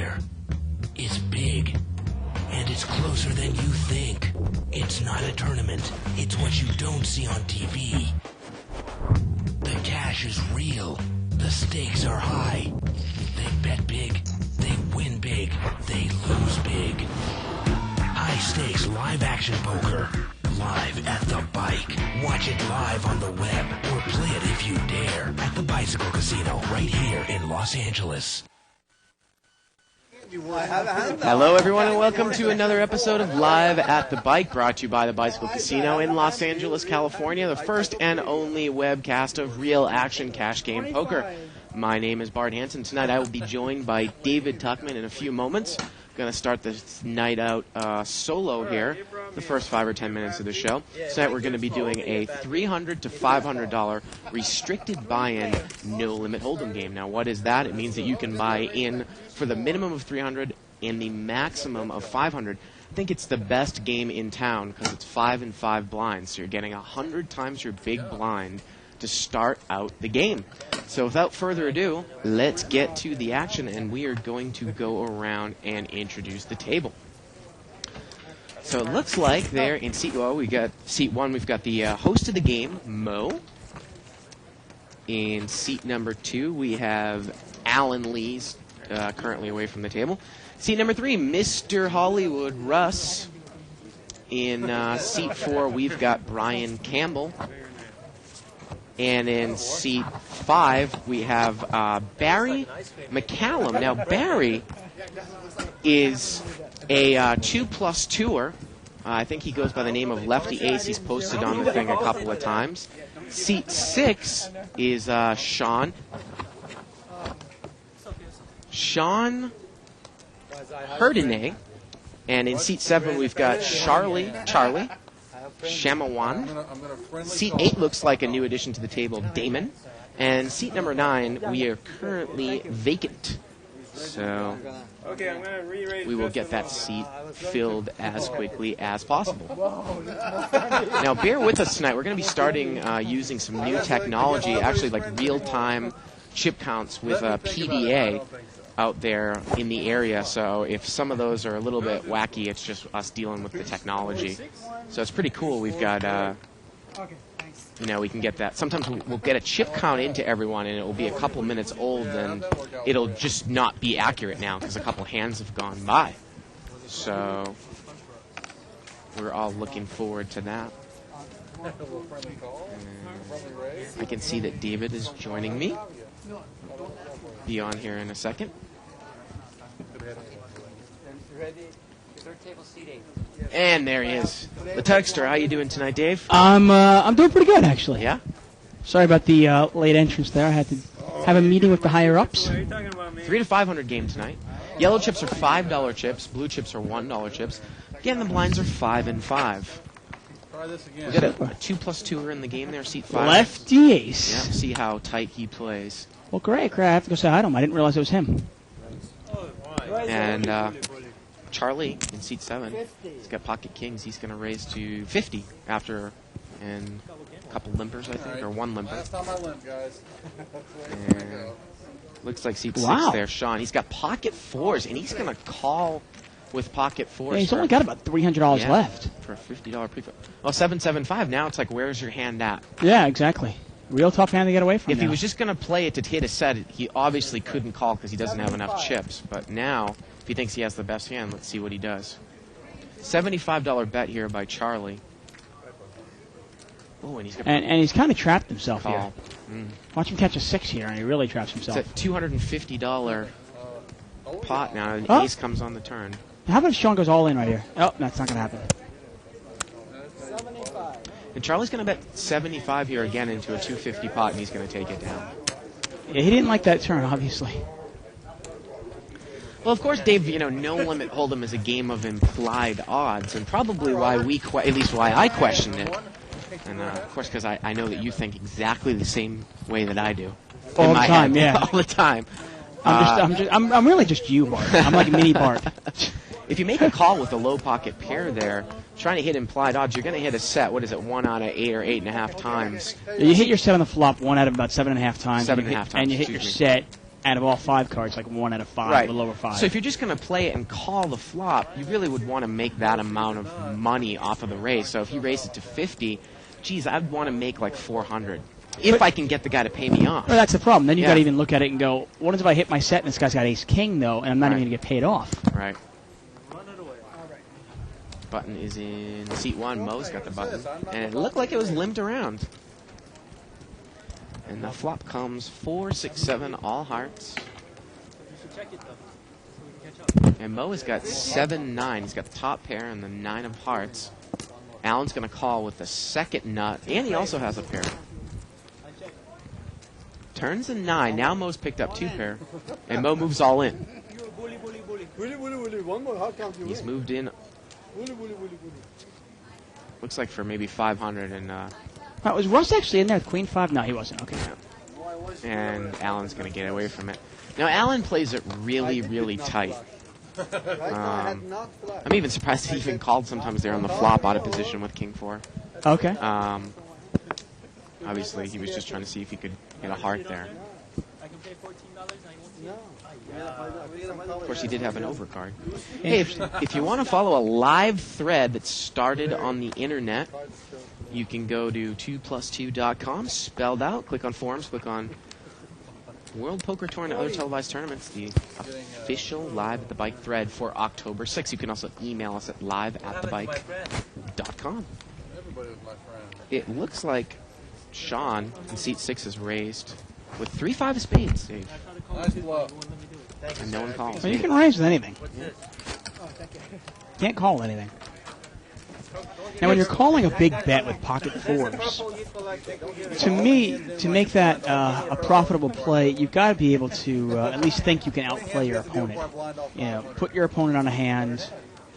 there. It's big, and it's closer than you think. It's not a tournament. It's what you don't see on TV. The cash is real. The stakes are high. They bet big. They win big. They lose big. High stakes live action poker. Live at the bike. Watch it live on the web or play it if you dare at the Bicycle Casino right here in Los Angeles. Hello, everyone, and welcome to another episode of Live at the Bike, brought to you by the Bicycle Casino in Los Angeles, California, the first and only webcast of real action cash game poker. My name is Bart Hansen. Tonight I will be joined by David Tuckman in a few moments. I'm going to start this night out solo here, the first 5 or 10 minutes of the show. Tonight we're going to be doing a $300 to $500 restricted buy-in no-limit hold'em game. Now, what is that? It means that you can buy in for the minimum of $300 and the maximum of $500. I think it's the best game in town because it's 5 and 5 blinds, so you're getting 100 times your big blind to start out the game. So without further ado, let's get to the action, and we are going to go around and introduce the table. So it looks like there in seat one, we've got the host of the game, Mo. In seat number 2, we have Alan Lees, currently away from the table. Seat number 3, Mr. Hollywood, Russ. In seat 4, we've got Brian Campbell. And in seat 5, we have Barry McCallum. Now, Barry is a 2+2er. I think he goes by the name of Lefty Ace. He's posted on the thing a couple of times. Seat 6 is Sean. Sean Herdinay. And in seat 7, we've got Charlie Shamawan. Seat 8 looks like a new addition to the table, Damon. And seat number 9, we are currently vacant. So we will get that seat filled as quickly as possible. Now, bear with us tonight. We're going to be starting using some new technology, actually like real-time chip counts with PDA out there in the area. So if some of those are a little bit wacky, it's just us dealing with the technology. So it's pretty cool. We've got, we can get that. Sometimes we'll get a chip count into everyone, and it will be a couple minutes old, and it'll just not be accurate now because a couple hands have gone by. So we're all looking forward to that. And I can see that David is joining me. Be on here in a second. And there he is. The Tugster, how you doing tonight, Dave? I'm doing pretty good, actually. Yeah? Sorry about the late entrance there. I had to have a meeting with the higher-ups. $300 to $500 game tonight. Yellow chips are $5 chips. Blue chips are $1 chips. Again, the blinds are 5 and 5. We got a 2+2er in the game there, seat 5. Lefty Ace. Yeah, see how tight he plays. Well, great. I have to go say hi to him. I didn't realize it was him. And Charlie in seat 7. He's got pocket kings. He's going to raise to 50 after and a couple limpers, I think, or one limper. Last time I limp, guys. And looks like seat 6 there, Sean. He's got pocket 4s, and he's going to call with pocket 4s. Yeah, he's only got about $300 left. For a $50 pre-flip. Well, 775. Now it's like, where's your hand at? Yeah, exactly. Real tough hand to get away from. If he was just going to play it to hit a set, he obviously couldn't call because he doesn't have enough chips. But now, if he thinks he has the best hand, let's see what he does. $75 bet here by Charlie. Oh, and he's kind of trapped himself here. Mm. Watch him catch a 6 here, and he really traps himself. It's a $250 pot now, and ace comes on the turn. How about if Sean goes all in right here? Oh, that's not going to happen. And Charlie's going to bet 75 here again into a 250 pot, and he's going to take it down. Yeah, he didn't like that turn, obviously. Well, of course, Dave, no limit hold'em is a game of implied odds, and probably why at least why I question it. And of course, because I know that you think exactly the same way that I do. All the time, yeah. All the time. I'm really just you, Bart. I'm like a mini Bart. If you make a call with a low pocket pair there, trying to hit implied odds, you're going to hit a set, 1 out of 8 or 8.5 times. You hit your set on the flop 1 out of about 7.5 times. 7.5 times. And you hit your set out of all 5 cards, like 1 out of 5, or lower 5. So if you're just going to play it and call the flop, you really would want to make that amount of money off of the raise. So if you raise it to 50, geez, I'd want to make like 400 if I can get the guy to pay me off. Well, that's the problem. Then you got to even look at it and go, what if I hit my set and this guy's got ace-king, though, and I'm not even going to get paid off? Right. Button is in seat 1. Mo's got the button. And it looked like it was limped around. And the flop comes 4, 6, 7, all hearts. And Mo has got 7, 9. He's got the top pair and the 9 of hearts. Alan's going to call with the second nut, and he also has a pair. Turns a 9. Now Mo's picked up 2 pair, and Mo moves all in. He's moved in. Looks like for maybe 500, and was Russ actually in there with Queen 5? No, he wasn't. Okay. And Alan's going to get away from it. Now, Alan plays it really, really tight. I'm even surprised he even called sometimes there on the flop out of position with King 4. Okay. Obviously, he was just trying to see if he could get a heart there. Of course, he did have an overcard. Hey, if you want to follow a live thread that started on the internet, you can go to 2plus2.com, spelled out, click on forums, click on World Poker Tour and other televised tournaments, the official Live at the Bike thread for October 6th. You can also email us at liveatthebike.com. It looks like Sean in seat 6 is raised with 3-5 of spades, Dave. And no one calls. Well, you can raise with anything. Can't call anything. Now, when you're calling a big bet with pocket 4s, to me, to make that a profitable play, you've got to be able to at least think you can outplay your opponent. You know, put your opponent on a hand,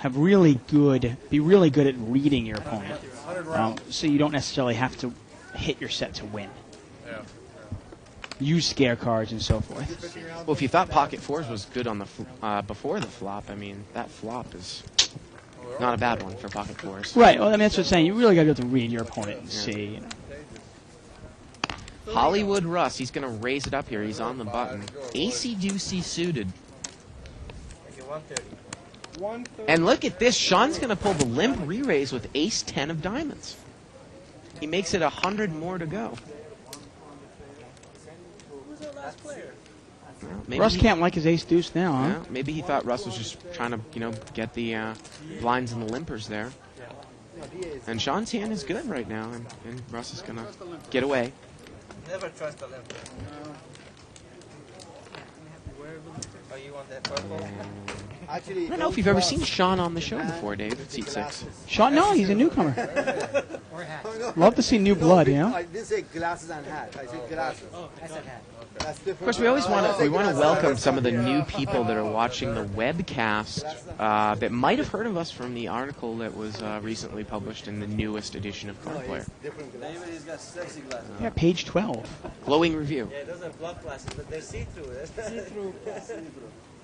be really good at reading your opponent, so you don't necessarily have to hit your set to win. Use scare cards and so forth. Well, if you thought pocket 4s was good on the before the flop, I mean, that flop is not a bad one for pocket 4s. Right. Well, I mean, that's what I'm saying. You really got to be able to read your opponent and see. You know. Hollywood Russ, he's going to raise it up here. He's on the button. Acey-deucey suited. And look at this. Sean's going to pull the limp re-raise with ace-10 of diamonds. He makes it 100 more to go. Well, Russ can't like his ace-deuce now, huh? Yeah, maybe he thought Russ was just trying to, get the blinds and the limpers there. And Sean's hand is good right now, and Russ is going to get away. Never trust the limper. Oh, you want that purple? I don't know if you've ever seen Sean on the show before, Dave, at seat 6. Sean, no, he's a newcomer. Love to see new blood, you know? I didn't say glasses and hat. I said glasses. Oh, I said hat. Of course, we always want to welcome some of the new people that are watching the webcast that might have heard of us from the article that was recently published in the newest edition of Card Player. He's got sexy glasses. Yeah, page 12. Glowing review. Yeah, those are block glasses, but they're see-through. See-through.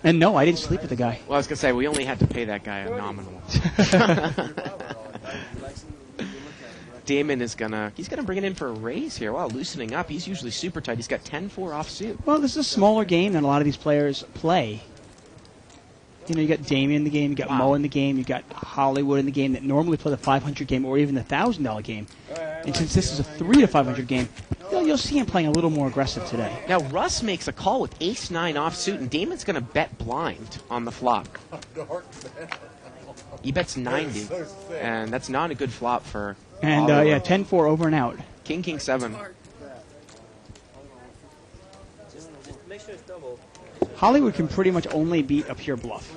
And no, I didn't sleep with the guy. Well, I was going to say, we only had to pay that guy a nominal. Damon is he's gonna bring it in for a raise here. Wow, loosening up. He's usually super tight. He's got 10-4 offsuit. Well, this is a smaller game than a lot of these players play. You know, you got Damien in the game, you got Mo in the game, you got Hollywood in the game that normally play the 500 game or even the $1,000 game. And since this is a 3 to 500 game, you'll see him playing a little more aggressive today. Now, Russ makes a call with ace-9 offsuit, and Damon's going to bet blind on the flop. He bets 90, and that's not a good flop for And, Hollywood. 10-4 over and out. King, 7. Just make sure it's double. Hollywood can pretty much only beat a pure bluff.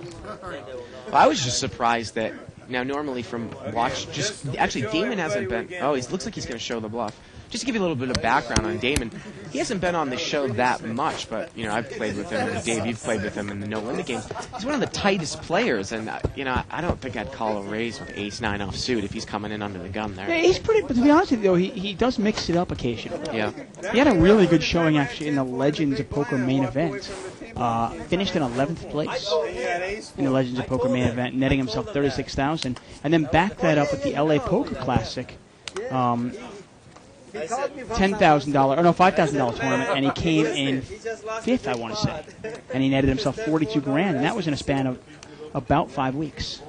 I was just surprised that, now normally from actually Damon hasn't been, he looks like he's going to show the bluff. Just to give you a little bit of background on Damon, he hasn't been on the show that much, but, I've played with him, and Dave, you've played with him in the no-limit games. He's one of the tightest players, and, I don't think I'd call a raise with ace-9 offsuit if he's coming in under the gun there. Yeah, he's pretty, but to be honest with you, though, he does mix it up occasionally. Yeah. He had a really good showing, actually, in the Legends of Poker main event. Finished in 11th place in the Legends of Poker main event, netting himself $36,000, and then backed that up at the LA Poker Classic. He called me from $10,000 or no $5,000 tournament, and he came in fifth, I want to say, and he netted himself 42 grand, and that was in a span of about 5 weeks.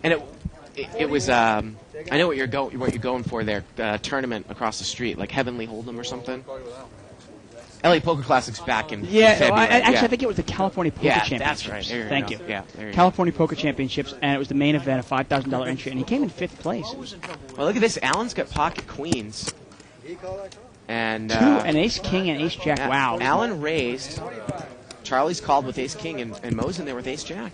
And it was I know what you're going for there. Tournament across the street, like Heavenly Hold'em or something. LA Poker Classic's back in February. Actually, I think it was the California Poker Championships. That's right. There Thank go. you. Yeah, there you California Poker Championships, and it was the main event, a $5,000 entry, and he came in fifth place. go. Well, look at this. Alan's got pocket queens. He called that call? And An ace king and ace jack. yeah, Wow. Alan raised. Charlie's called with ace king, and Mo's in there with ace jack.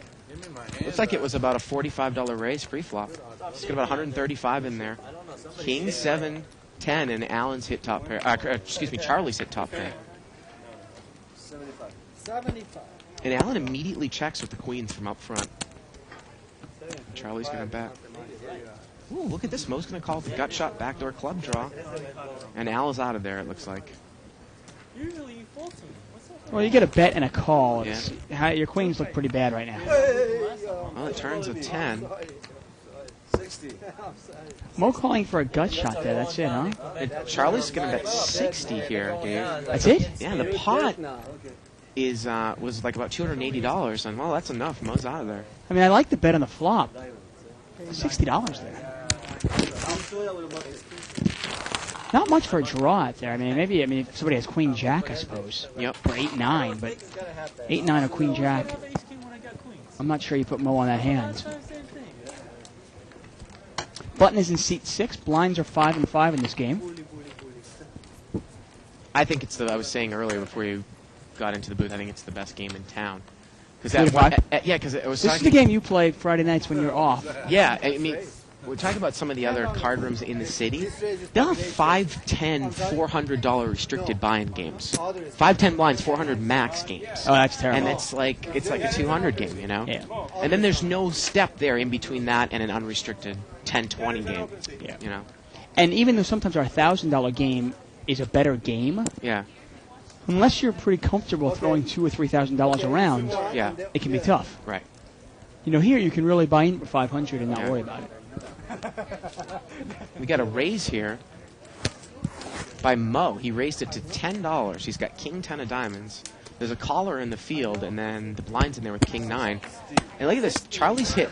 Looks like it was about a $45 raise pre-flop. He's got about 135 in there. King 7, 10, and Alan's hit top pair. Charlie's hit top pair. 75. And Alan immediately checks with the queens from up front. Charlie's going to bet. Ooh, look at this. Mo's going to call with the gut shot backdoor club draw. And Al's out of there, it looks like. Well, you get a bet and a call. Your queens look pretty bad right now. Well, it turns with 10. 60. Mo calling for a gut shot there. That's it, huh? And Charlie's going to bet 60 here, Dave. That's it? Yeah, the pot was like about $280, and well, that's enough. Mo's out of there. I mean, I like the bet on the flop. $60 there. Not much for a draw out there. I mean, if somebody has queen jack, I suppose. Yep. Or 8-9, but 8-9 or queen jack. I'm not sure you put Mo on that hand. Button is in seat 6. Blinds are 5 and 5 in this game. I think I was saying earlier before you got into the booth, I think it's the best game in town. Because it was. This is the game you play Friday nights when you're off. Yeah, I mean, we're talking about some of the other card rooms in the city. They'll have $5, $10, $400 restricted buy-in games. 5, 10 blinds, 400 max games. Oh, that's terrible. And it's like a 200 game, you know? Yeah. And then there's no step there in between that and an unrestricted 10, 20 game. Yeah. You know? And even though sometimes our $1,000 game is a better game, Yeah. unless you're pretty comfortable throwing $2,000 or $3,000 around, Yeah. it can be tough. Right. You know, here you can really buy in for 500 and not Yeah. worry about it. We got a raise here by Mo. He raised it to $10. He's got king 10 of diamonds. There's a caller in the field, and then the blind's in there with king 9. And look at this. Charlie's hit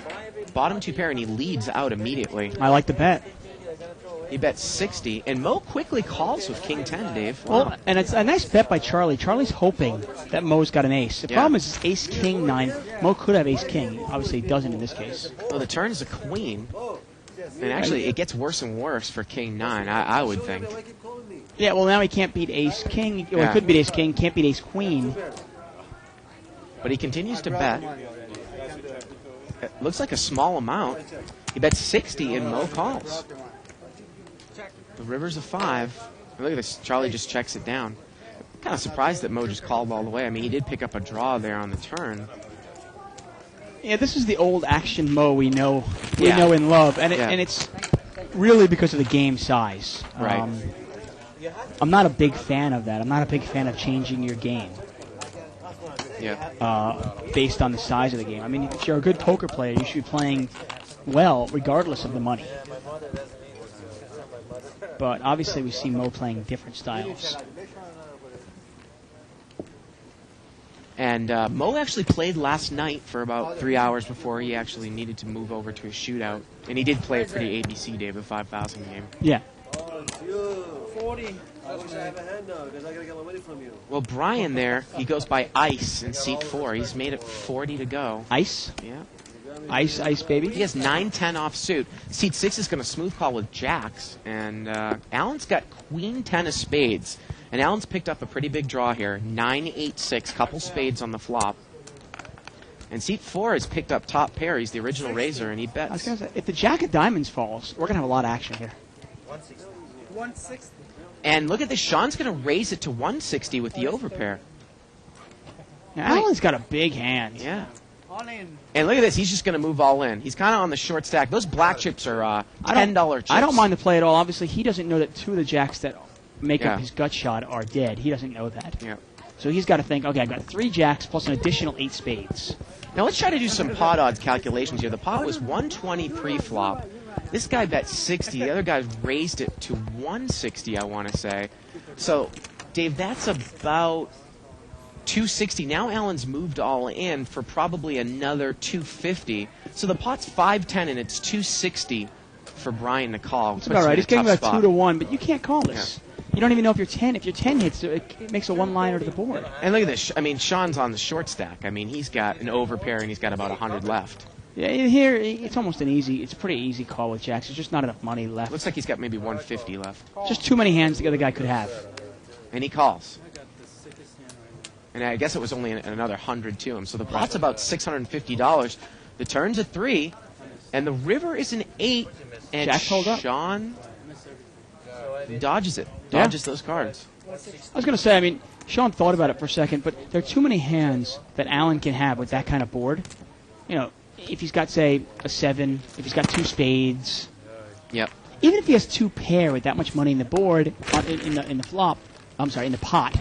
bottom 2 pair, and he leads out immediately. I like the bet. He bets 60, and Mo quickly calls with king 10, Dave. Wow. Well, and it's a nice bet by Charlie. Charlie's hoping that Mo's got an ace. The Yeah. problem is ace king 9. Mo could have ace king. Obviously, he doesn't in this case. Well, the turn is a queen. And actually, it gets worse and worse for king 9, I would think. Yeah, well, now he can't beat ace king. Well, Yeah. he could beat ace king, can't beat ace queen. But he continues to bet. It looks like a small amount. He bets 60, and Mo calls. The river's a 5. And look at this. Charlie just checks it down. Kind of surprised that Mo just called all the way. I mean, he did pick up a draw there on the turn. Yeah, this is the old action Mo we know Yeah. and love, and Yeah. and it's really because of the game size. Right. I'm not a big fan of that. I'm not a big fan of changing your game Yeah. based on the size of the game. I mean, if you're a good poker player, you should be playing well regardless of the money. But obviously, we see Mo playing different styles. And Mo actually played last night for about 3 hours before he actually needed to move over to a shootout. And he did play a pretty ABC Dave, a 5,000 game. Yeah. 40. I wish I have a hand now because I gotta get my money from you. Well, Brian there, he goes by Ice in seat 4. He's made it 40 to go. Ice? Yeah. Ice, baby? He has 9-10 offsuit. Seat 6 is going to smooth call with jacks. And Alan's got queen 10 of spades. And Alan's picked up a pretty big draw here. 9-8-6, couple spades on the flop. And seat 4 has picked up top pair. He's the original raiser, and he I was bets. going to say, if the jack of diamonds falls, we're going to have a lot of action here. 160. And look at this. Sean's going to raise it to 160 with the overpair. Now, Alan's got a big hand. Yeah. All in. And look at this. He's just going to move all in. He's kind of on the short stack. Those black chips are $10 chips. I don't mind the play at all. Obviously, he doesn't know that 2 of the jacks that make Yeah. up his gut shot are dead. He doesn't know that. Yeah. So he's got to think, okay, I've got 3 jacks plus an additional 8 spades. Now let's try to do some pot odds calculations here. The pot was 120 pre-flop. This guy bet 60. The other guy raised it to 160, I want to say. So, Dave, that's about 260. Now Allen's moved all in for probably another 250. So the pot's 510 and it's 260 for Brian to call. That's about right. He's getting about 2 to 1, but you can't call this. Yeah. You don't even know if you're 10. If you're 10 hits, it makes a one-liner to the board. And look at this. I mean, Sean's on the short stack. I mean, he's got an overpair and he's got about 100 left. Yeah, here it's almost it's a pretty easy call with jacks. There's just not enough money left. Looks like he's got maybe 150 left. Just too many hands the other guy could have. And he calls. And I guess it was only another 100 to him. So the pot's about $650. The turn's a 3, and the river is an 8. And Jack pulled up. Sean dodges it. Dodges those cards. I was going to say, I mean, Sean thought about it for a second, but there are too many hands that Allen can have with that kind of board. You know, if he's got, say, a 7, if he's got 2 spades. Yep. Even if he has 2 pair with that much money in the board, in the flop, I'm sorry, in the pot,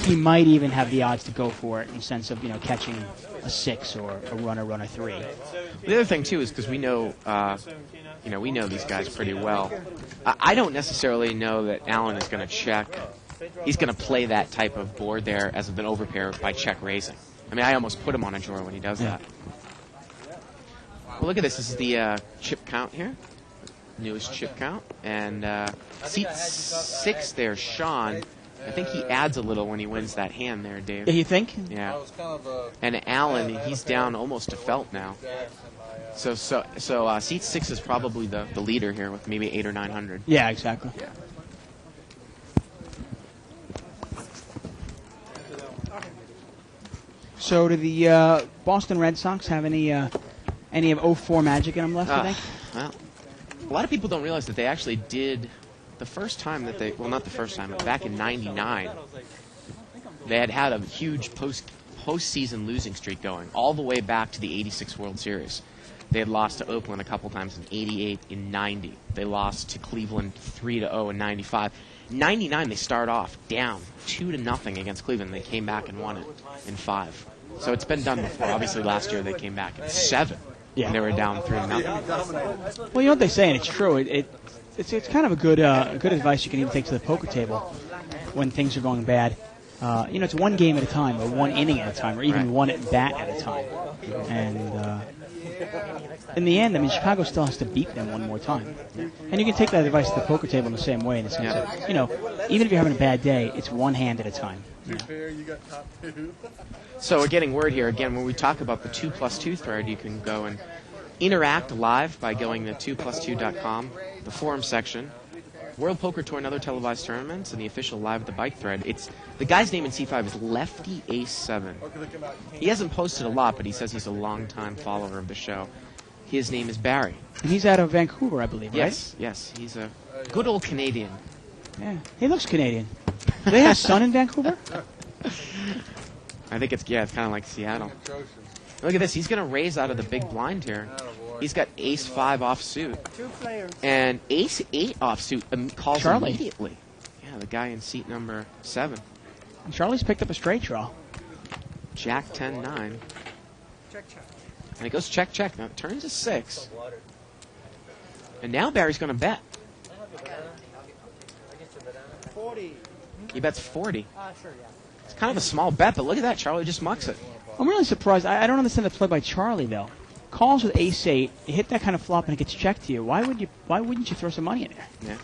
he might even have the odds to go for it in the sense of, catching a 6 or a runner 3. The other thing, too, is because we know, we know these guys pretty well. I don't necessarily know that Allen is going to check. He's going to play that type of board there as an overpair by check raising. I mean, I almost put him on a drawer when he does that. Well, look at this. This is the chip count here. Newest chip count. And seat 6 there, Sean. I think he adds a little when he wins that hand there, Dave. Yeah, you think? Yeah. And Allen, he's down almost to felt now. So seat 6 is probably the leader here with maybe 800 or 900. Yeah, exactly. Yeah. So do the Boston Red Sox have any of 04 magic in them left, you think? Well, a lot of people don't realize that they actually did the first time that well, not the first time, but back in '99, they had a huge postseason losing streak going all the way back to the '86 World Series. They had lost to Oakland a couple times in '88, in '90. They lost to Cleveland 3-0 in '95. In '99, they start off down 2-0 against Cleveland. They came back and won it in 5. So it's been done before. Obviously, last year they came back in 7. Yeah. And they were down 3-0. Well, you know what they say, and it's true. It's kind of a good advice you can even take to the poker table when things are going bad. It's one game at a time, or one inning at a time, or even one at bat at a time. And in the end, I mean, Chicago still has to beat them one more time. And you can take that advice to the poker table in the same way, in the sense that, even if you're having a bad day, it's one hand at a time. So we're getting word here again. When we talk about the 2+2 thread, you can go and interact live by going to 2plus2.com, the forum section, World Poker Tour and other televised tournaments, and the official Live at the Bike thread. It's the guy's name in C5 is Lefty Ace 7. He hasn't posted a lot, but he says he's a longtime follower of the show. His name is Barry. And he's out of Vancouver, I believe, right? Yes. He's a good old Canadian. Yeah, he looks Canadian. Do they have a son in Vancouver? I think it's kind of like Seattle. Look at this. He's going to raise out of the big blind here. He's got ace 5 offsuit. 2 players. And ace 8 offsuit calls Charlie. immediately. Yeah, the guy in seat number 7. And Charlie's picked up a straight draw. Jack 10-9. Check. And it goes check. Now it turns a 6. And now Barry's going to bet. 40. He bets 40. Sure, yeah. It's kind of a small bet, but look at that. Charlie just mucks it. I'm really surprised. I don't understand the play by Charlie, though. Calls with ace 8, you hit that kind of flop and it gets checked to you. Why wouldn't you throw some money in there? Yeah.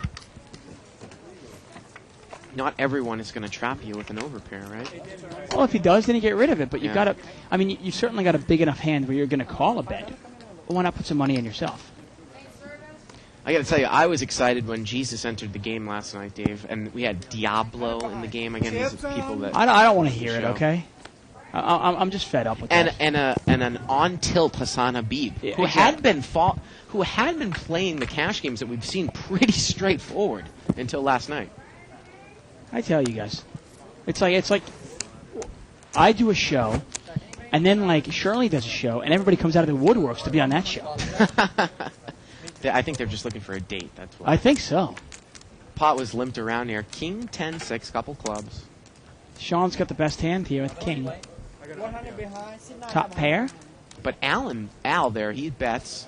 Not everyone is going to trap you with an overpair, right? Well, if he does, then you get rid of it. But you've got to. I mean, you've certainly got a big enough hand where you're going to call a bet. But why not put some money in yourself? I got to tell you, I was excited when Jesus entered the game last night, Dave, and we had Diablo in the game again. These are people that I don't want to hear it. Okay. I'm just fed up with that. And an on tilt Hassan Habib, who had been playing the cash games that we've seen pretty straightforward until last night. I tell you guys, it's like I do a show, and then like Shirley does a show, and everybody comes out of the woodworks to be on that show. I think they're just looking for a date. That's why. I think so. Pot was limped around here. King 10-6, couple clubs. Sean's got the best hand here with king. 100 behind. Top pair. But Al there, he bets.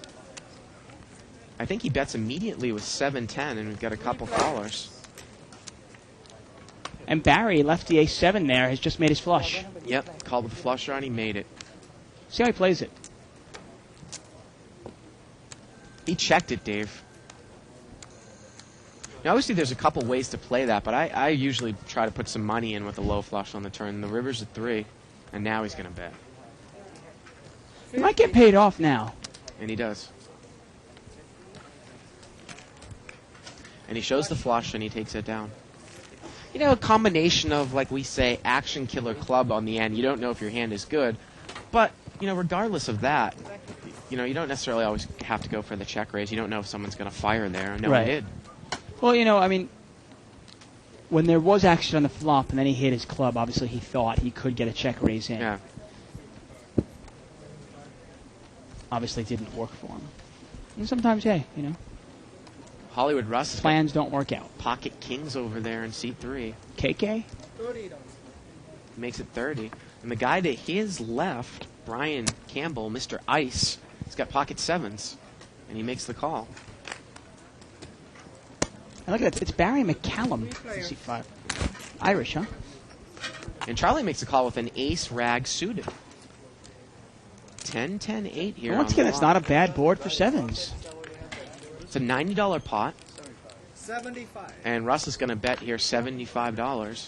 I think he bets immediately with 7-10, and we've got a couple callers. And Barry, lefty ace-7 there, has just made his flush. Yep, called with the flush draw, and he made it. See how he plays it. He checked it, Dave. Now, obviously, there's a couple ways to play that, but I usually try to put some money in with a low flush on the turn. The river's at 3, and now he's going to bet. He might get paid off now. And he does. And he shows the flush, and he takes it down. You know, a combination of, like we say, action killer club on the end. You don't know if your hand is good. But, you know, regardless of that, you know, you don't necessarily always have to go for the check raise. You don't know if someone's going to fire there. No, Right. he did. Well, you know, I mean, when there was action on the flop and then he hit his club, obviously he thought he could get a check raise in. Yeah. Obviously it didn't work for him. And sometimes, hey, you know, Hollywood Russ has got plans don't work out. pocket kings over there in seat 3. KK? $30. Makes it 30. And the guy to his left, Brian Campbell, Mr. Ice, he's got pocket 7s. And he makes the call. And look at that. It's Barry McCallum in seat 5. Irish, huh? And Charlie makes a call with an ace rag suited. 10-10-8 here. And once on again, the it's flop. not a bad board for 7s. It's a $90 pot. 75. And Russ is going to bet here $75.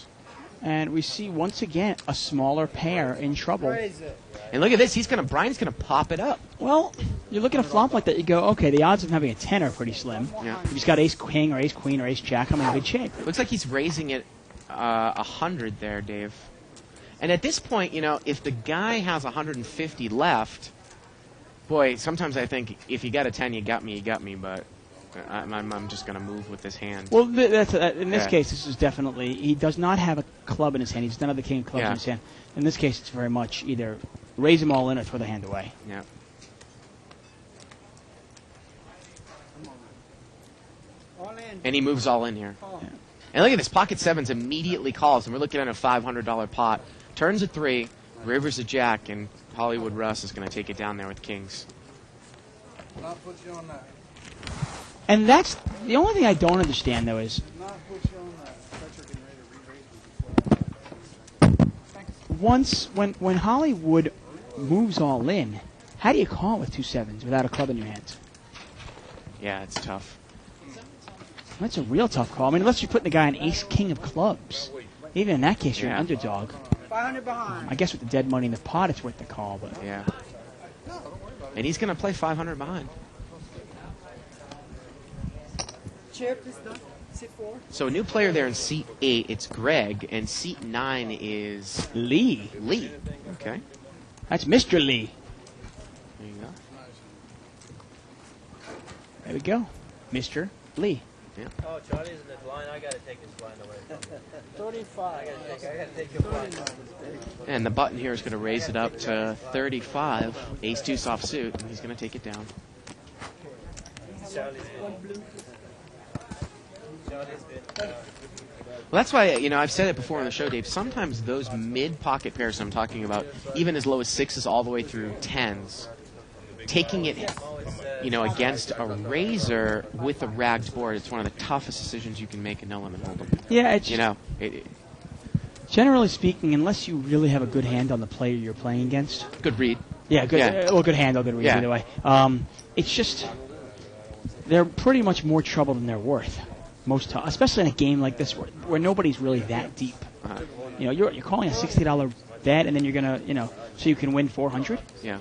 And we see, once again, a smaller pair in trouble. Raise it. And look at this. Brian's going to pop it up. Well, you look at a flop like that, you go, okay, the odds of having a 10 are pretty slim. Yeah. If he's got ace-king or ace-queen or ace-jack, I'm in good shape. Looks like he's raising it 100 there, Dave. And at this point, you know, if the guy has 150 left, boy, sometimes I think if you got a 10, you got me, but I'm just going to move with this hand. Well, that's, in this Yeah. case, this is definitely, he does not have a club in his hand. He does not have the king of clubs Yeah. in his hand. In this case, it's very much either raise them all in or throw the hand away. Yeah. All in. And he moves all in here. Call. And look at this. Pocket 7s immediately calls, and we're looking at a $500 pot. Turns a 3, river's a jack, and Hollywood Russ is going to take it down there with kings. Not put you on that. And that's, the only thing I don't understand, though, is Not put you on that. Fletcher getting ready to re-raise me. when Hollywood moves all in, how do you call with 2 7s without a club in your hands? Yeah, it's tough. That's a real tough call. I mean, unless you're putting the guy on ace-king of clubs. Even in that case, you're Yeah. an underdog. 500 behind. I guess with the dead money in the pot, it's worth the call, but... Yeah. And he's going to play 500 behind. Chip is done. Sit 4. So a new player there in seat 8, it's Greg, and seat 9 is Lee. Lee. Okay. That's Mr. Lee. There you go. There we go. Mr. Lee. Oh, Charlie's in the blind. I gotta take his blind away. 35. I gotta take your blind. And the button here is going to raise it up to 35. Ace-2 soft suit, and he's going to take it down. Charlie's good. Charlie's good. Well, that's why, you know, I've said it before on the show, Dave. Sometimes those mid-pocket pairs I'm talking about, even as low as 6s all the way through 10s, taking it, you know, against a razor with a ragged board, it's one of the toughest decisions you can make in No Limit Hold'em. Yeah, it's... You know, Generally speaking, unless you really have a good hand on the player you're playing against... good read. Yeah, good. Yeah. Well, good hand, or good read, Yeah. either way. It's just... They're pretty much more trouble than they're worth. Especially in a game like this where nobody's really that deep. Uh-huh. You know, you're calling a $60 bet, and then you're gonna, you know, so you can win 400. Yeah.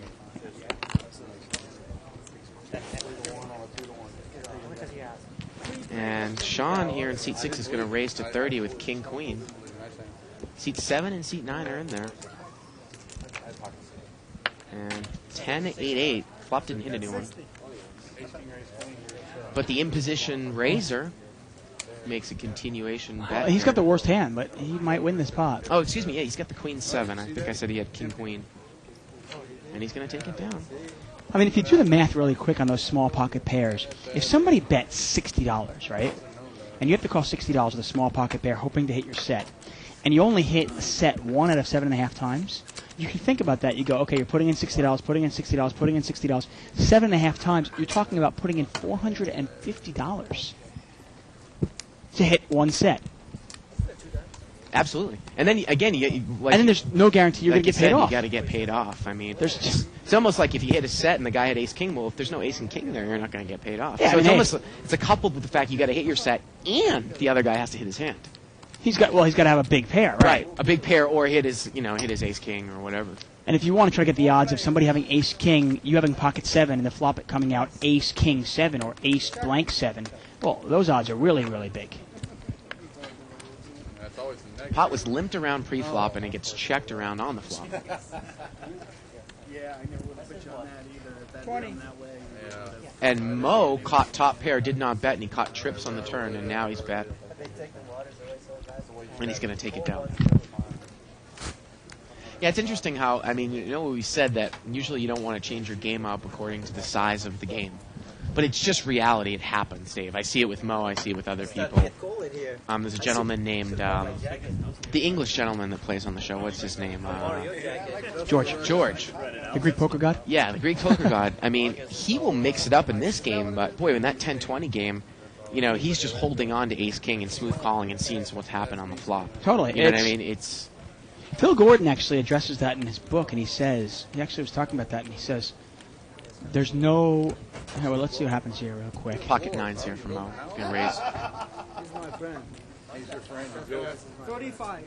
And Sean here in seat 6 is going to raise to 30 with King Queen. Seat 7 and seat 9 are in there. And 10-8-8. Flop didn't hit anyone. But the imposition raiser makes a continuation bet. He's here. got the worst hand, but he might win this pot. Oh, excuse me. Yeah, he's got the Queen 7. I think I said he had King Queen. And he's going to take it down. I mean, if you do the math really quick on those small pocket pairs, if somebody bets $60, right, and you have to call $60 with a small pocket pair hoping to hit your set, and you only hit the set 1 out of 7.5 times, you can think about that. You go, okay, you're putting in $60, putting in $60, putting in $60. 7.5 times, you're talking about putting in $450 to hit one set. Absolutely. And then again, like, And then there's no guarantee you're like going to you get paid said, off. you got to get paid off. I mean, There's just, it's almost like if you hit a set and the guy had ace king. Well, if there's no ace and king there, you're not going to get paid off. Yeah, so I mean, it's a coupled with the fact you got to hit your set and the other guy has to hit his hand. he's got to have a big pair, right? A big pair or hit his ace king or whatever. And if you want to try to get the odds of somebody having ace king, you having pocket 7, and the flop it coming out ace king 7 or ace blank 7, well, those odds are really, really big. That's always the next. Pot was limped around pre-flop and it gets checked around on the flop. Yeah, I never would have put you on that either. If that went that way. Yeah. And Mo caught top pair, did not bet, and he caught trips on the turn, and now he's bet. And he's going to take it down. Yeah, it's interesting how, I mean, you know what we said, that usually you don't want to change your game up according to the size of the game. But it's just reality. It happens, Dave. I see it with Mo. I see it with other people. There's a gentleman named, the English gentleman that plays on the show. What's his name? George. The Greek poker god? Yeah, the Greek poker god. I mean, he will mix it up in this game, but boy, in that 10-20 game, you know, he's just holding on to ace king and smooth calling and seeing what's happened on the flop. Totally. You know what I mean? It's Phil Gordon actually addresses that in his book, and he says, he actually was talking about that, and he says, there's no, okay, well, let's see what happens here real quick. pocket nines here from Mo. Gonna raise. He's my friend. He's your friend. Good. 35.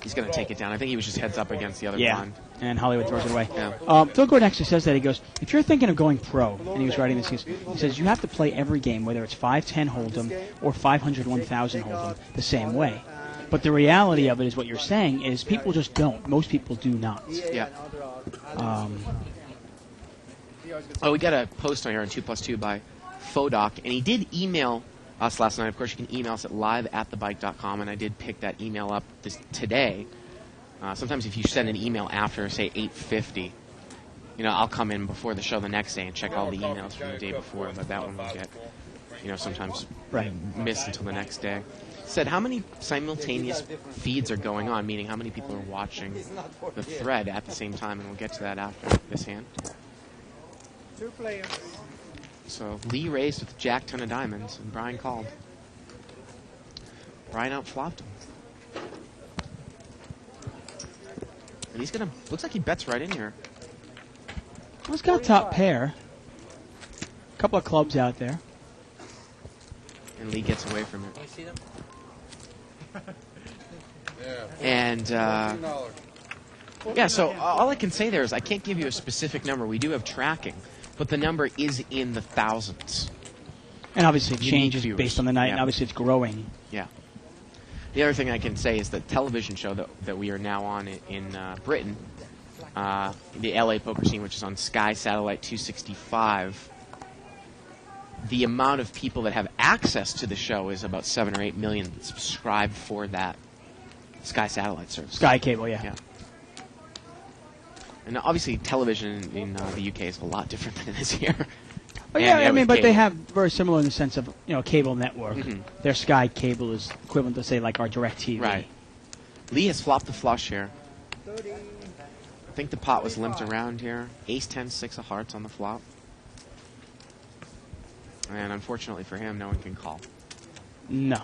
He's gonna take it down. I think he was just heads up against the other Yeah, blind. and Hollywood throws it away. Yeah. Phil Gordon actually says that. He goes, if you're thinking of going pro, and he was writing this, he says, you have to play every game, whether it's 5-10 Hold'em or 500 1000 Hold'em, the same way. But the reality of it is what you're saying is people just don't. Most people do not. Yeah. Um, Oh, we got a post on here on 2+2 by Fodoc, and he did email us last night. Of course, you can email us at live@thebike.com, and I did pick that email up today. Sometimes if you send an email after, say, 8:50, you know, I'll come in before the show the next day and check all the emails from the day before, but that one will get, you know, sometimes missed until the next day. Said, how many simultaneous feeds are going on, meaning how many people are watching the thread at the same time, and we'll get to that after this hand. 2 players. So Lee raised with Jack 10 of diamonds, and Brian called. Brian outflopped him. And he's gonna, looks like he bets right in here. well, he's got top pair. A couple of clubs out there. And Lee gets away from it. Can you see them? Yeah. And, $14. yeah, so all I can say there is I can't give you a specific number. We do have tracking, but the number is in the thousands. And obviously it Unique changes viewers. based on the night, and Yeah. obviously it's growing. Yeah. The other thing I can say is the television show that we are now on in Britain, the LA poker scene, which is on Sky Satellite 265, the amount of people that have access to the show is about 7 or 8 million that subscribe for that Sky Satellite service. Sky Cable, yeah. Yeah. And obviously television in the UK is a lot different than it is here. But yeah, I mean, with but they cable. have very similar in the sense of, you know, cable network. Mhm. Their Sky Cable is equivalent to, say, like our DirecTV. Right. Lee has flopped the flush here. 30. I think the pot was limped around here. Ace 10, 6 of hearts on the flop. And unfortunately for him, no one can call. No.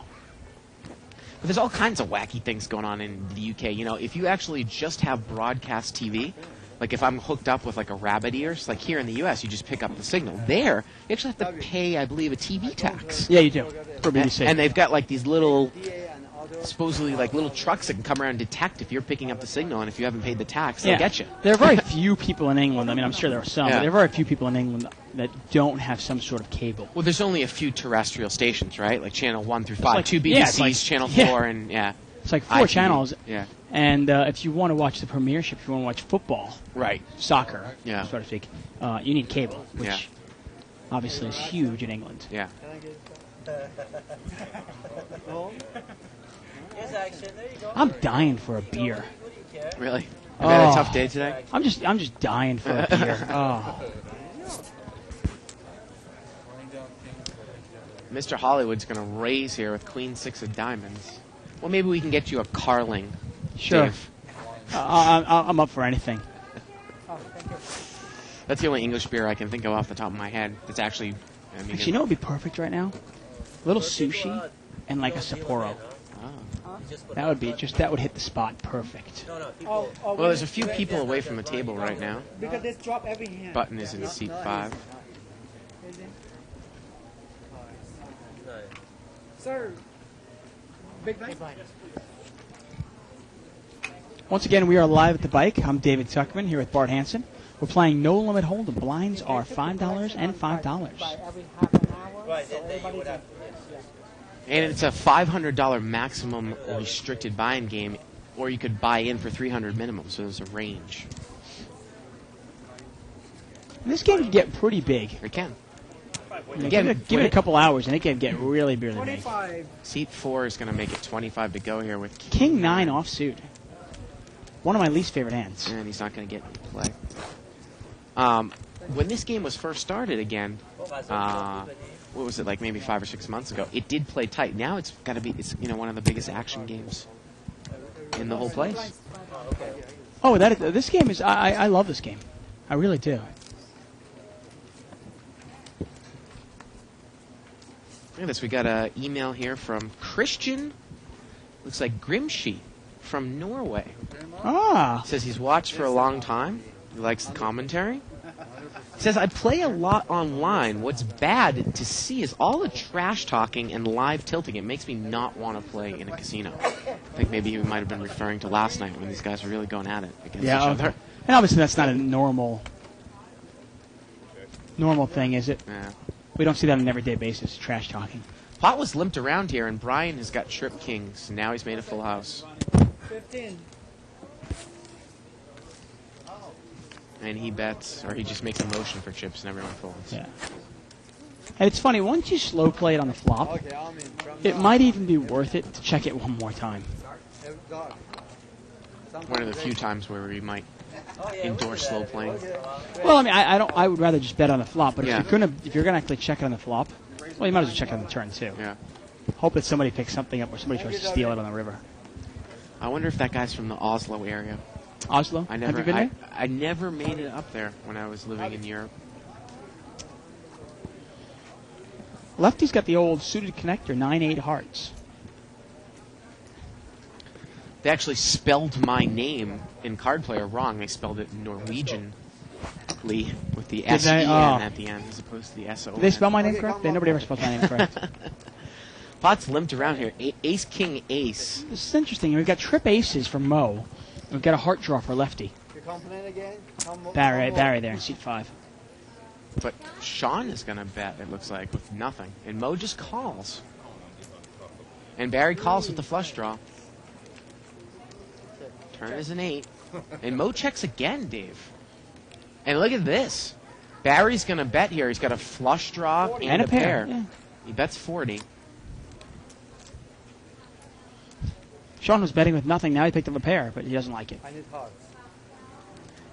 But there's all kinds of wacky things going on in the UK. You know, if you actually just have broadcast TV, like if I'm hooked up with like a rabbit ears, like here in the US, you just pick up the signal. There, you actually have to pay, I believe, a TV tax. Yeah, you do. For BBC. And they've got like these little, DA and other. supposedly like little trucks that can come around and detect if you're picking up the signal, and if you haven't paid the tax, they'll get you. There are very few people in England. I mean, I'm sure there are some, Yeah. but there are very few people in England that don't have some sort of cable. Well, there's only a few terrestrial stations, right? Like channel 1 through 5. like- 2 yeah, BBCs, it's like- channel yeah. 4, and yeah. It's like 4 ITV. channels. Yeah. And if you want to watch the Premiership, if you want to watch football, Right. soccer, Yeah. so to speak, you need cable, which Yeah. obviously is huge in England. Yeah. Here's action. There you go. I'm dying for a beer. What do you care? Really? Have you had Oh. a tough day today? I'm just dying for a beer. Oh. Mr. Hollywood's going to raise here with Queen 6 of diamonds. Well, maybe we can get you a Carling. Sure. Dave. I'm up for anything. Oh, thank you. That's the only English beer I can think of off the top of my head. It's actually, I mean, Actually, you know what would be perfect right now? A little sushi and like a Sapporo. That would hit the spot perfect. well, there's a few people away from the table right now. Because this drop every hand. Button is in seat 5. Sir. Big night. Once again, we are live at the bike. I'm David Tuckman here with Bart Hansen. We're playing No Limit Hold'em. Blinds are $5 and $5. By every half an hour. Right, so then you everybody would have. And it's a $500 maximum restricted buy-in game, or you could buy in for $300 minimum, so there's a range. This game can get pretty big. It can. Give it a couple hours, and it can get really, really big. 25. Seat 4 is going to make it 25 to go here with King 9 offsuit. One of my least favorite hands. And he's not going to get any play. When this game was first started again, what was it, like maybe 5 or 6 months ago, it did play tight. Now it's got to be, one of the biggest action games in the whole place. Oh, this game is, I love this game. I really do. Look at this. We got an email here from Christian, looks like Grimshy, from Norway. Ah. Says he's watched for a long time. He likes the commentary. He says, I play a lot online. What's bad to see is all the trash talking and live tilting. It makes me not want to play in a casino. I think maybe he might have been referring to last night when these guys were really going at it against each other. And obviously that's not a normal thing, is it? Yeah. We don't see that on an everyday basis, trash talking. Pot was limped around here, and Brian has got trip kings. Now he's made a full house. 15. And he bets, or he just makes a motion for chips, and everyone folds. Yeah. And it's funny, once you slow play it on the flop, it might even be worth it to check it one more time. One of the few times where we might endorse slow playing. Well, I mean, I would rather just bet on the flop, but Yeah. if you're gonna actually check it on the flop, well, you might as well check it on the turn too. Yeah. Hope that somebody picks something up or somebody tries to steal it on the river. I wonder if that guy's from the Oslo area. Oslo? I never, Have you been there? I never made it up there when I was living in Europe. Lefty's got the old suited connector, 9-8 hearts. They actually spelled my name in Card Player wrong. They spelled it Norwegianly with the S-E-N at the end as opposed to the S-O-N. Did they spell my name correct? Nobody ever spells my name correct. Pot's limped around here. Ace, King, Ace. This is interesting. We've got trip aces for Mo. We've got a heart draw for Lefty. Barry there in seat 5. But Sean is going to bet, it looks like, with nothing. And Mo just calls. And Barry calls with the flush draw. Turn is an 8. And Mo checks again, Dave. And look at this. Barry's going to bet here. He's got a flush draw and a pair. Yeah. He bets 40. Sean was betting with nothing. Now he picked up a pair, but he doesn't like it.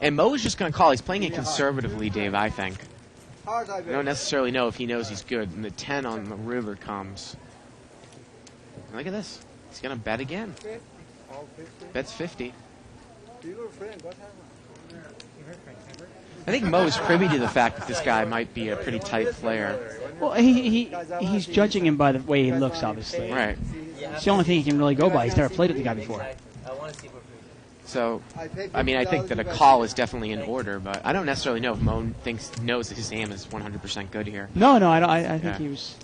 And Mo is just going to call. He's playing it conservatively, Dave, I think. I don't necessarily know if he knows he's good. And the 10 on the river comes. And look at this. He's going to bet again. Bets 50. I think Mo is privy to the fact that this guy might be a pretty tight player. Well, he's judging him by the way he looks, obviously. Right. It's the only thing he can really go by. He's never played with the guy before. So, I mean, I think that a call is definitely in order, but I don't necessarily know if Mo knows that his aim is 100% good here. No, I don't. I think he was.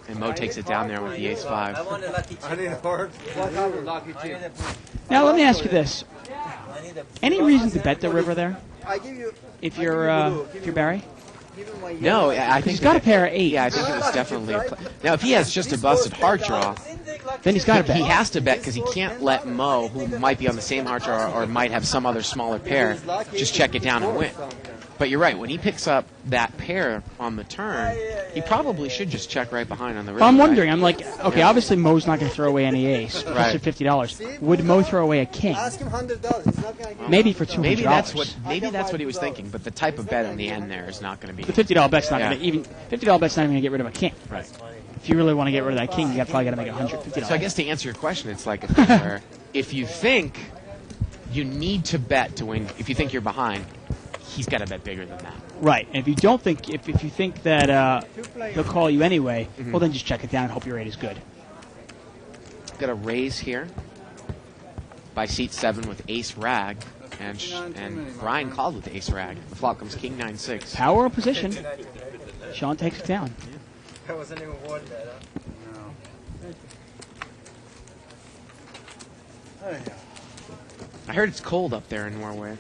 And Mo takes it down there with the ace 5. I want a lucky chip. I need a heart. What kind of lucky chip? Now let me ask you this: I need a any reason to bet the river there? I give you. If you're Barry, No, I think he's got a pair of 8. Yeah, I think it was definitely a play. Now, if he has just a busted heart draw, Then he's got to bet. he has to bet because he can't let Mo, who might be on the same heart draw or might have some other smaller pair, just check it down and win. But you're right. When he picks up that pair on the turn, he probably should just check right behind on the river. Well, I'm right? wondering. I'm like, okay, Yeah. obviously Mo's not going to throw away any ace. Plus Right. your $50. Would Mo throw away a king? Ask him $100. He's not gonna give Maybe for $200. Maybe that's what he was thinking. But the type of bet in the end there is not going to be. The $50 bet's not Yeah. going to even $50 bet's not even going to get rid of a king. Right. If you really want to get rid of that king, you probably got to make it $150. So I guess to answer your question, it's like a thing where if you think you need to bet to win, if you think you're behind, he's got to bet bigger than that. Right. And if you don't think, if you think that he'll call you anyway, Mm-hmm. well then just check it down and hope your rate is good. Got a raise here by seat 7 with ace rag, and Brian called with ace rag. The flop comes king 9-6. Power of position. Sean takes it down. I wasn't even warned that, huh? I heard it's cold up there in Norway.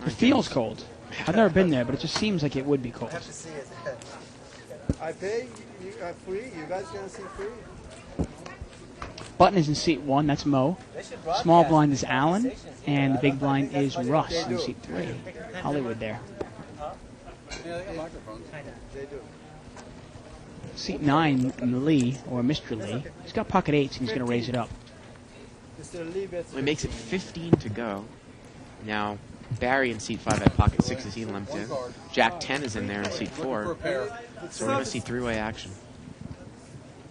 It feels cold. I've never been there, but it just seems like it would be cold. I have to see it. I pay, you are free. You guys gonna see free? Button is in seat 1. That's Mo. They should Small broadcast blind is these Allen, conversations here. and the big I blind think is that's Russ what in seat 3. Hollywood there. Yeah, they got microphones. They do. Seat 9, Lee, or Mr. Lee. He's got pocket 8s, and he's going to raise it up. Mr. Lee bets Well, it makes it 15 to go. Now, Barry in seat 5 had pocket 6 as he limped in. Jack 10 is in there in seat Looking for a 4. pair. So we're going to see three-way action.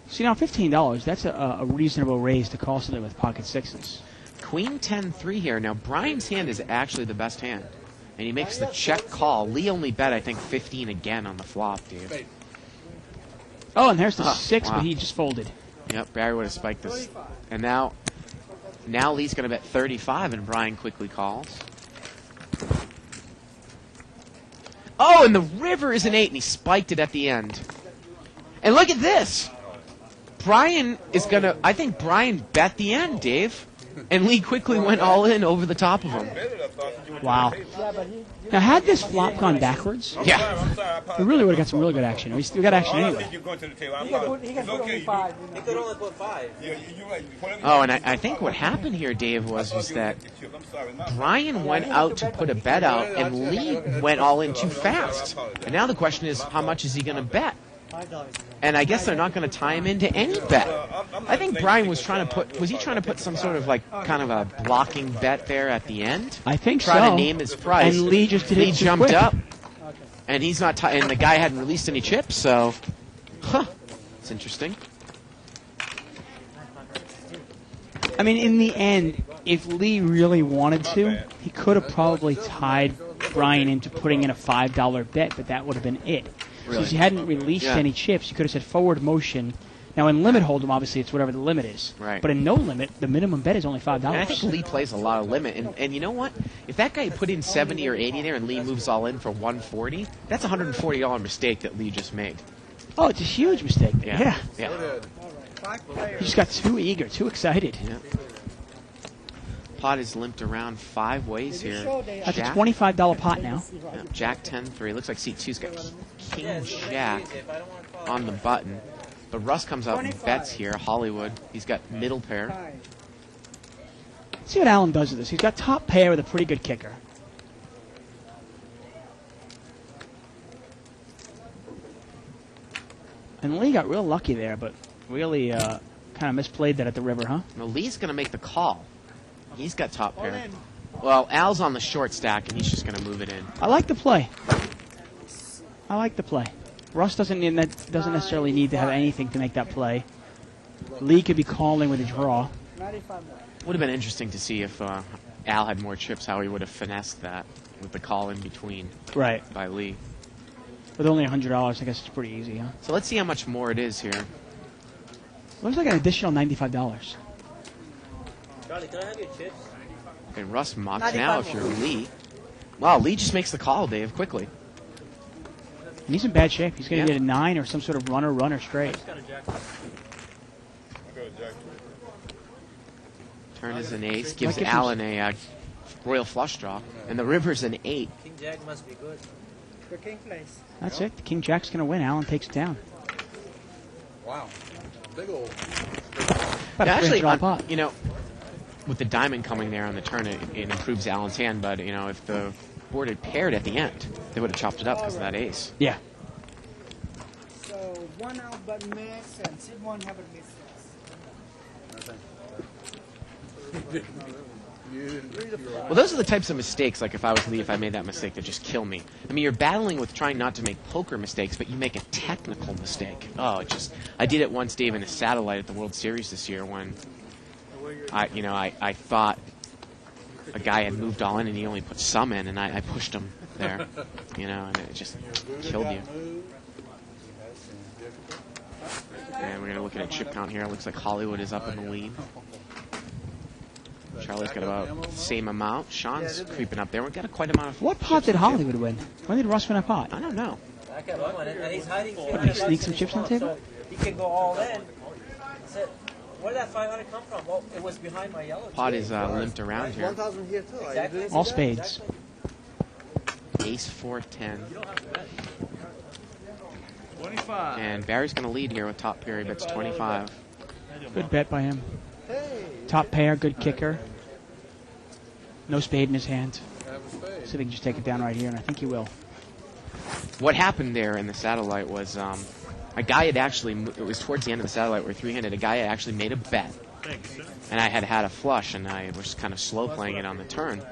See, now $15, that's a reasonable raise to call something with pocket 6s. Queen 10-3 here. Now, Brian's hand is actually the best hand. And he makes the check call. Lee only bet, I think, 15 again on the flop, dude. Spade. Oh, and there's the Oh, 6, wow. but he just folded. Yep, Barry would have spiked this. And now Lee's going to bet 35, and Brian quickly calls. Oh, and the river is an 8, and he spiked it at the end. And look at this. Brian is going to... I think Brian bet the end, Dave. And Lee quickly went all in over the top of him. Wow. Now, had this flop gone backwards, Yeah. we really would have got some really good action. We got action anyway. He can put only 5. He could only put 5. Oh, and I think what happened here, Dave, was that Brian went out to put a bet out, and Lee went all in too fast. And now the question is, how much is he going to bet? And I guess they're not going to tie him into any bet. I think Brian was trying to put... Was he trying to put some sort of, like, kind of a blocking bet there at the end? I think so. Try to name his price. And Lee just did it Lee too jumped quick. up. And he's not... and the guy hadn't released any chips, so... Huh. It's interesting. I mean, in the end, if Lee really wanted to, he could have probably tied Brian into putting in a $5 bet, but that would have been it. Really? Since he hadn't released Yeah. any chips, you could have said forward motion. Now, in limit hold'em, obviously, it's whatever the limit is. Right. But in no limit, the minimum bet is only $5. And I think Lee plays a lot of limit. And you know what? If that guy put in 70 or 80 there and Lee moves all in for 140, that's a $140 mistake that Lee just made. Oh, it's a huge mistake. Yeah. Yeah. He just got too eager, too excited. Yeah. Pot is limped around 5 ways here. That's a Jack, $25 pot now. yeah, Jack 10-3. Looks like C2's got King Yeah, it's Jack easy if I don't want to call. on the button. But Russ comes out and bets here. Hollywood. He's got middle pair. Let's see what Allen does with this. He's got top pair with a pretty good kicker. And Lee got real lucky there, but really kind of misplayed that at the river, huh? Now Lee's going to make the call. He's got top pair. Well, Al's on the short stack, and he's just going to move it in. I like the play. I like the play. Russ doesn't necessarily need to have anything to make that play. Lee could be calling with a draw. Would have been interesting to see if Al had more chips, how he would have finessed that with the call in between Right. by Lee. With only $100, I guess it's pretty easy, huh? So let's see how much more it is here. Looks like an additional $95. Charlie, can I have your chips? And Russ mocks now if you're Lee. Wow, Lee just makes the call, Dave, quickly. And he's in bad shape. He's going to Yeah. get a 9 or some sort of runner straight. Got a jack. Turn is an ace, gives Like if Allen a royal flush draw. And the river's an 8. King Jack must be good. That's it. The King Jack's going to win. Allen takes it down. Wow. Big old. About a Actually, $300 pot. you know, with the diamond coming there on the turn, it improves Allen's hand. But, you know, if the board had paired at the end, they would have chopped it up because of that ace. Yeah. So one out but miss, and Sid one haven't missed. Well, those are the types of mistakes, like if I was Lee, if I made that mistake, that just kill me. I mean, you're battling with trying not to make poker mistakes, but you make a technical mistake. Oh, it just... I did it once, Dave, in a satellite at the World Series this year when I thought a guy had moved all in and he only put some in, and I pushed him there, and it just killed you. And we're going to look at a chip count here. It looks like Hollywood is up in the lead. Charlie's got about the same amount. Sean's creeping up there. We've got quite amount of... What pot did Hollywood win? When did Russ win a pot? I don't know. And he's hiding. What, did he sneak some chips on the table? So he can go all in. I said, where did that 500 come from? Well, it was behind my yellow. Pot is limped around here. 1,000 here too. Exactly. All spades. Ace 4-10. 25. And Barry's going to lead here with top pair. He bets 25. Good bet by him. Top pair, good kicker. No spade in his hand. See if he can just take it down right here, and I think he will. What happened there in the satellite was a guy had actually... It was towards the end of the satellite where three-handed. A guy had actually made a bet. And I had a flush, and I was kind of slow playing it on the turn.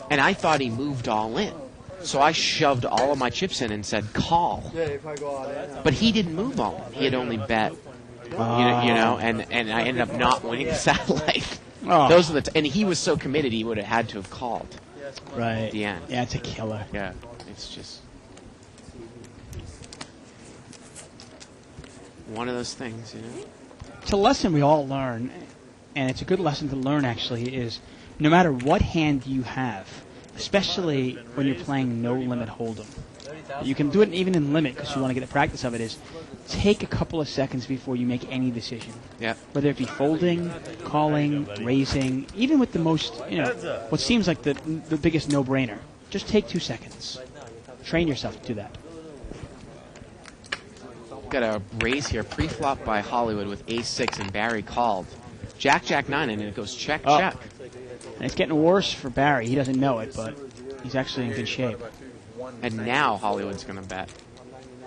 And I thought he moved all in. So I shoved all of my chips in and said, call. But he didn't move all in. He had only bet, and I ended up not winning the satellite. Oh. Those are and he was so committed he would have had to have called. Right. At the end. Yeah, it's a killer. Yeah, it's just one of those things, It's a lesson we all learn, and it's a good lesson to learn, actually, is no matter what hand you have, especially when you're playing no-limit hold'em, you can do it even in limit because you want to get a practice of it, is take a couple of seconds before you make any decision. Yeah. Whether it be folding, calling, raising, even with the most, what seems like the biggest no-brainer. Just take 2 seconds. Train yourself to do that. Got a raise here, pre-flop by Hollywood with ace-6, and Barry called. Jack-9, and it goes check. And it's getting worse for Barry. He doesn't know it, but he's actually in good shape. And now Hollywood's going to bet.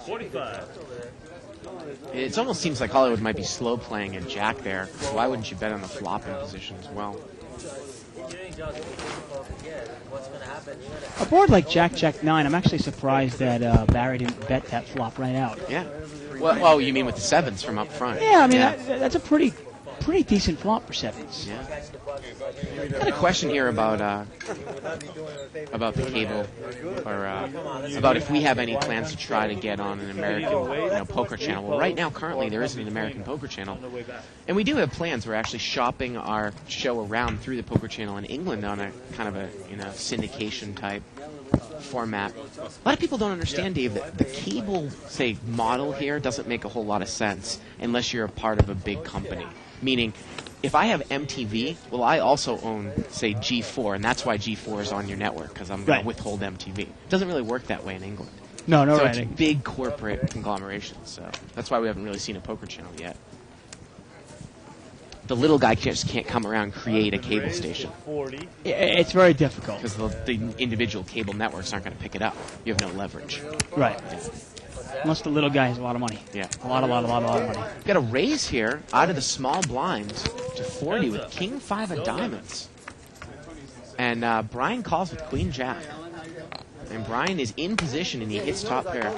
45. It almost seems like Hollywood might be slow playing a jack there. Why wouldn't you bet on the flopping position as well? A board like Jack-9, I'm actually surprised that Barry didn't bet that flop right out. Yeah. Well, you mean with the sevens from up front? Yeah, I mean, that's a pretty decent flop for sevens. Yeah. I got a question here about the cable, or about if we have any plans to try to get on an American poker channel. Well, right now, currently, there isn't an American poker channel, and we do have plans. We're actually shopping our show around through the poker channel in England on a kind of a syndication type format. A lot of people don't understand, Dave, that the cable, say, model here doesn't make a whole lot of sense unless you're a part of a big company. Meaning, if I have MTV, well, I also own, say, G4, and that's why G4 is on your network, because I'm going to withhold MTV. It doesn't really work that way in England. No, so right. it's big corporate conglomerations, so that's why we haven't really seen a poker channel yet. The little guy just can't come around and create a cable station. It's very difficult. Because the individual cable networks aren't going to pick it up. You have no leverage. Right. Yeah. Unless the little guy has a lot of money. Yeah. A lot of money. Got a raise here out of the small blind to 40 with King 5 of diamonds. And Brian calls with Queen Jack. And Brian is in position and he hits top pair.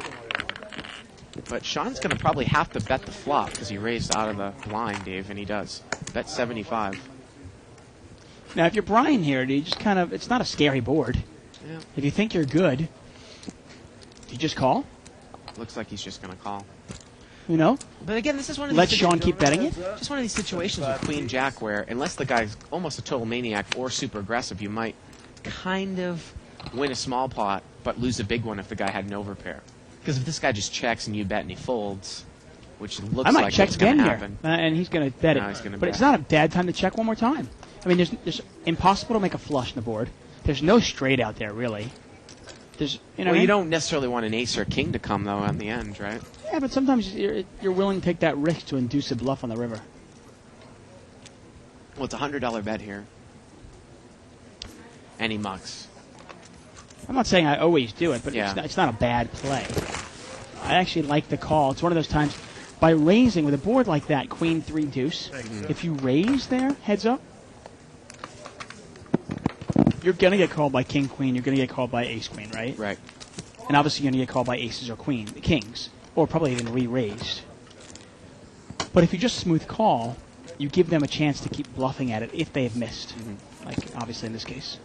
But Sean's going to probably have to bet the flop because he raised out of the blind, Dave, and he does. Bet 75. Now, if you're Brian here, do you just kind of, it's not a scary board. Yeah. If you think you're good, do you just call? Looks like he's just going to call. But again, this is one of let these Sean keep betting it? Just one of these situations with Queen Jack where, unless the guy's almost a total maniac or super aggressive, you might kind of win a small pot but lose a big one if the guy had an overpair. Because if this guy just checks and you bet and he folds, which looks like it's going to happen. And he's going to bet No, it. he's gonna But bet. it's not a bad time to check one more time. I mean, there's impossible to make a flush on the board. There's no straight out there, really. There's, you don't necessarily want an ace or a king to come, though, on the end, right? Yeah, but sometimes you're willing to take that risk to induce a bluff on the river. Well, it's a $100 bet here. And he mucks. I'm not saying I always do it, but Yeah. it's not a bad play. I actually like the call. It's one of those times, by raising with a board like that, queen, 3, deuce, if you raise there, heads up, you're going to get called by king, queen. You're going to get called by ace, queen, right? Right. And obviously you're going to get called by aces or kings, or probably even re-raised. But if you just smooth call, you give them a chance to keep bluffing at it if they have missed, like obviously in this case.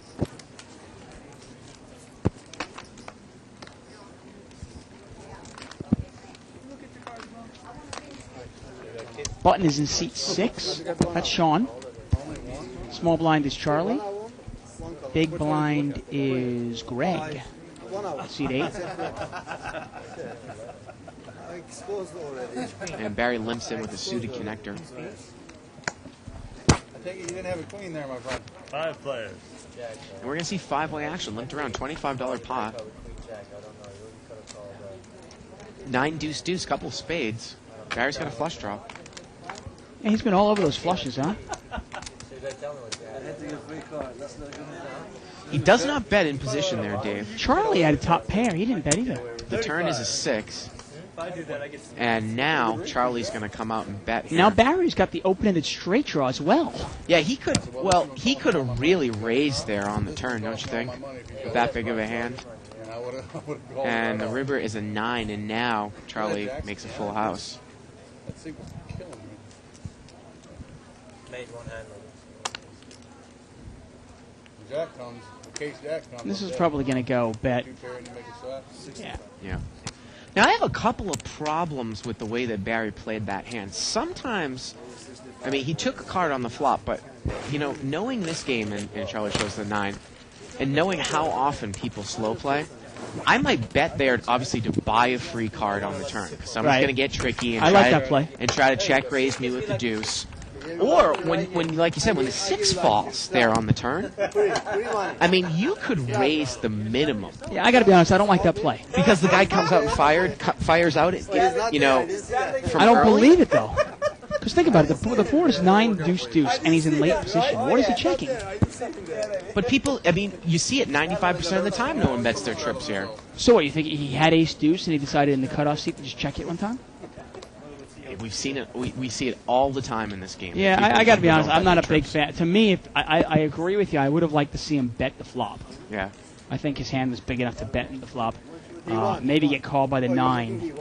Button is in seat 6. That's Sean. Small blind is Charlie. Big blind is Greg. Seat 8. And Barry limps in with a suited connector. I take it you didn't have a queen there, my friend. 5 players. And we're going to see 5-way action. Limped around, $25 pot. 9 deuce deuce, couple of spades. Barry's got a flush draw. Yeah, he's been all over those flushes, huh? He does not bet in position there, Dave. Charlie had a top pair. He didn't bet either. The turn is a 6. And now Charlie's going to come out and bet here. Now Barry's got the open-ended straight draw as well. Yeah, he could have really raised there on the turn, don't you think? With that big of a hand. And the river is a 9, and now Charlie makes a full house. That sequence is killing me. Made one hand. The jack comes, the case jack comes. This is probably going to go bet. 2 pair and you make a slap. Yeah. Yeah. Now, I have a couple of problems with the way that Barry played that hand. Sometimes, I mean, he took a card on the flop, but, knowing this game, and Charlie shows the 9, and knowing how often people slow play, I might bet there, obviously, to buy a free card on the turn, because someone's Right. going to get tricky and I like that play. and try to check raise me with the deuce. Or when, like you said, when the 6 falls there on the turn, I mean, you could raise the minimum Yeah, I got to be honest. I don't like that play. because the guy comes out and fires out. From I don't early. believe it though. Because think about it. The board is 9 deuce deuce, and he's in late position. What is he checking? But people, I mean, you see it 95% of the time. No one bets their trips here. So what? You think he had ace deuce, and he decided in the cutoff seat to just check it one time? We've seen it. We see it all the time in this game. Yeah, People I got to be don't honest. bet I'm not their a big trips. fan. To me, if I agree with you. I would have liked to see him bet the flop. Yeah. I think his hand was big enough to bet in the flop. Maybe get called by the 9,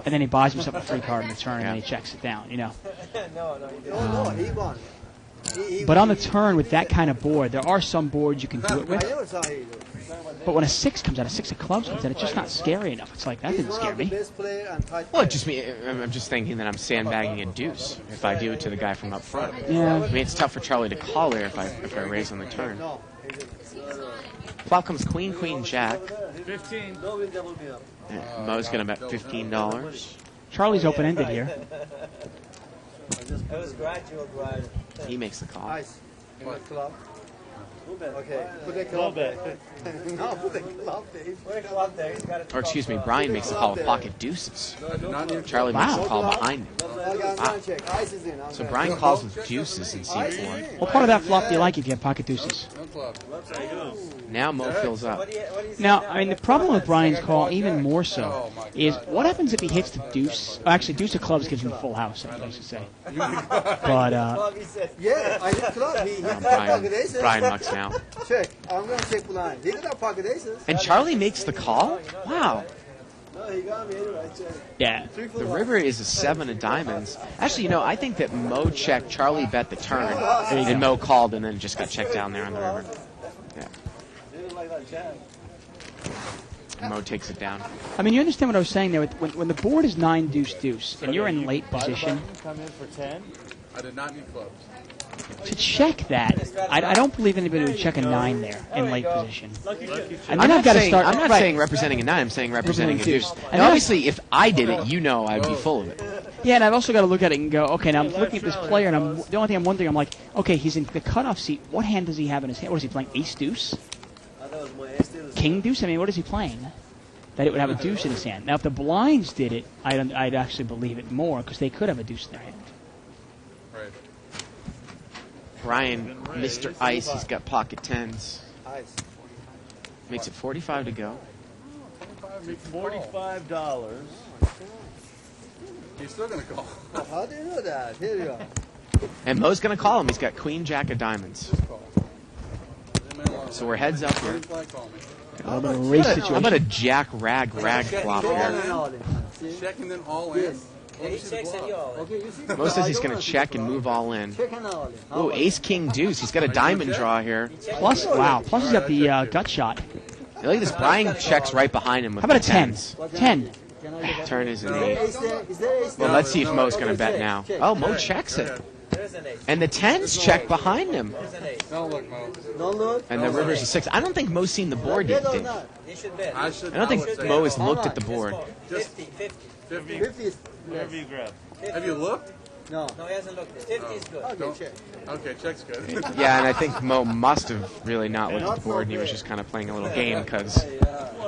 and then he buys himself a free card in the turn, and then he checks it down. No, you No, he won. But on the turn with that kind of board, there are some boards you can do it I with. never saw he do. But when a 6 comes out, a 6 of clubs comes out, it's just not scary enough. It's like, that He's didn't one scare of the me. best player and tight Well, player. it just me. I'm just thinking that I'm sandbagging a deuce if I do it to the guy from up front. Yeah. I mean, it's tough for Charlie to call there if I raise on the turn. Flop comes queen, queen, jack. 15. Yeah, Mo's gonna bet $15. Charlie's open-ended here. It was gradual grind. He makes the call. Nice. In the club. Okay, put the club there. No, put the club there. Put a club there. He's got Or excuse me, Brian makes the call with pocket deuces. Charlie makes Wow. the call behind him. Okay, I'm gonna check. Ice is in. So Brian calls with deuces in seat 4. What part of that flop do you like if you have pocket deuces? No club. Now Mo fills up. What do you Now, I mean, the problem with Brian's call, even more so, is what happens if he hits the deuce? Actually, deuce of clubs gives him a full house, I should say. But, club? He said, Yeah, I hit club. He got pocket aces. Brian mucks now. Check. I'm gonna check blind. He got pocket aces. And Charlie makes the call? Wow. No, he got me anyway. Check. yeah. The river is a 7 of diamonds. Actually, I think that Mo checked, Charlie bet the turn, and Mo called and then just got checked down there on the river. Yeah. Mo takes it down. I mean, you understand what I was saying there? When the board is 9 deuce deuce, and you're in late position, Come in for 10. I did not need clubs. to check that, I don't believe anybody would check a 9 there in late position. And I'm then I've not, got to saying, start. I'm not right. saying representing a 9, I'm saying representing a deuce. And And then obviously, if I did it, I'd be full of it. Yeah, and I've also got to look at it and go, okay, now I'm looking at this player, and the only thing I'm wondering, I'm like, okay, he's in the cutoff seat. What hand does he have in his hand? What is he playing? Ace deuce? King deuce? I mean, what is he playing? That it would have a deuce in his hand. Now, if the blinds did it, I'd actually believe it more because they could have a deuce in their hand. Right. Brian, Mr. Ice, he's got pocket 10s. Ice. Makes it 45 to go. $45. He's still going to call. How do you know that? Here you go. And Mo's going to call him. He's got queen, jack of diamonds. Just call. So we're heads up here. Green flag, call me. A little bit of a race How situation. about a jack rag flop All here? in, all in. See? Check and then all in. Yes. Yeah, he checks and you all in. Okay, you see? Mo says he's I don't going to want check to and move all in. Check and all in. Oh, ace, king, deuce. He's got a diamond draw here. Plus, wow. Plus, he's got the gut shot. Look at this. Brian checks right behind him with How about a the 10? tens. 10. Can I get Turn is an No. eight. Is there ace Well, there? let's see if Mo's going to bet now. Oh, Mo checks it. There's an ace. And the tens check behind him. There's an ace. Don't look, Mo. Don't look. And the river's a six. I don't think Mo's seen the board yet, Bet or Dave. not? You should bet. I I don't think would say Mo yes. has looked at the board. 50, 50. 50. 50 is Whatever less. you grab. Have you looked? No. No, he hasn't looked at it. 50 is good. Okay, Don't- check. Okay, check's good. Yeah, and I think Mo must have really not looked at the board, and he was just kind of playing a little game because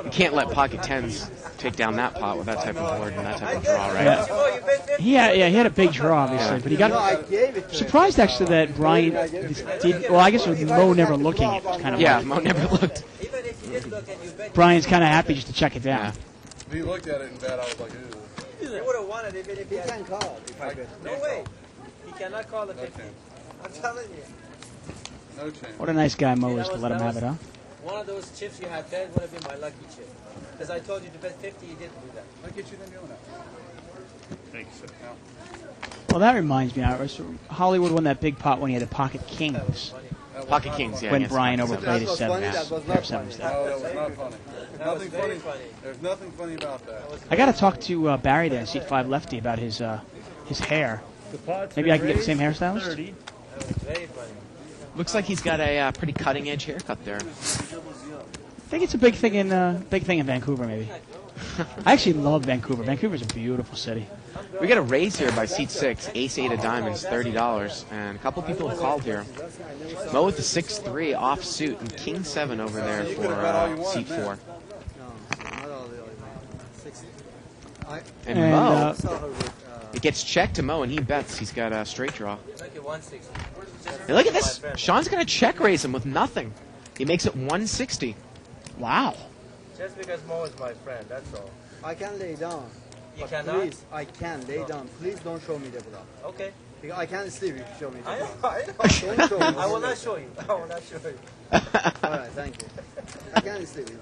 you can't let pocket tens take down that pot with that type of board and that type of draw, right? Yeah. Oh, you bet 50? He had a big draw, obviously, but he No, I got gave it to him. surprised actually that Brian did. Well, I guess with Mo never looking, it was kind of Yeah, Mo never looked. Even if you did look and you bet, Brian's kind of happy just to check it Yeah. down. If he looked at it in bed, I was like, ew. you would have won it even if He you had. can call if I bet. No way. He cannot call the No 50. chance. I'm telling you. No chance. What a nice guy Mo is That to was- let him that have it, huh? One of those chips you had bet would have been my lucky chip. Because I told you to bet 50, you didn't do that. I'll get you them doing that. Thank you, sir. Well, that reminds me, Hollywood won that big pot when he had the pocket kings. That was Pocket not kings, funny. yeah. When against Brian pocket overplayed sevens. his That was sevens. funny, that was Pair not of sevens funny. there. No, that was not funny. That was Nothing very funny. funny. There's nothing funny about that. I got to talk to Barry there, seat 5 lefty, about his hair. The pot's Maybe been I can get the raised same to hairstylist? 30. That was very funny. Looks like he's got a pretty cutting edge haircut there. I think it's a big thing in Vancouver, maybe. I actually love Vancouver. Vancouver's a beautiful city. We got a raise here by seat 6, ace 8 of diamonds, $30, and a couple people have called here. Mo with the 6-3 off suit and king 7 over there for seat 4. No, not all the other 60. And And, Mo, Saw her with, it gets checked to Mo, and he bets he's got a straight draw. Make it 160. Hey, look at this. Sean's going to check raise him with nothing. He makes it 160. Wow. Just because Mo is my friend, that's all. I can lay down. You But cannot? Please, I can lay down. Please don't show me the bluff. Okay. Because I can't sleep if you show me the I bluff. know, I know. Don't show me. I will not show you. I will not show you. All right, thank you. I can't sleep if you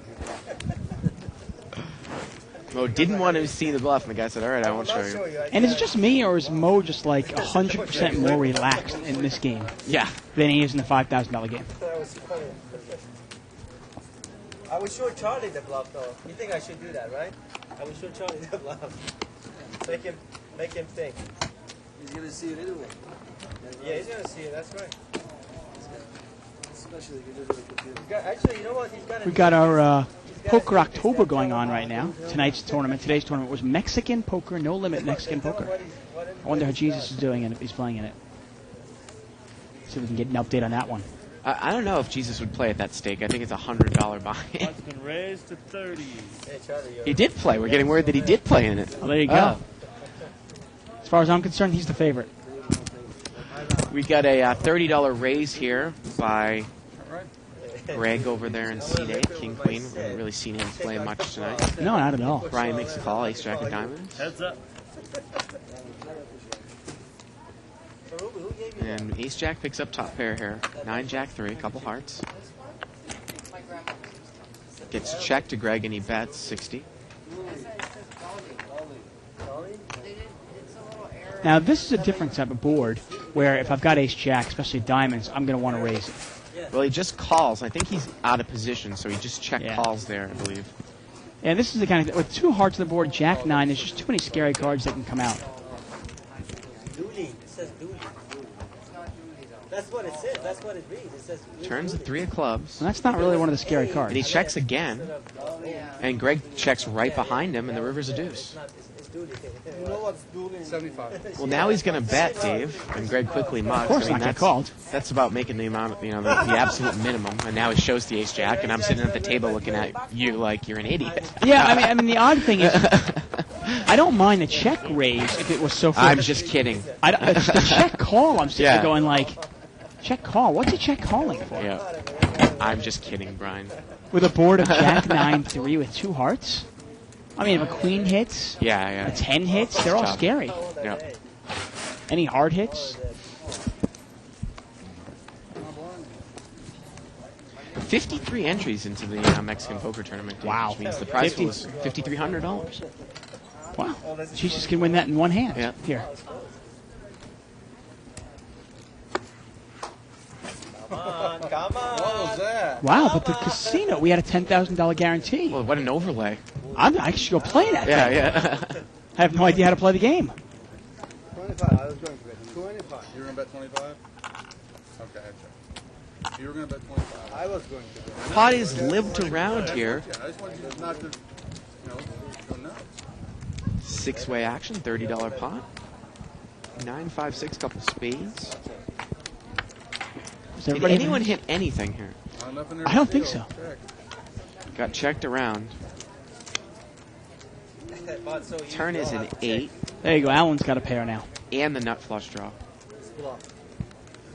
Mo didn't want to see the bluff, and the guy said, all right, I won't show you. And is it just me, or is Mo just like 100% more relaxed in this game Yeah. than he is in the $5,000 game? That was funny. I would show Charlie the bluff, though. You think I should do that, right? I would show Charlie the bluff. Make him think. He's going to see it anyway. Yeah, he's gonna see it. That's right. Especially if you do it with the computer. Actually, you know what? He's got. We've got our Poker October going on right now. Today's tournament was Mexican Poker, No Limit Mexican Poker. I wonder how Jesus is doing and if he's playing in it. See if we can get an update on that one. I don't know if Jesus would play at that stake. I think it's a $100 buy. Pot's been raised to 30. Hey, Charlie, He did play. We're getting word that he did play in it. Well, there you go. As far as I'm concerned, he's the favorite. We got a $30 raise here by Greg over there in seat 8, King Queen. We haven't really seen him play much tonight. No, not at all. Brian makes a call, ace jack of diamonds. Heads up. And ace jack picks up top pair here. 9 jack 3, couple hearts. Gets checked to Greg and he bets 60. Now, this is a different type of board where if I've got ace jack, especially diamonds, I'm going to want to raise it. Well, he just calls. I think he's out of position, so he just check Yeah. calls there, I believe. And this is the kind of with 2 hearts on the board, jack 9, there's just too many scary cards that can come out. Dooley. It says Dooley. That's what it says. That's what it reads. It says. Turns the 3 of clubs. And that's not really one of the scary cards. And he checks again. And Greg checks right behind him, and the river's a deuce. It's Dooley. You know what's doing? 75. Well, now he's going to bet, Dave, and Greg quickly mugs. Of course not get that's, called. That's about making the amount, the absolute minimum. And now he shows the ace jack, and I'm sitting at the table looking at you like you're an idiot. Yeah, I mean, the odd thing is, I don't mind the check raise if it was so. I'm just kidding. The check call. I'm sitting Yeah. there going like, check call. What's a check calling for? Yeah. I'm just kidding, Brian. With a board of Jack 9-3 with 2 hearts. I mean, if a queen hits, Yeah. a 10 hits, they're all Tough. scary. Yep. Any hard hits? 53 entries into the Mexican poker tournament. Dave, Wow. Which means the prize 50. was $5,300. Wow. Jesus can win that in one hand. Yeah. Here. Come on, come on. What was that? Wow, but the casino, we had a $10,000 guarantee. Well, what an overlay. I should go play that Yeah, thing. yeah. I have no idea how to play the game. 25. I was going to bet 25. You were going to bet 25? Okay, I checked. You were going to bet 25. I was going to bet. Pot is lived around here. I just wanted you not to, go nuts. 6-way action, $30 pot. 9, 5, 6, couple spades. Is Did everybody anyone hit anything here? I don't think so. Got checked around. Turn is an 8, There you go. Alan's got a pair now. and the nut flush draw.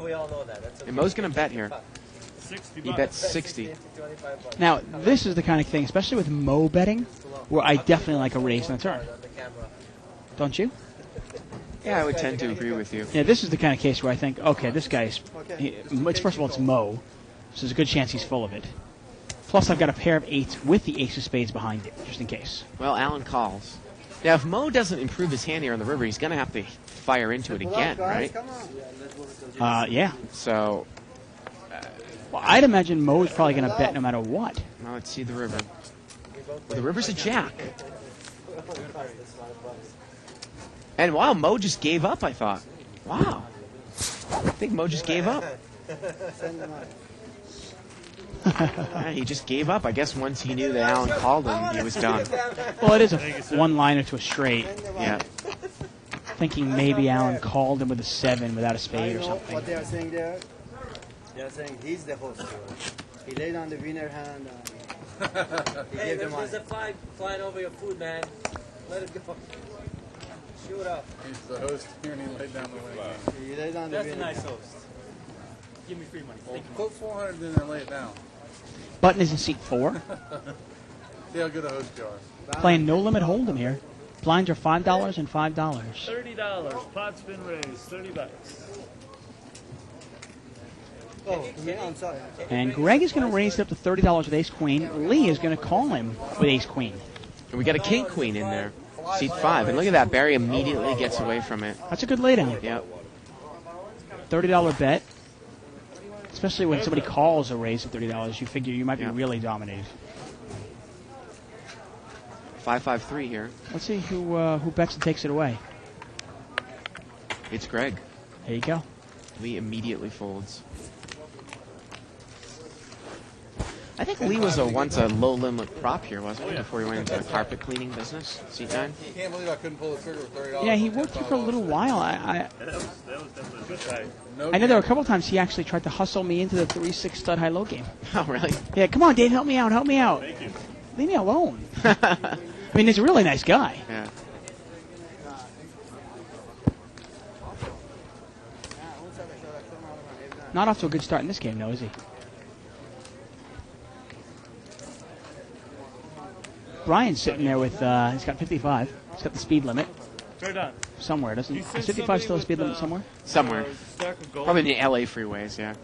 We all know that. That's And Mo's going to bet here. 60 He bucks. bets 60. 25 bucks. Now, this is the kind of thing, especially with Mo betting, where I definitely like a raise on the turn. On the camera. Don't you? Yeah, I would tend to agree with you. Yeah, this is the kind of case where I think, okay, this guy's. It's first of all, it's Mo, so there's a good chance he's full of it. Plus, I've got a pair of 8s with the ace of spades behind it, just in case. Well, Alan calls. Now, if Mo doesn't improve his hand here on the river, he's going to have to fire into it again, right? Yeah. So, Well, I'd imagine Mo's probably going to bet no matter what. now let's see the river. Well, the river's a jack. And wow, Mo just gave up, I thought. Wow. I think Mo just gave up. Yeah, he just gave up. I guess once he knew that Alan called him, he was done. Well, it is a one-liner to a straight, Yeah. thinking maybe Alan called him with a 7 without a spade or something. What they are saying there? They are saying he's the host. He laid on the winner hand. He Hey, gave the money. there's a fly flying over your food, man. Let it go. Shoot up. He's the host here and he laid down the winner. He laid on the That's a winner nice hand. host. Give me free money. Well, put 400 in and lay it down. Button is in seat 4. See how good a host you are. Playing no limit hold'em here. Blinds are $5 and $5. $30. Pot's been raised. 30 bucks. Oh, I'm sorry. And Greg is going to raise it up to $30 with ace queen. Lee is going to call him with ace queen. And we got a king queen in there. Seat 5. And look at that. Barry immediately gets away from it. That's a good laydown. Yep. $30 bet. Especially when somebody calls a raise at $30, you figure you might be Yeah. really dominated. 5-5-3 here. Let's see who bets and takes it away. It's Greg. There you go. Lee immediately folds. I think Lee was once a low-limit prop here, wasn't he, before he went into the carpet cleaning business? Seat 9? I can't believe I couldn't pull the trigger with $30. Yeah, he worked here for a little while. That was definitely a good fight. I know there were a couple of times he actually tried to hustle me into the 3-6 stud high-low game. Oh, really? Yeah, come on, Dave, help me out, help me out. Thank you. Leave me alone. I mean, he's a really nice guy. Yeah. Not off to a good start in this game, though, is he? Brian's sitting there with, he's got 55. He's got the speed limit Turn on. somewhere, doesn't he? You said Is 55 still a somebody speed with, limit somewhere? Somewhere. Stack of gold. Probably in the LA freeways, yeah.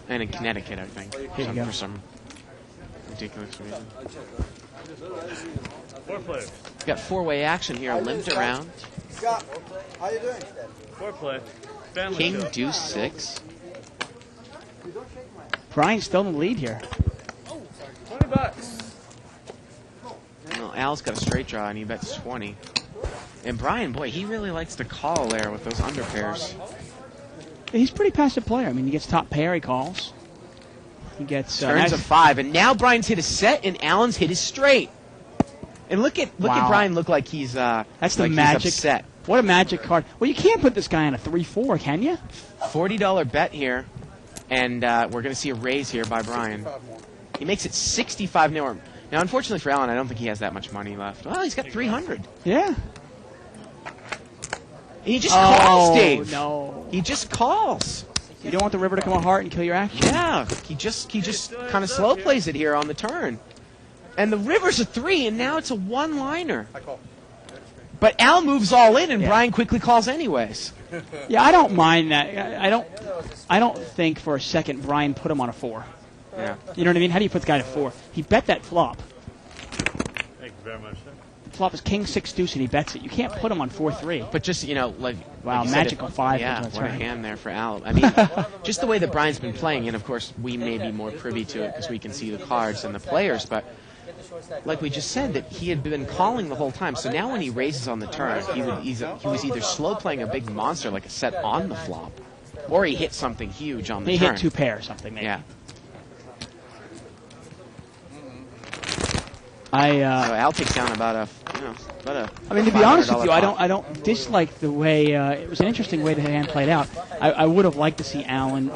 And in Connecticut, I think. Here you go. For some ridiculous reason. 4 players. We got 4-way action here. Limped around. Scott, how you doing? 4 play. Family King, show. deuce, 6. Brian's still in the lead here. 20 bucks. Well, Al's got a straight draw, and he bets 20. And Brian, boy, he really likes to call there with those under pairs. He's a pretty passive player. I mean, he gets top pair, he calls. He gets... Turns a 5, and now Brian's hit his set, and Alan's hit his straight. And look at Wow. Brian look like he's That's the like magic. He's upset. What a magic card. Well, you can't put this guy on a 3-4, can you? $40 bet here, and we're going to see a raise here by Brian. He makes it 65 now. Now, unfortunately for Alan, I don't think he has that much money left. Well, he's got 300. Yeah. He just calls, Oh, Dave. no. He just calls. You don't want the river to come apart and kill your action. Yeah, he just kind of slow plays it here on the turn. And the river's a 3, and now it's a one-liner. I call. But Al moves all in, and Yeah. Brian quickly calls anyways. Yeah, I don't mind that. I don't think for a second Brian put him on a 4. Yeah. You know what I mean? How do you put the guy to 4? He bet that flop. Thank you very much, sir. Flop is king 6 deuce, and he bets it. You can't put him on 4-3. But just, like Wow, like you said, magical 5. Yeah, That's what a right. hand there for Al. I mean, just the way that Brian's been playing, and of course we may be more privy to it because we can see the cards and the players, but like we just said, that he had been calling the whole time. So now when he raises on the turn, he was either slow playing a big monster like a set on the flop, or he hit something huge on the He turn. hit 2 pair or something, maybe. Yeah. So Al takes down about a I mean, to be honest with you, $500 I don't dislike the way it was an interesting way the hand played out. I would have liked to see Allen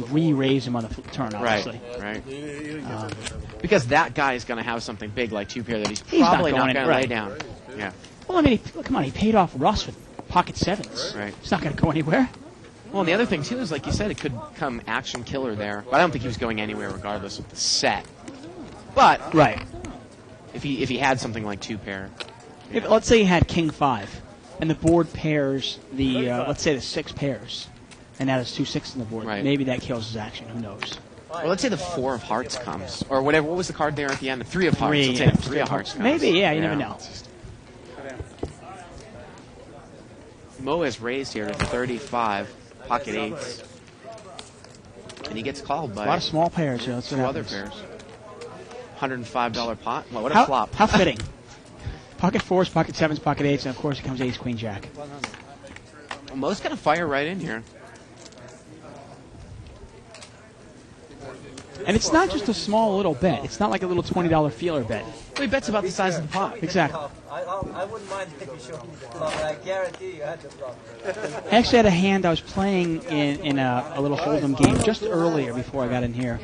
re-raise him on the turn, obviously. Right. Because that guy is going to have something big like 2 pair that he's He's not probably not going going to lay right. down. Yeah. Well, I mean, come on, he paid off Russ with pocket 7s. Right. It's not going to go anywhere. Well, and the other thing too is, like you said, it could come action killer there. But I don't think he was going anywhere regardless of the set. But Right. if he had something like 2 pair, If, let's say he had king 5, and the board pairs the, let's say the 6 pairs, and now there's 2 6s on the board. Right. Maybe that kills his action. Who knows? or let's say the 4 of hearts comes, or whatever. What was the card there at the end? The 3 of hearts. 3, Let's say yeah. the 3 of hearts comes. Maybe, yeah, you never know. Mo has raised here to 35, pocket 8s, and he gets called A by lot of small pairs here. Let's see 2 what other happens. pairs. $105 pot. Well, what a How, flop! how fitting. Pocket 4s, pocket 7s, pocket 8s, and of course it comes ace, queen, jack. Well, Mo's going to fire right in here. And it's not just a small little bet. It's not like a little $20 feeler bet. Well, he bets about the size of the pot. Exactly. I wouldn't mind if you showed me the flop, but I guarantee you had the flop. I actually had a hand I was playing in a little Hold'em game just earlier before I got in here.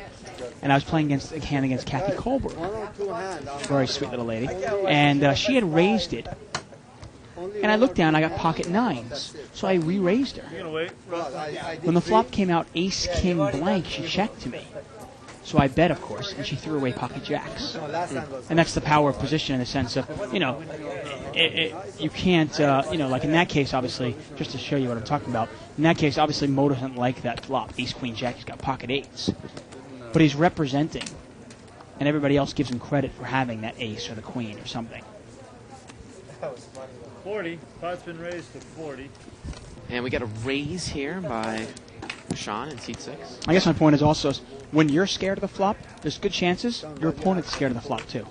And I was playing against a hand against Kathy Colbert. Very sweet little lady. And she had raised it. And I looked down, I got pocket 9s. So I re-raised her. You gonna wait? When the flop came out ace, king, blank, she checked to me. So I bet, of course, and she threw away pocket jacks. And that's the power of position in the sense of, you can't, like in that case, obviously, just to show you what I'm talking about, in that case, obviously, Mo doesn't like that flop. Ace, queen, jack, he's got pocket 8s. But he's representing, and everybody else gives him credit for having that ace or the queen or something. 40. Pot's been raised to 40. And we got a raise here by Sean in seat 6. I guess my point is also, when you're scared of the flop, there's good chances your opponent's scared of the flop too.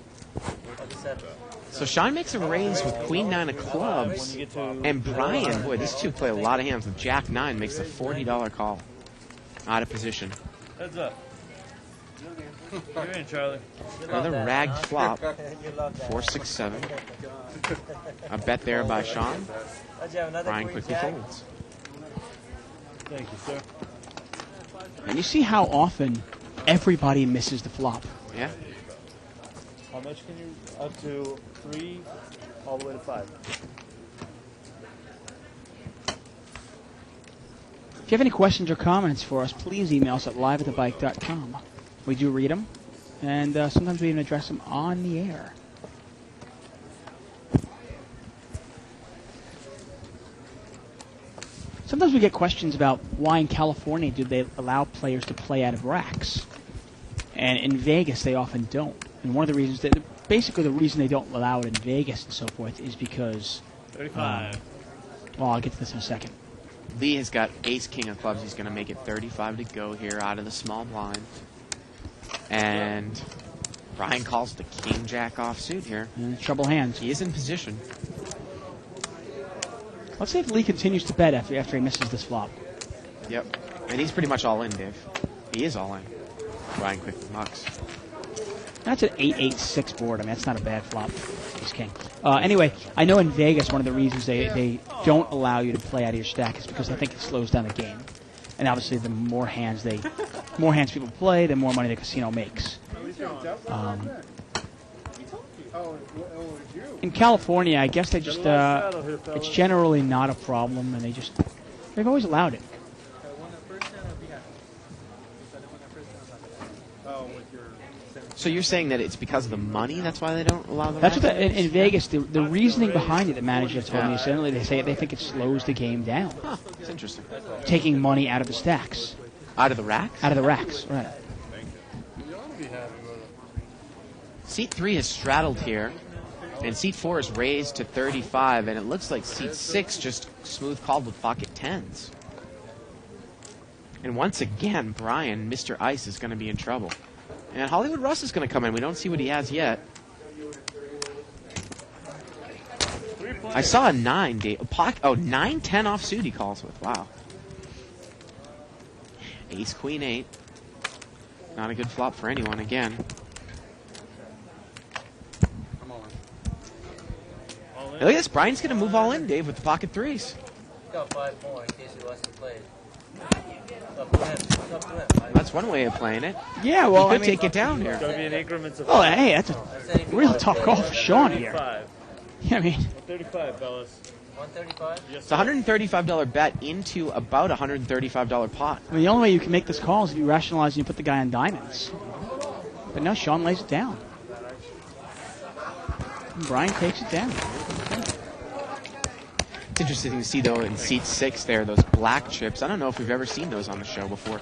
So Sean makes a raise with queen 9 of clubs. And Brian, boy, these two play a lot of hands. With jack 9 makes a $40 call. Out of position. Heads up. You're in, Charlie. Another ragged flop. You love that. 4, 6, 7. A bet there by Sean. How'd you have another Brian queen quickly jack? folds. Thank you, sir. And you see how often everybody misses the flop. Yeah. How much can you? Up to 3, all the way to 5. If you have any questions or comments for us, please email us at live@thebike.com. We do read them, and sometimes we even address them on the air. Sometimes we get questions about why in California do they allow players to play out of racks, and in Vegas they often don't. And one of the reasons, basically the reason they don't allow it in Vegas and so forth, is because, 35. well, I'll get to this in a second. Lee has got ace king of clubs. He's going to make it 35 to go here out of the small blind. And Brian calls the king jack offsuit here. And trouble hands. He is in position. Let's see if Lee continues to bet after he misses this flop. Yep. And he's pretty much all in, Dave. He is all in. Brian quickly mucks. That's an 8-8-6 board. I mean, that's not a bad flop. Ace king. Anyway, I know in Vegas one of the reasons they don't allow you to play out of your stack is because they think it slows down the game. And obviously, the more hands people play, the more money the casino makes. In California, I guess they just it's generally not a problem, and they've always allowed it. Oh, with your... So you're saying that it's because of the money? That's why they don't allow the That's what racks? in Vegas, the reasoning behind it, the manager told me, is generally they say they think it slows the game down. Huh, it's interesting. Taking money out of the stacks. Out of the racks? Out of the racks, right. You ought to be happy with it. Seat 3 has straddled here, and Seat 4 is raised to 35, and it looks like Seat 6 just smooth called with pocket 10s. And once again, Brian, Mr. Ice, is going to be in trouble. And Hollywood Russ is going to come in. We don't see what he has yet. I saw a 9, Dave. 9-10 offsuit he calls with. Wow. Ace, Queen, 8. Not a good flop for anyone again. Come on. Hey, look at this. Brian's going to move all in, Dave, with the pocket 3s. Got 5 more in case he wants to play. That's one way of playing it. Yeah, well, He I could mean, take it down here. It's going to be in increments of oh, 5. hey, that's a real tough call for Sean here. 135. Yeah, I mean, 135, Bellas. 135? Yes, It's a $135 bet into about a $135 pot. I mean, the only way you can make this call is if you rationalize and you put the guy on diamonds. But no, Sean lays it down. And Brian takes it down. It's interesting to see, though, in seat 6 there, those black chips. I don't know if we've ever seen those on the show before.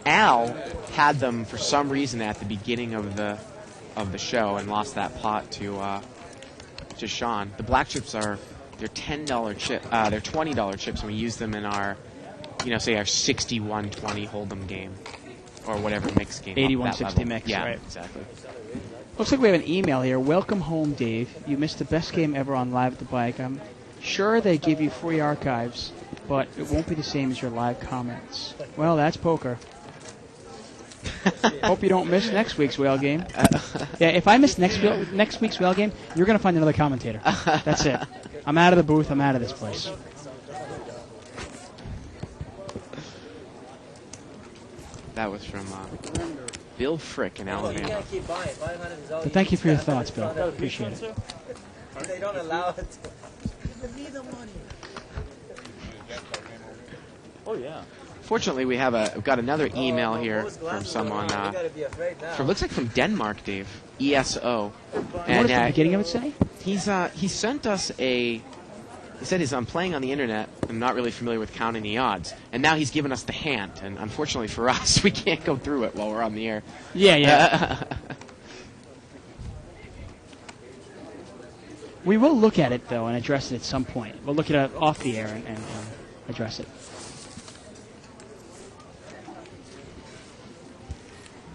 Al had them for some reason at the beginning of the show and lost that pot to Sean. The black chips they're $10 chip, they're $20 chips, and we use them in our, say our 61-20 hold'em game or whatever mix game. 81-60 mix, yeah, right. Exactly. Looks like we have an email here. Welcome home, Dave. You missed the best game ever on Live at the Bike. I'm sure they give you free archives, but it won't be the same as your live comments. Well, that's poker. Hope you don't miss next week's whale game. Yeah, if I miss next week's whale game, you're going to find another commentator. That's it. I'm out of the booth. I'm out of this place. That was from Bill Frick in You Alabama. can't keep buying. 500 is all But thank you for your thoughts, Bill. Appreciate it. They don't allow it. Oh, yeah. Fortunately, we've got another email here from someone. You gotta be afraid now. Looks like from Denmark, Dave. ESO. What And does the beginning of it say? he sent us He said I'm playing on the internet. I'm not really familiar with counting the odds, and now he's given us the hand. And unfortunately for us, we can't go through it while we're on the air. Yeah. We will look at it, though, and address it at some point. We'll look at it off the air and address it.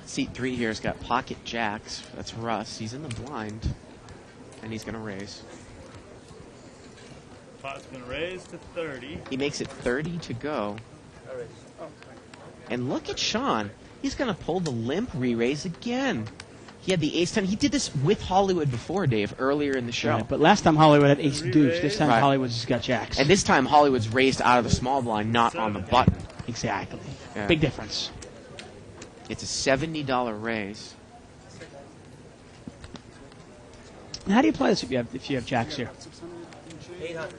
Seat 3 here has got pocket jacks. That's Russ. He's in the blind, and he's going to raise. Pot's been raised to 30. He makes it 30 to go. And look at Sean. He's going to pull the limp re-raise again. He had the ace-10. He did this with Hollywood before, Dave, earlier in the show. Right, but last time Hollywood had ace deuce. This time Right. Hollywood's just got jacks. And this time Hollywood's raised out of the small blind, not on the button. Exactly. Yeah. Big difference. It's a $70 raise. Now, how do you play this if you have jacks here? 800.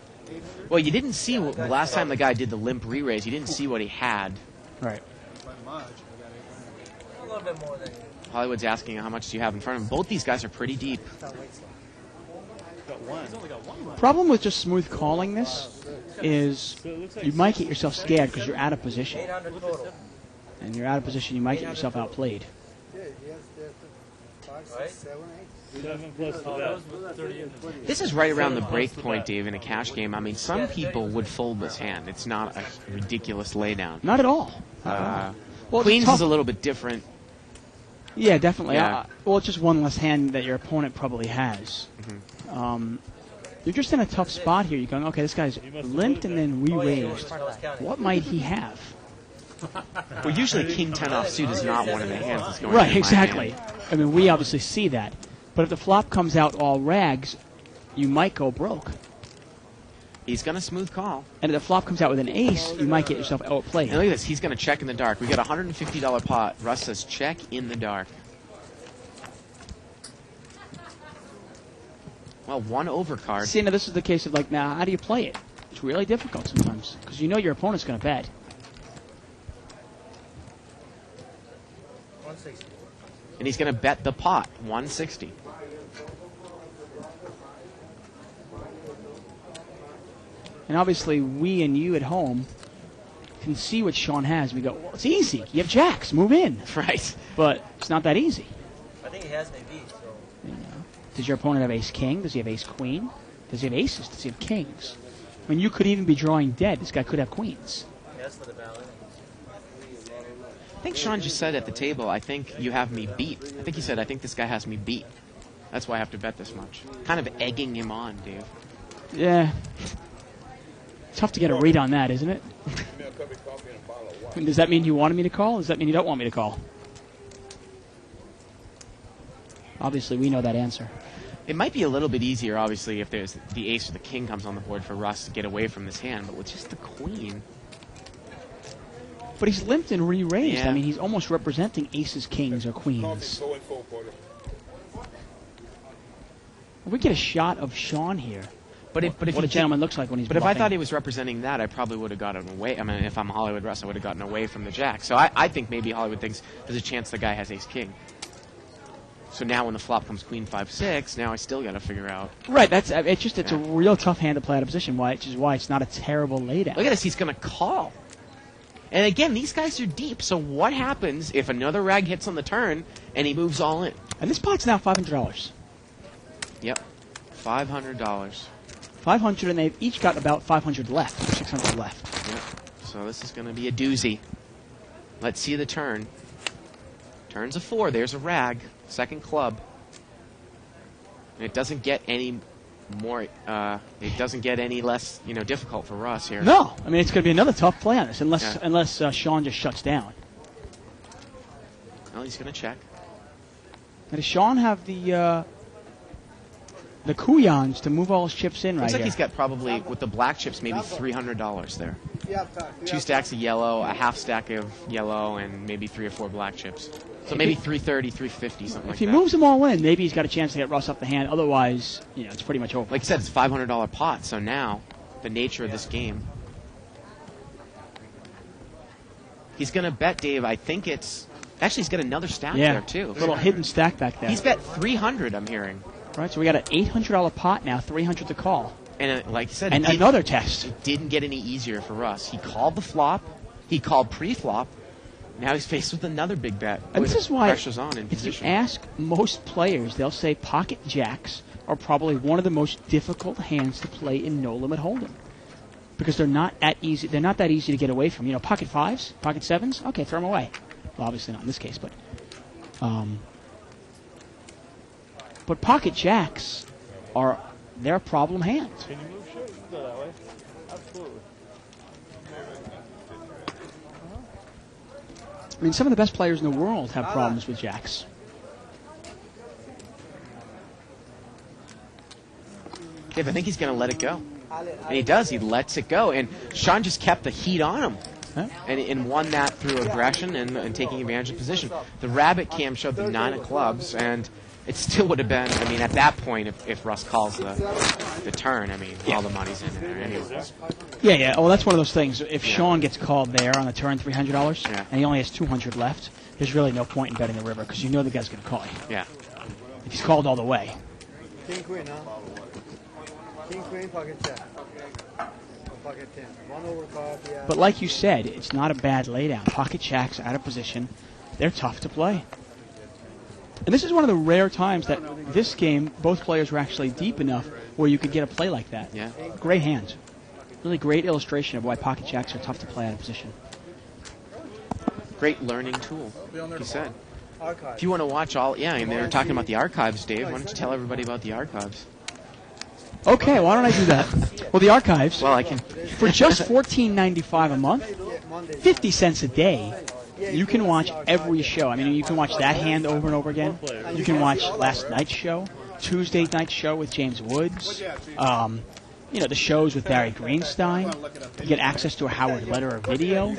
Well, you didn't see the last time the guy did the limp re-raise. You didn't see what he had. Right. A little bit more than you. Hollywood's asking how much do you have in front of him. Both these guys are pretty deep. Problem with just smooth calling this is you might get yourself scared because you're out of position. 800 total. And you're out of position, you might get yourself outplayed. Right? 7 plus that. This is right around the break point, Dave, in a cash game. I mean, some people would fold this hand. It's not a ridiculous laydown. Not at all. Well, it's Queens tough. is a little bit different. Yeah, definitely. Yeah. Well, it's just one less hand that your opponent probably has. You're just in a tough spot here. You're going, okay, this guy's limped and then re-raised. What might he have? Well, usually King 10 offsuit is not one of the hands that's going Right, in my exactly. hand. I mean, we obviously see that. But if the flop comes out all rags, you might go broke. He's going to smooth call. And if the flop comes out with an ace, you might get yourself outplayed. And look at this. He's going to check in the dark. We got a $150 pot. Russ says check in the dark. Well, one overcard. See, now this is the case of, like, now, how do you play it? It's really difficult sometimes because you know your opponent's going to bet. 160. And he's going to bet the pot, 160. And obviously, we and you at home can see what Sean has. We go, well, it's easy. You have jacks. Move in. Right. But it's not that easy. I think he has me beat, so. You know. Does your opponent have ace-king? Does he have ace-queen? Does he have aces? Does he have kings? I mean, you could even be drawing dead. This guy could have queens. That's for the balance. I think Sean just said at the table, I think you have me beat. I think he said, I think this guy has me beat. That's why I have to bet this much. Kind of egging him on, Dave. Yeah. Tough to get a read on that, isn't it? Does that mean you wanted me to call? Does that mean you don't want me to call? Obviously, we know that answer. It might be a little bit easier, obviously, if there's the ace or the king comes on the board for Russ to get away from this hand, but with just the queen. But he's limped and re-raised. Yeah. I mean, he's almost representing aces, kings, or queens. We get a shot of Sean here. But if What a he gentleman looks like when he's But if I bluffing. thought he was representing that, I probably would have gotten away. I mean, if I'm Hollywood Russ, I would have gotten away from the jack. So I think maybe Hollywood thinks there's a chance the guy has ace-king. So now when the flop comes queen 5-6, now I still got to figure out. Right, it's a real tough hand to play out of position, which is why it's not a terrible laydown. Look at this, he's going to call. And again, these guys are deep, so what happens if another rag hits on the turn and he moves all in? And this pot's now $500. Yep, $500. 500, and they've each got about 500 left, 600 left. Yep, so this is going to be a doozy. Let's see the turn. Turn's a 4, there's a rag, second club. And it doesn't get any more, it doesn't get any less, difficult for Russ here. No, I mean, it's going to be another tough play on this, unless Yeah. Sean just shuts down. Well, he's going to check. Now, does Sean have the kuyans to move all his chips in right Looks like here? he's got probably, with the black chips, maybe $300 there. Yeah, 2 stacks of yellow, a half stack of yellow, and maybe 3 or 4 black chips. So maybe 330, 350, something like If he that. moves them all in, maybe he's got a chance to get Russ off the hand. Otherwise, it's pretty much over. Like I said, it's a $500 pot, so now, the nature of this game. He's going to bet, Dave, I think it's... Actually, he's got another stack there, too. Little hidden stack back there. He's bet 300, I'm hearing. Right, so we got an $800 pot now, 300 to call. And like you said, And another test. it didn't get any easier for Russ. He called the flop. He called pre-flop. Now he's faced with another big bet. And this is why, pressure's on in if you position. ask most players, they'll say pocket jacks are probably one of the most difficult hands to play in no-limit hold'em. Because they're not that easy. They're not that easy to get away from. Pocket fives, pocket sevens. Okay, throw them away. Well, obviously not in this case, but pocket jacks they're a problem hand. Can you move shit? You can go that way. Absolutely. I mean, some of the best players in the world have problems with jacks. Dave, I think he's going to let it go. And he does. He lets it go. And Sean just kept the heat on him. Huh? And won that through aggression and taking advantage of position. The rabbit cam showed the 9 of clubs, and it still would have been, at that point, if Russ calls the turn, all the money's in there anyways. Yeah. Well, that's one of those things. If Sean gets called there on the turn, $300, Yeah. and he only has 200 left, there's really no point in betting the river because the guy's going to call you. Yeah. If he's called all the way. King, queen, huh? King, queen, pocket jack. Pocket 10. 1 over card, yeah. But like you said, it's not a bad laydown. Pocket jacks out of position. They're tough to play. And this is one of the rare times that this game, both players were actually deep enough where you could get a play like that. Yeah. Great hand. Really great illustration of why pocket jacks are tough to play out of position. Great learning tool, like you said. Archive. If you want to watch they were talking about the archives, Dave. Why don't you tell everybody about the archives? Okay, why don't I do that? Well, the archives, Well, I can... for just $14.95 a month, 50 cents a day, you can watch every show. You can watch that hand over and over again. You can watch last night's show, Tuesday night's show with James Woods, the shows with Barry Greenstein. You get access to a Howard Lederer video.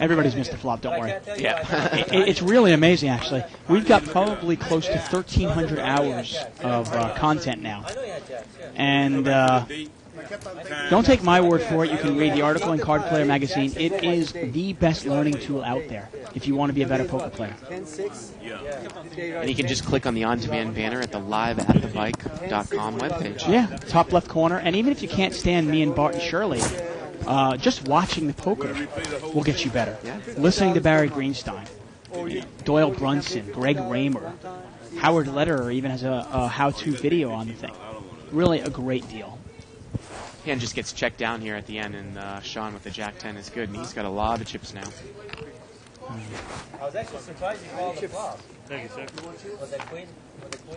Everybody's missed the flop, don't worry. Yeah. It's really amazing, actually. We've got probably close to 1,300 hours of content now. I know you had jacks, yeah. And Don't take my word for it. You can read the article in Card Player magazine. It is the best learning tool out there if you want to be a better poker player. 10-6? Yeah. And you can just click on the on-demand banner at the liveatthebike.com webpage. Yeah, top left corner. And even if you can't stand me and Bart and Shirley, just watching the poker will get you better. Yeah. Listening to Barry Greenstein, Doyle Brunson, Greg Raymer, Howard Lederer even has a how-to video on the thing. Really a great deal. Hand just gets checked down here at the end, and Sean with the Jack-10 is good, and he's got a lot of chips now. I was actually surprised you called the flop. Thank you, sir. With the queen.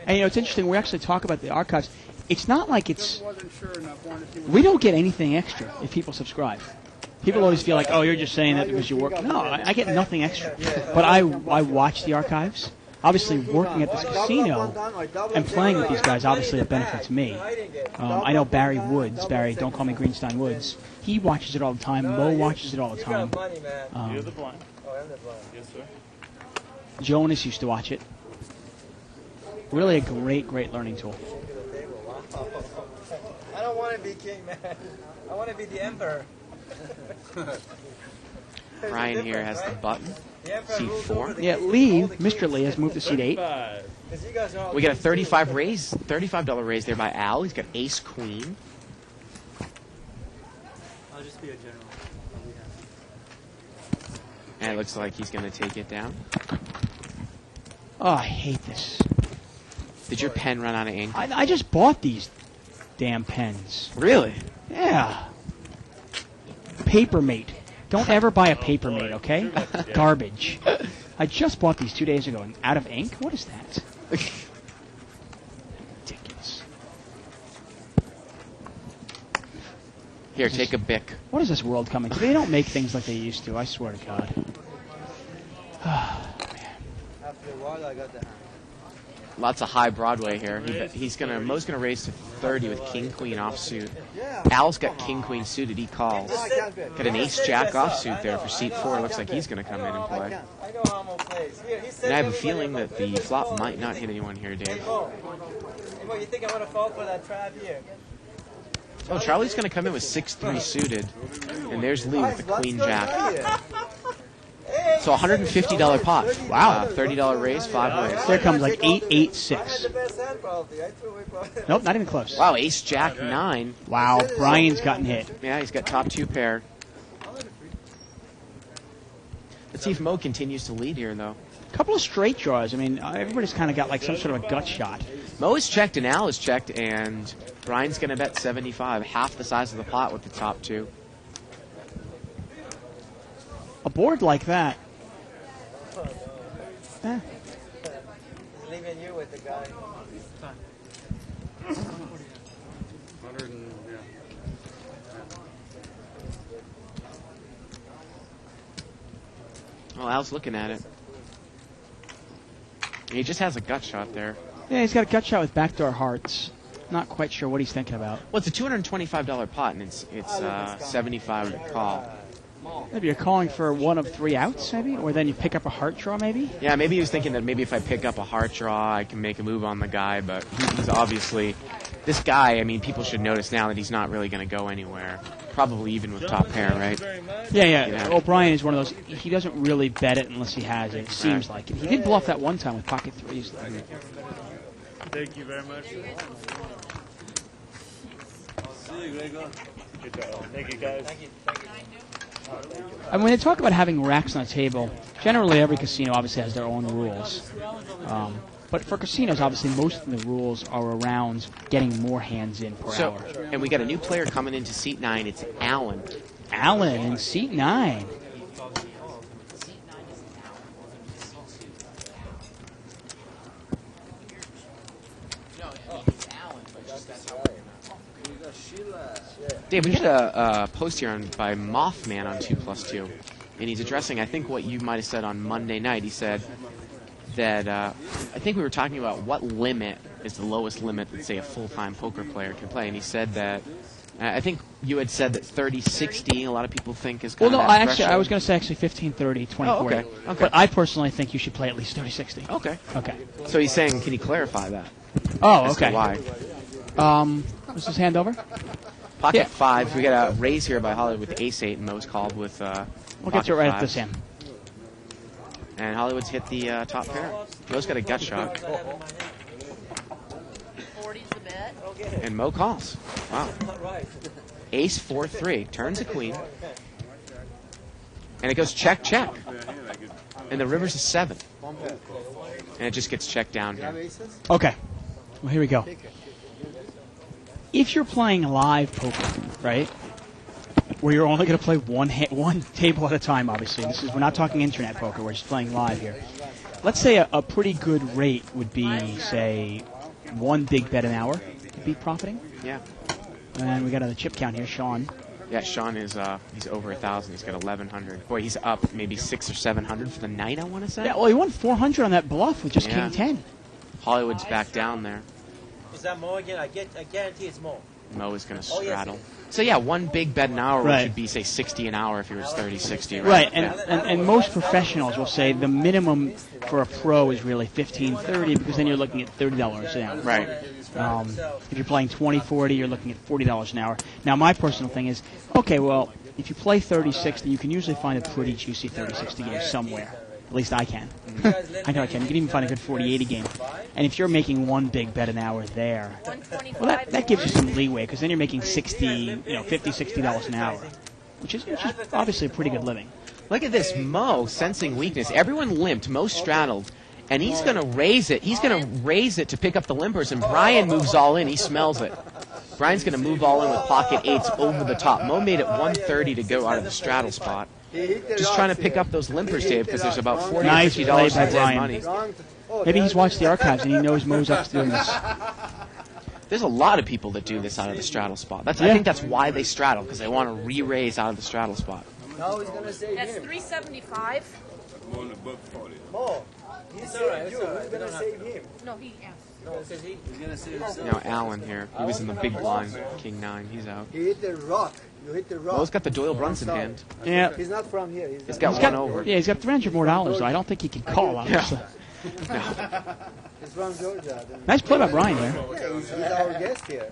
And it's interesting, we actually talk about the archives. It's not like it's... We don't get anything extra if people subscribe. People always feel like, oh, you're just saying that because you work. No, I get nothing extra. But I watch the archives. Obviously, working at this casino and playing with these guys, obviously it benefits me. I know Barry Woods, don't call me Greenstein Woods. He watches it all the time. Mo watches it all the time. You're the blind. Oh, I'm the blind. Yes, sir. Jonas used to watch it. Really a great, great learning tool. I don't want to be king, man. I want to be the emperor. Ryan here has the button. Seat 4. Yeah, Lee, Mr. Lee, has moved to seat 8. We got a $35 raise there by Al. He's got ace queen. I'll just be a general. And it looks like he's going to take it down. Oh, I hate this. Did your pen run out of ink? I just bought these damn pens. Really? Yeah. Papermate. Don't ever buy a Papermate, okay? Garbage. I just bought these 2 days ago and out of ink? What is that? Ridiculous. Here, take a Bic. What is this world coming to? They don't make things like they used to, I swear to God. After a while, I got the hand. Lots of high Broadway here. Mo's gonna raise to 30 with king queen offsuit. Al's got king queen suited. He calls. Got an ace jack offsuit there for seat 4. Looks like he's gonna come in and play. I know how Mo plays. And I have a feeling that the flop might not hit anyone here, Dave. Hey, Mo, you think I want to fall for that trap here? Oh, Charlie's gonna come in with 6-3 suited, and there's Lee with the queen jack. So $150 pot. Wow. $30 raise, 5 ways. There comes like 8, 8, I 6. had the best hand probably. I threw away probably. Nope, not even close. Wow, ace jack 9. Wow, Brian's gotten hit. Yeah, he's got top 2 pair. Let's see if Mo continues to lead here, though. A couple of straight draws. I mean, everybody's kind of got like some sort of a gut shot. Mo is checked and Al is checked, and Brian's going to bet 75, half the size of the pot with the top 2. A board like that. Eh. He's leaving you with the guy. 100 and, yeah. Well, Al's looking at it. He just has a gut shot there. Yeah, he's got a gut shot with backdoor hearts. Not quite sure what he's thinking about. Well, it's a $225 pot, and it's 75 to call. Maybe you're calling for one of 3 outs, maybe? Or then you pick up a heart draw, maybe? Yeah, maybe he was thinking that maybe if I pick up a heart draw, I can make a move on the guy, but he's obviously... This guy, I mean, people should notice now that he's not really going to go anywhere. Probably even with top pair, right? Yeah. O'Brien is one of those... He doesn't really bet it unless he has it. It seems like it. He did bluff that one time with pocket 3s. Thank you very much. See you, Gregor. Good job. Thank you, guys. Thank you. And when they talk about having racks on a table, generally every casino obviously has their own rules. But for casinos, obviously most of the rules are around getting more hands in per hour. And we got a new player coming into seat 9. It's Alan. Alan in seat 9. Dave, we got a post here by Mothman on 2+2, and he's addressing, I think, what you might have said on Monday night. He said that, I think we were talking about what limit is the lowest limit that, say, a full-time poker player can play, and he said that, I think you had said that 30-60, a lot of people think is kind of that threshold. I was going to say actually 15-30, 20-40. Oh, okay. But I personally think you should play at least 30-60. Okay. Okay. So he's saying, can you clarify that? Oh, As to okay. why? Was his hand over? Pocket Yeah. 5. We got a raise here by Hollywood with ace 8, and Mo's called with We'll pocket get to it right 5. after this hand. And Hollywood's hit the top pair. Mo's got a gut shot, 40's the bet. and Mo calls. Wow. Not right. Ace 4-3 turns a queen, and it goes check check. And the river's a 7, and it just gets checked down here. Okay. Well, here we go. If you're playing live poker, right, where you're only going to play one table at a time, obviously. We're not talking internet poker. We're just playing live here. Let's say a pretty good rate would be, say, one big bet an hour to be profiting. Yeah. And we got a chip count here, Sean. Yeah, Sean is he's over 1,000. He's got 1,100. Boy, he's up maybe 600 or 700 for the night, I want to say. Yeah, well, he won 400 on that bluff with just Yeah. King 10. Hollywood's back down there. Is that Mo again? I guarantee it's Mo. Mo is going to Oh, yes. straddle. So, yeah, one big bet an hour, Right. which would be, say, 60 an hour if he was 30, 60. Right, Yeah. and most professionals will say the minimum for a pro is really $15.30 because then you're looking at $30 an hour. Right. If you're playing 20-40, you're looking at $40 an hour. Now, my personal thing is, okay, well, if you play 30-60, you can usually find a pretty juicy 30-60 game somewhere. At least I can. I know I can. You can even find a good 40-80 game. And if you're making one big bet an hour there, 125. well, that gives you some leeway because then you're making $50, $60 an hour, which is obviously a pretty good living. Look at this. Mo sensing weakness. Everyone limped. Mo straddled. And he's going to raise it. He's going to raise it to pick up the limpers. And Brian moves all in. He smells it. Brian's going to move all in with pocket 8s over the top. Mo made it 130 to go out of the straddle spot. Just trying to pick up those limpers, Dave, because there's about $40 Nice or $50 play in by dead Brian. money. Maybe he's watched the archives and he knows Mo's up to doing this. There's a lot of people that do this out of the straddle spot. I Yeah. think that's why they straddle, because they want to re-raise out of the straddle spot. Now he's gonna save That's him. 375. Mo, he saved you. Who's gonna save him? No, he asked. No, because he's gonna save himself. Now Allen here. He was in the big blind. King 9. He's out. He hit the rock. You hit the rock. Mo's got the Doyle Brunson hand. Yeah. He's not from here. He's got one over. Yeah, he's got $300 more, though. I don't think he can call, obviously. He's from Georgia. Nice play by Brian there. Yeah, he's our guest here.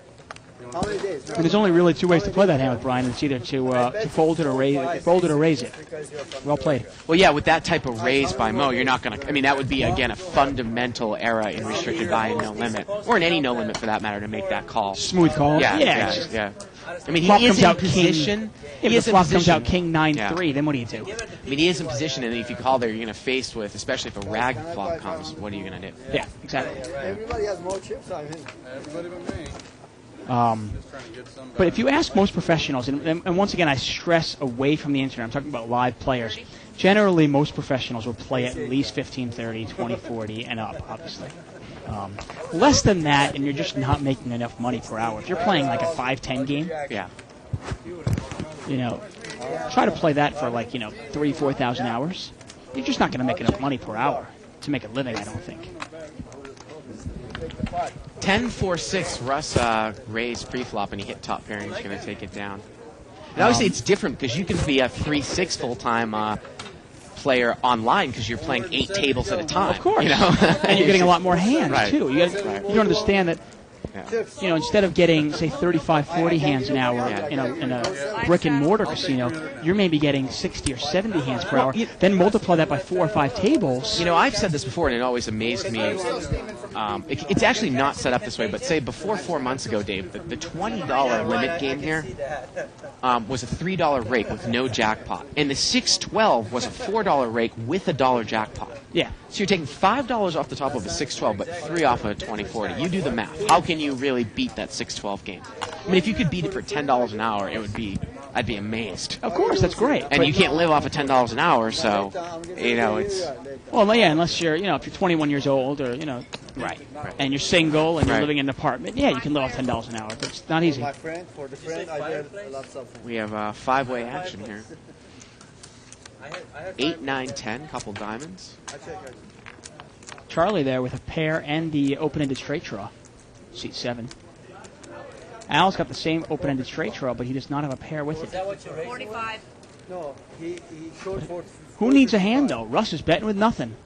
How many days? And there's only really two ways to play that hand with Brian. It's either to fold it or raise it. Well played. Well, yeah, with that type of raise by Mo, you're not going to... I mean, that would be, again, a fundamental error in restricted buy and no limit, or in any no limit for that matter, to make that call. Smooth call. Yeah, Yeah. yeah, yeah. I mean, Flop he is comes in out position. If He the is in flop comes out position. King 9-3, then what do you do? I mean, he is in position, and if you call there, you're going to face with, especially if a rag flop comes, what are you going to do? Yeah, exactly. Everybody has more chips on him. Everybody but me. Just trying to get some But if you ask most professionals, and once again I stress away from the internet, I'm talking about live players, generally most professionals will play at least 15-30, 20-40, and up, obviously. Less than that, and you're just not making enough money per hour. If you're playing like a 5-10 game, Yeah. try to play that for 3,000-4,000 hours. You're just not going to make enough money per hour to make a living, I don't think. 10-4-6, Russ raised pre-flop, and he hit top pair, and he's going to take it down. And obviously it's different, because you can be a 3-6 full-time player online, because you're playing 8 tables at a time. Of course. You know? And you're getting a lot more hands, Right. too. You don't understand that, instead of getting, say, 35, 40 hands an hour in a brick-and-mortar casino, you're maybe getting 60 or 70 hands per hour. Then multiply that by 4 or 5 tables. I've said this before, and it always amazed me. It's actually not set up this way, but say before 4 months ago, Dave, the $20 limit game here was a $3 rake with no jackpot. And the 612 was a $4 rake with a dollar jackpot. Yeah. So you're taking $5 off the top of a 612, but 3 off of a 2040. You do the math. How can you really beat that 612 game? I mean, if you could beat it for $10 an hour, I'd be amazed. Of course, that's great. And you can't live off of $10 an hour, so, it's... Well, yeah, unless you're, if you're 21 years old or, Right. and you're single and you're Right. living in an apartment, yeah, you can live off $10 an hour, but it's not easy. My friend, for the friend, I did lots of things. We have 5-way action here. I had 8, 9, 10, couple diamonds. Charlie there with a pair and the open-ended straight draw, seat 7. Al's got the same open-ended straight draw, but he does not have a pair with Is it. that what you're raising? 45. No, he showed for. Who needs a hand, though? Russ is betting with nothing.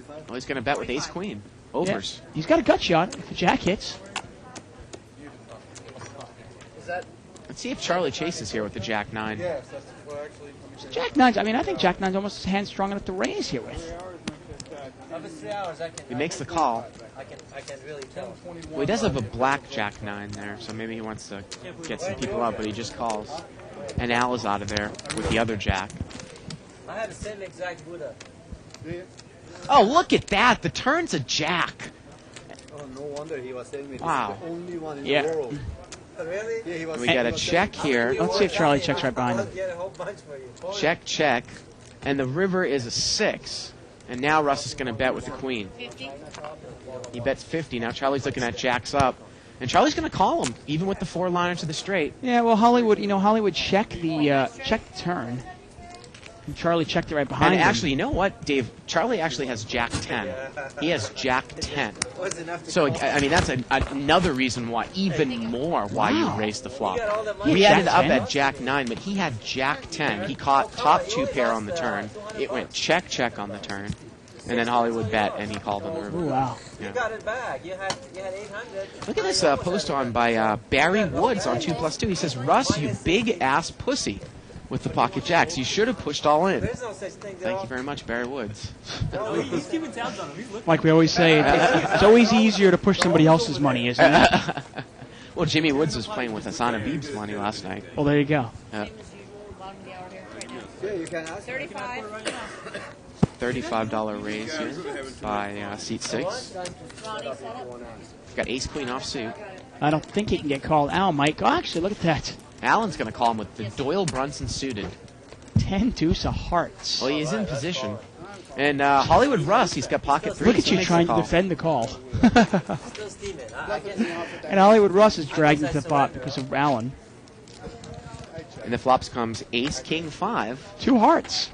Well, he's going to bet with ace queen. Overs. Yeah. He's got a gut shot if the jack hits. Is that Let's see if Charlie chases here with the Jack 9. Yes, that's what actually. Jack 9's, I mean, I think Jack 9's almost hand strong enough to raise here with. If it's 3 hours, I can. He makes the call. I can really tell. Well, he does have a black Jack 9 there, so maybe he wants to get some people out, but he just calls. And Al is out of there with the other Jack. I have the same exact Buddha. Oh, look at that! The turn's a Jack. Oh, no wonder he was telling me Wow. this is the only one in Yeah. the world. Really? Yeah, he was We got a check here. Let's see if Charlie checks right behind him. I'll get a whole bunch for you. Check, check. And the river is a 6. And now Russ is going to bet with the queen. 50. He bets 50. Now Charlie's looking at Jacks up. And Charlie's going to call him, even with the 4-liner to the straight. Yeah, well, Hollywood checked the turn. And Charlie checked it right behind And him. actually, you know what, Dave? Charlie actually has Jack 10. He has Jack 10. Was enough to So, call. I mean, that's another reason why, even more, why you Wow. raised the flop. You got all the money. We Jack ended up 10? at Jack 9, but he had Jack 10. He caught top 2 pair on the turn. It went check, check on the turn. And then Hollywood bet, and he called on the river. Ooh, wow. Yeah. You got it back. You had 800. Look at this post on by Barry Woods on 2+2. He says, Russ, you big-ass pussy with the pocket jacks. You should have pushed all in. There's no such thing. Thank you very much, Barry Woods. He's keeping tabs on him. He's looking. Like we always say, it's always easier to push somebody else's money, isn't it? Well, Jimmy Woods was playing with Hassan Habib's money last night. Well, there you go. Yeah. Same as usual, bottom of the hour here right now. Yeah, you can ask. 35. $35 raise here by seat 6. Ronnie set up. Got ace queen offsuit. I don't think he can get called. Al might. Oh, actually, look at that. Allen's going to call him with the Doyle Brunson suited. 10 deuce of hearts. Well, he's in position. And Hollywood Russ, he's got pocket 3. Look at so you he makes trying the to call. defend the call. Still steaming. I guess. And Hollywood Russ is dragged into the pot because of Allen. And the flops comes ace king 5. 2 hearts.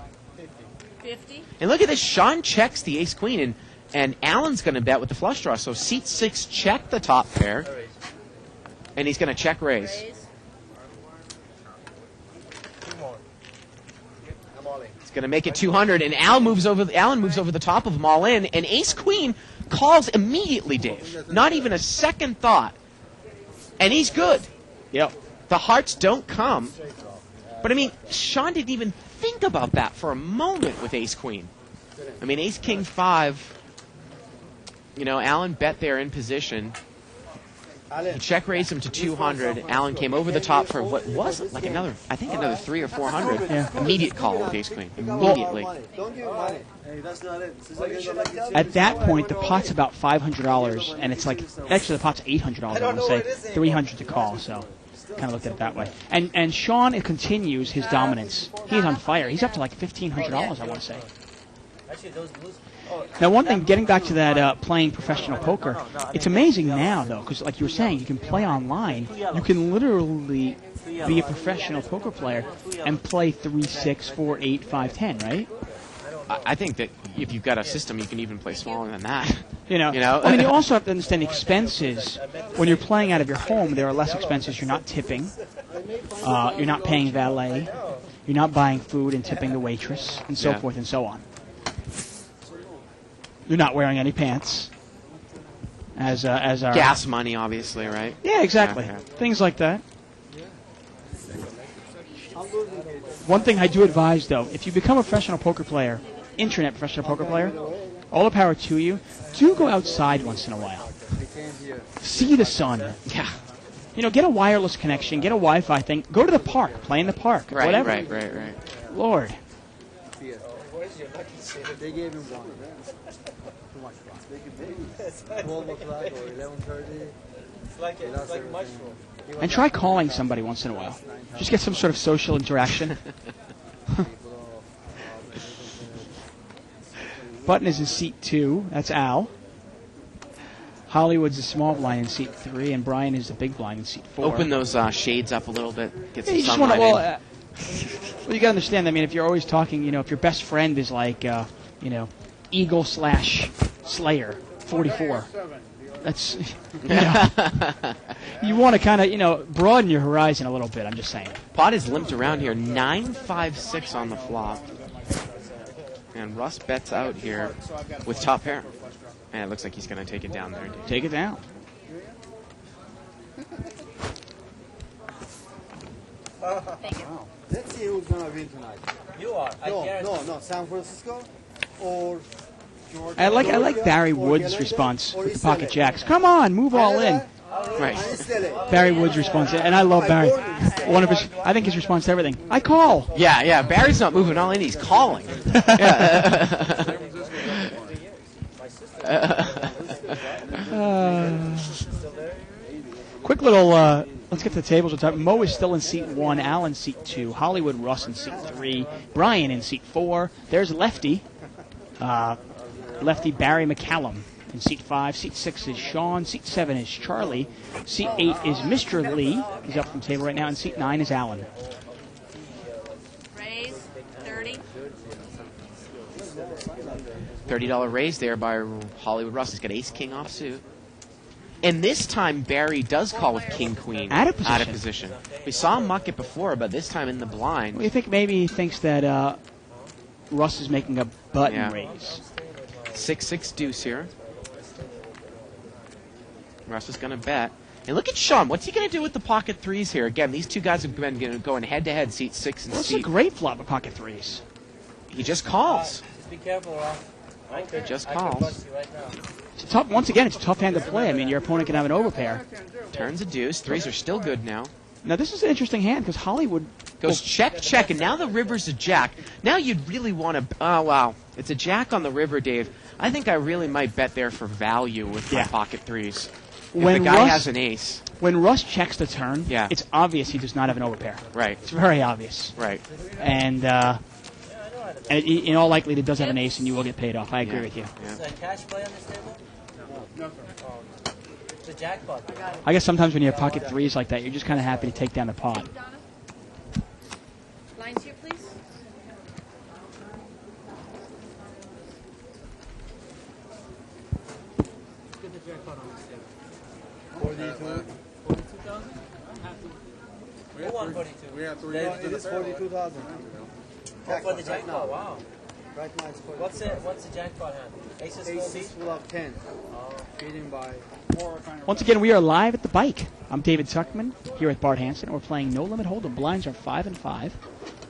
50. And look at this. Sean checks the ace queen, and Allen's going to bet with the flush draw. So seat 6 check the top pair, and he's going to check raise. Raise. Two more. I'm all in. He's going to make it 200, and Allen moves over the top of them all in, and ace queen calls immediately, Dave. Not even a second thought. And he's good. Yep. The hearts don't come. But, I mean, Sean didn't even think about that for a moment with ace-queen. I mean, ace-king 5, you know, Allen bet there in position. He check-raised him to 200. Allen came over the top for what was it? Like another 300 or 400. Yeah. Immediate call with ace-queen. Immediately. Don't give him money. Hey, that's not it. At that point, the pot's about $500, and it's like, actually, the pot's $800, I want to say. $300 to call, so kind of looked at it that way. And Sean continues his dominance. He's on fire. He's up to like $1,500, I want to say. Actually, those blues. Now, one thing, getting back to that playing professional poker, it's amazing now, though, because like you were saying, you can play online. You can literally be a professional poker player and play 3, 6, 4, 8, 5, 10, right? I think that if you've got a system, you can even play smaller than that. You know, I mean, you also have to understand the expenses. When you're playing out of your home, there are less expenses. You're not tipping. You're not paying valet. You're not buying food and tipping the waitress, and so Yeah. forth and so on. You're not wearing any pants. As our Gas money, obviously, right? Yeah, exactly. Yeah. Things like that. One thing I do advise, though, if you become a professional poker player, internet professional poker player, all the power to you. Do go outside once in a while. See the sun. Yeah. You know, get a wireless connection, get a Wi-Fi thing. Go to the park, play in the park, Right, whatever. right. Lord. They gave him one. Too much fun. They could 12 o'clock or 11:30. It's like mushroom. And try calling somebody once in a while. Just get some sort of social interaction. Button is in seat 2. That's Al. Hollywood's a small blind in seat 3, and Brian is the big blind in seat 4. Open those shades up a little bit. Get some You just sunlight want to, in. well, you got to understand, I mean, if you're always talking, you know, if your best friend is like, you know, Eagle/Slayer 44, that's, you know, you want to kind of, you know, broaden your horizon a little bit, I'm just saying. Pot is limped around here. 9-5-6 on the flop. And Russ bets out here with top pair. And it looks like he's going to take it down there. Take it down. Thank you. Let's see who's gonna win tonight. You are. I guarantee. No. San Francisco or Georgia. I like Barry Wood's response with the pocket jacks. Come on, move all in. Right. Barry Wood's response, and I love Barry. I think his response to everything. I call. Yeah. Barry's not moving all in; he's calling. Quick little. Let's get to the tables. Mo is still in seat 1, Al in seat 2, Hollywood Russ in seat 3, Brian in seat 4. There's Lefty. Lefty Barry McCallum in seat 5. Seat 6 is Sean. Seat 7 is Charlie. Seat 8 is Mr. Lee. He's up from the table right now. And seat 9 is Alan. Raise 30. $30 raise there by Hollywood Russ. He's got ace king offsuit. And this time Barry does call with king queen Out of position. We saw him muck it before, but this time in the blind. We think maybe he thinks that Russ is making a button raise. 6-6 deuce here. Russ is going to bet. And look at Sean. What's he going to do with the pocket threes here? Again, these two guys have been going head-to-head, seat 6 and That's seat. a great flop of pocket threes. He just calls. Be careful, Ross. He just I can calls. bust you right now. It's tough. Once again, it's a tough hand to play. I mean, your opponent can have an overpair. Turns a deuce. Threes are still good now. Now, this is an interesting hand because Hollywood Goes check, and now the river's a jack. Now you'd really want to... Oh, wow. It's a jack on the river, Dave. I think I really might bet there for value with my pocket threes. If When the guy Russ- has an ace. When Russ checks the turn, Yeah. it's obvious he does not have an overpair. Right. It's very obvious. Right. And in all likelihood, it does have an ace, and you will get paid off. I agree with you. Is there cash play on this table? No, sir. It's a jackpot. I guess sometimes when you have pocket threes like that, you're just kind of happy to take down the pot. Lines here, please. Get the jackpot on this table. 42,000? Who won 42? We had 3 No, it is 42,000. Oh, for the jackpot, wow. Right now it's 42,000. What's the jackpot hand? Aces, full Aces beat? full of 10. Beating by... Once again, we are live at the bike. I'm David Tuckman here with Bart Hansen. We're playing No Limit Hold'em. Blinds are 5 and 5.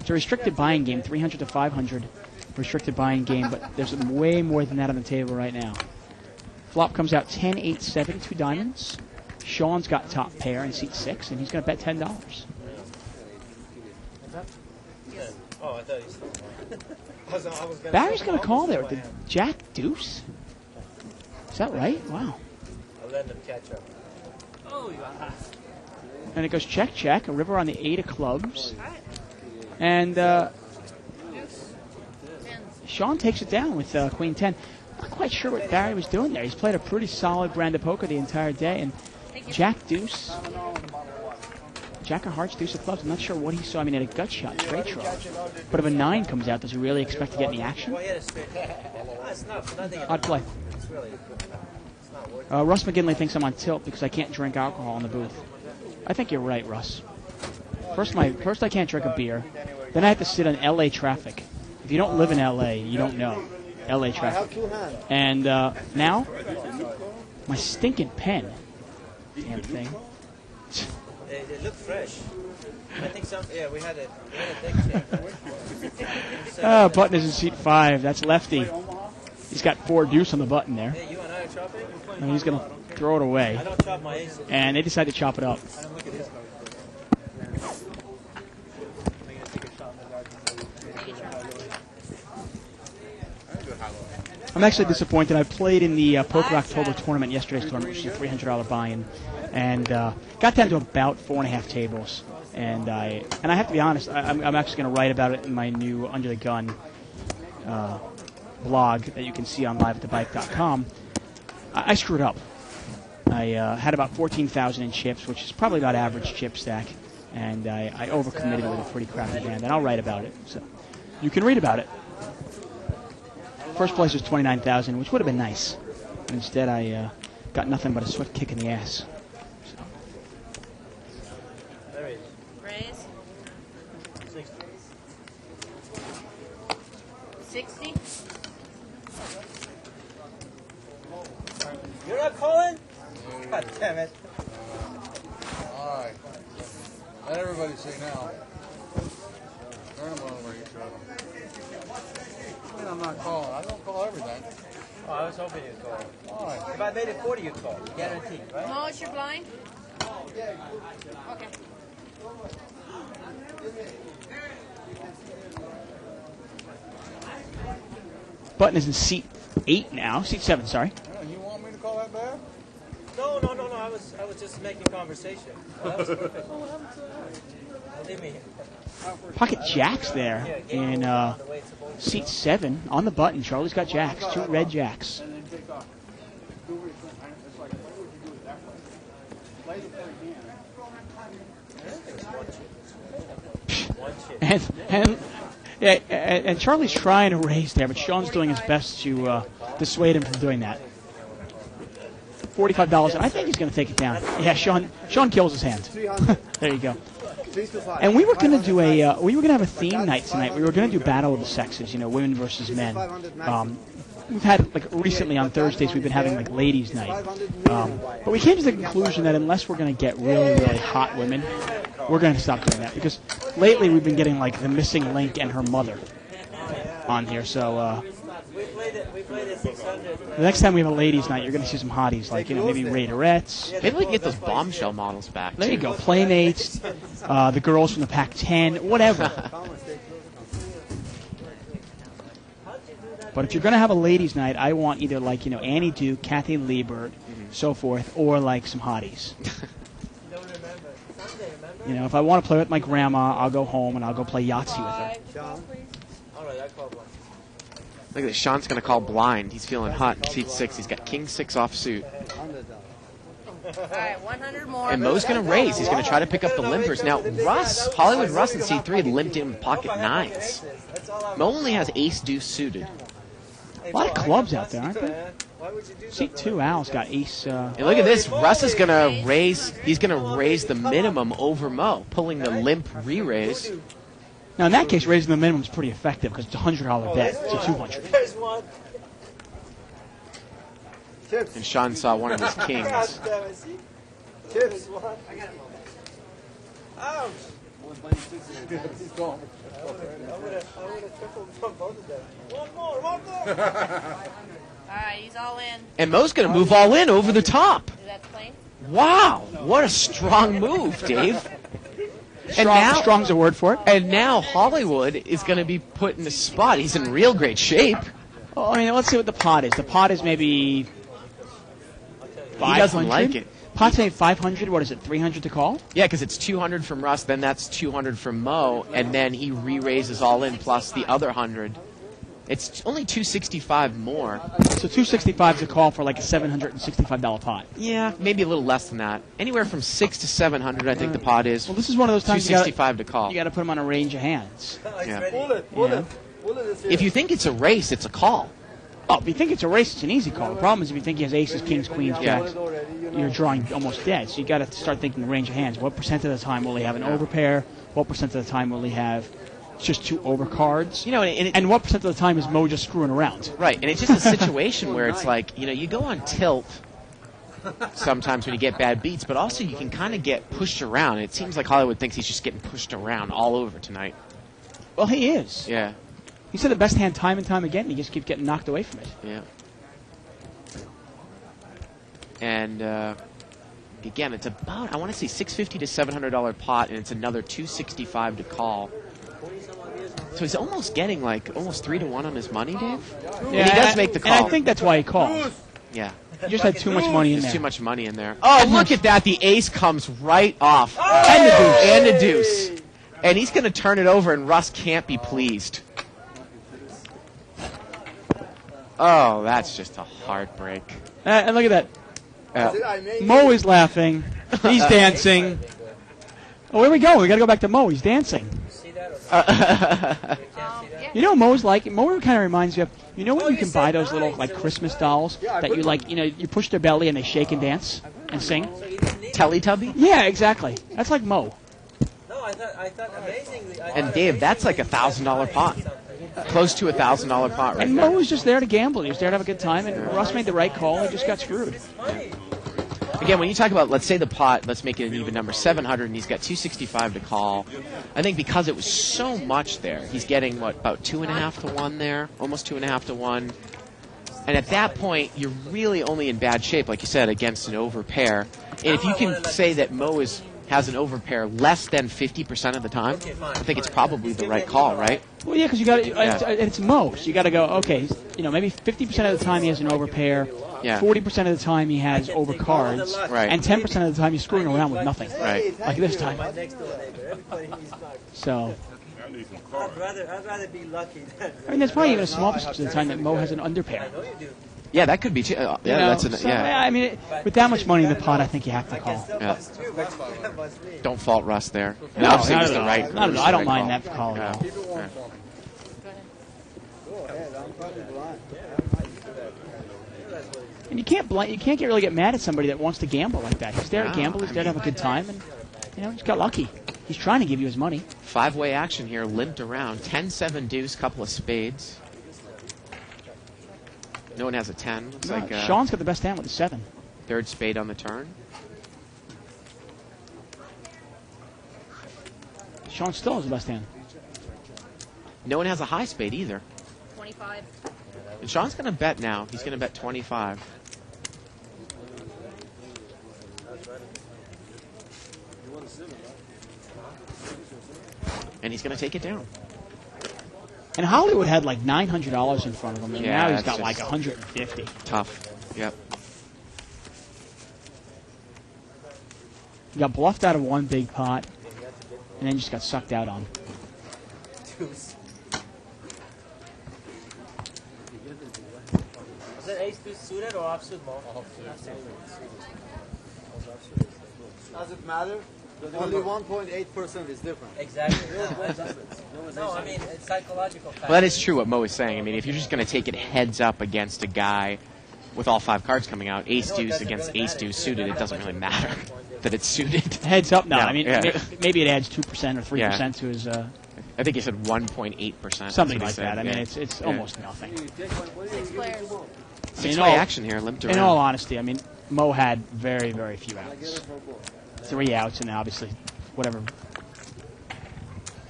It's a restricted buying game, 300 to 500. Restricted buying game, but there's way more than that on the table right now. Flop comes out 10, 8, 7, 2 diamonds. Sean's got top pair in seat 6, and he's going to bet $10. Oh, I thought you said Barry's going to call there with the Jack Deuce. Is that right? Wow. I'll let them catch up. Oh, you got And it goes check, check. A river on the 8 of clubs. And Sean takes it down with Queen 10. Not quite sure what Barry was doing there. He's played a pretty solid brand of poker the entire day. And Jack Deuce. Jack of Hearts, Deuce of Clubs. I'm not sure what he saw. I mean, he had a gut shot, straight draw. But if a 9 comes out, does he really expect to get any action? Well, he had a straight. It's not for nothing. Odd play. It's really. It's not worth Russ McGinley thinks I'm on tilt because I can't drink alcohol in the booth. I think you're right, Russ. First I can't drink a beer. Then I have to sit on LA traffic. If you don't live in LA, you don't know. LA traffic. And now, my stinking pen. Damn thing. They look fresh. I think some. Yeah, we had a deck check. Button is in seat 5. That's Lefty. He's got 4 deuce on the button there. Hey, you and I are chopping. And he's going to throw it away. I don't chop my aces. And they decide to chop it up. I'm actually disappointed. I played in the Poker October tournament, yesterday's tournament, which is a $300 buy-in, and got down to about 4.5 tables. And I have to be honest, I'm actually going to write about it in my new Under the Gun blog that you can see on liveatthebike.com. I screwed up. I had about 14,000 in chips, which is probably about average chip stack, and I overcommitted with a pretty crappy hand, and I'll write about it. So you can read about it. First place was 29,000, which would have been nice. Instead, I got nothing but a swift kick in the ass. So. Raise. 60. You're not calling? God damn it. All right. Let everybody see now. Turn them on where you showed them. I'm not calling. I don't call everything. Oh, I was hoping you'd call. Why? If I made it 40, you'd call. Guaranteed, right? Mo, is your blind? Okay. Button is in seat 8 now. Seat 7, sorry. Yeah, you want me to call that bad? No. I was just making conversation. That was perfect. Leave me here. Pocket jacks there in seat 7 on the button. Charlie's got jacks. 2 red jacks. And then take off. Do what you think. It's like, what would you do it that way? Play the third hand. And Charlie's trying to raise there, but Sean's doing his best to dissuade him from doing that. $45. I think he's going to take it down. Yeah, Sean kills his hand. There you go. And we were going to do have a theme night tonight. We were going to do Battle of the Sexes, women versus men. We've had, recently on Thursdays, we've been having, ladies' night. But we came to the conclusion that unless we're going to get really, really hot women, we're going to stop doing that. Because lately we've been getting, the Missing Link and her mother on here. So, We played it 600. the next time we have a ladies' night, you're going to see some hotties, maybe Raiderettes. Maybe we can get those bombshell models back. There you too. go. Playmates, the girls from the Pac-10, whatever. But if you're going to have a ladies' night, I want either Annie Duke, Kathy Liebert, so forth, or some hotties. Don't remember. Sunday, remember? If I want to play with my grandma, I'll go home and I'll go play Yahtzee with her. All right, I called one. Look at this. Sean's going to call blind. He's feeling hot in seat 6. He's got king 6 off suit. All right, 100 more. And Mo's going to raise. He's going to try to pick up the limpers. Now, Hollywood Russ in seat 3 had limped in with pocket 9s. Mo only has ace deuce suited. A lot of clubs out there, aren't there? Seat 2, Al's got ace. And look at this. Russ is going to raise. He's going to raise the minimum over Mo, pulling the limp re-raise. Now, in that case, raising the minimum is pretty effective because it's a $100 bet to $200. There's one. And Sean saw one of his kings. There's one. Ouch. He's going. I would have tripled from both of them. One more. All right, he's all in. And Mo's going to move all in over the top. Is that plain? Wow, what a strong move, Dave. And Strong's a word for it. And now Hollywood is going to be put in the spot. He's in real great shape. Well, let's see what the pot is. The pot is maybe 500. He doesn't like it. Pot's maybe 500. What is it, 300 to call? Yeah, because it's 200 from Russ, then that's 200 from Mo, and then he re-raises all in plus the other 100. It's only 265 more. So 265 is a call for a $765 pot. Yeah, maybe a little less than that. Anywhere from 600 to 700, I think the pot is. Well, this is one of those times 265 to call. You got to put them on a range of hands. Yeah. Yeah. If you think it's a race, it's a call. Oh, if you think it's a race, it's an easy call. The problem is if you think he has aces, kings, queens, jacks, you're drawing almost dead. So you got to start thinking the range of hands. What percent of the time will he have an overpair? What percent of the time will he have just 2 overcards? And what percent of the time is Mo just screwing around? Right, and it's just a situation where it's you go on tilt sometimes when you get bad beats, but also you can kind of get pushed around. It seems like Hollywood thinks he's just getting pushed around all over tonight. Well, he is. Yeah. He's had the best hand time and time again, and he just keeps getting knocked away from it. Yeah. And, again, it's about, I want to say $650 to $700 pot, and it's another $265 to call. So he's almost getting almost 3-to-1 on his money, Dave. Yeah, and he does make the call. And I think that's why he called. Yeah. He just had too much money in There's there. too much money in there. Oh, look at that. The ace comes right off. And the deuce. And the deuce. And he's going to turn it over, and Russ can't be pleased. Oh, that's just a heartbreak. And look at that. Mo is laughing. He's dancing. Oh, here we go. We got to go back to Mo. He's dancing. See that or not? Mo's like, Mo kind of reminds me of, when you can buy those little, Christmas dolls that you, you push their belly and they shake and dance and sing? Teletubby? Yeah, exactly. That's like Mo. No, I thought amazingly. And Dave, that's like $1,000 pot. Close to $1,000 pot right And there. Mo was just there to gamble. He was there to have a good time, and Russ made the right call. He just got screwed. Again, when you talk about, let's say the pot, let's make it an even number, 700, and he's got 265 to call. I think because it was so much there, he's getting, what, about 2.5 to 1 there? Almost 2.5 to 1. And at that point, you're really only in bad shape, like you said, against an overpair. And if you can say that Mo has an overpair less than 50% of the time, I think it's probably the right call, right? Well, yeah, because you got it's Mo, so you got to go. Okay, maybe 50% of the time he has an overpair. Yeah. 40% of the time he has overcards, right. And 10% of the time he's screwing around with nothing, right? Like this time. So. I'd rather be lucky. I mean, there's probably even a small percentage of the time that Mo has an underpair. Yeah, that could be. I mean, with that much money in the pot, I think you have to call. Yeah. Don't fault Russ there. No, obviously not it was at the all. right. Not at all. I don't mind that call at all. Yeah. And you can't really get mad at somebody that wants to gamble like that. He's there to gamble. He's there to have a good time, and he's got lucky. He's trying to give you his money. 5-way action here, limped around. 10-7 deuce, couple of spades. No one has a 10. Looks like Sean's got the best hand with a 7. Third spade on the turn. Sean still has the best hand. No one has a high spade either. 25. And Sean's going to bet now. He's going to bet 25. And he's going to take it down. And Hollywood had like $900 in front of him, and Yeah, now he's got that's like just 150. Tough. Yep. He got bluffed out of one big pot, and then just got sucked out on. Is that ace-2 suited or offsuit, Mo? Does it matter? Only 1.8% is different. Exactly. No, I mean, it's psychological factor. Well, that is true what Mo is saying. I mean, if you're just going to take it heads up against a guy with all 5 cards coming out, ace-deuce against ace-deuce suited, it doesn't really matter that it's suited. Heads up now. Yeah, I mean, maybe it adds 2% or 3% to his... I think he said 1.8%. Something like that. I mean, it's almost nothing. 6 players. 6-way action here, limped around. In all honesty, I mean, Mo had very, very few outs. 3 outs, and obviously, whatever.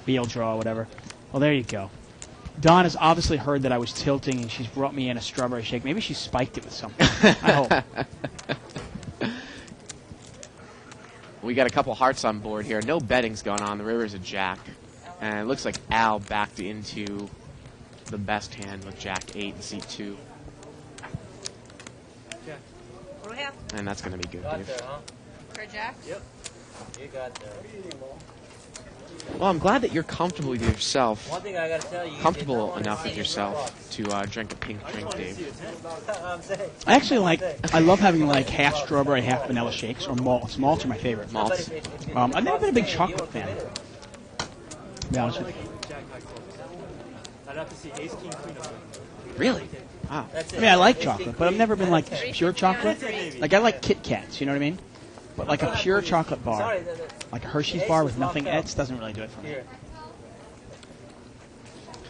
Wheel draw, whatever. Well, there you go. Dawn has obviously heard that I was tilting, and she's brought me in a strawberry shake. Maybe she spiked it with something. I hope. We got a couple hearts on board here. No betting's going on. The river's a jack. And it looks like Al backed into the best hand with jack 8 and seat 2. And that's going to be good, Dave. For Jack? Yep. You got there. Well, I'm glad that you're comfortable with yourself. One thing I got to tell you. Comfortable enough with yourself to drink a pink drink, Dave. I actually I love having like half strawberry, half vanilla shakes, or malts. Malts are my favorite. Malts. I've never been a big chocolate fan. To be honest with you. I'd have to see ace, king, queen. Really? Wow. I mean, I like chocolate, but I've never been like pure chocolate. Like I like Kit Kats, you know what I mean? But like a pure chocolate bar, like a Hershey's bar with nothing else, doesn't really do it for me.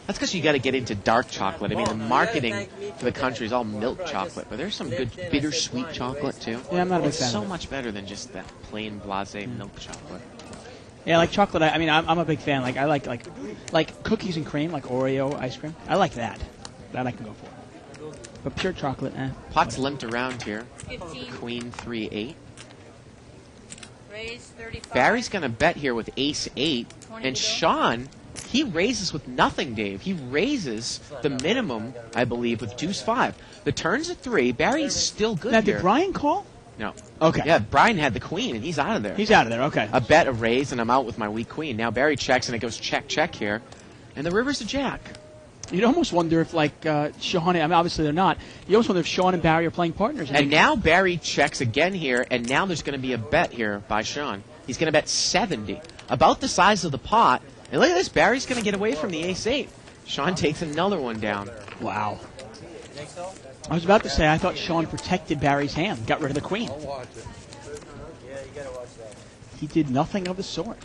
That's because you got to get into dark chocolate. I mean, the marketing for the country is all milk chocolate, but there's some good bittersweet chocolate too. Yeah, I'm not a big It's fan. so much better than just that plain blasé milk chocolate. Yeah, like chocolate. I mean, I'm a big fan. Like I like cookies and cream, like Oreo ice cream. I like that. That I can go for. But pure chocolate, Pot's limped around here. 15. Queen 3-8. Raise 35. Barry's going to bet here with ace 8, and Sean, he raises with nothing, Dave. He raises the minimum, I believe, with deuce 5. The turn's at 3. Barry's still good now, here. did Brian call? No. Okay. Yeah, Brian had the queen, and he's out of there. He's out of there. Okay. A bet, a raise, and I'm out with my weak queen. Now Barry checks, and it goes check, check here. And the river's a jack. You'd almost wonder if, like, Sean, I mean, obviously they're not. You almost wonder if Sean and Barry are playing partners. And now Barry checks again here, and now there's going to be a bet here by Sean. He's going to bet 70, about the size of the pot. And look at this, Barry's going to get away from the ace-8. Sean takes another one down. Wow. I was about to say, I thought Sean protected Barry's hand, got rid of the queen. I'll watch it. Yeah, you got to watch that. He did nothing of the sort.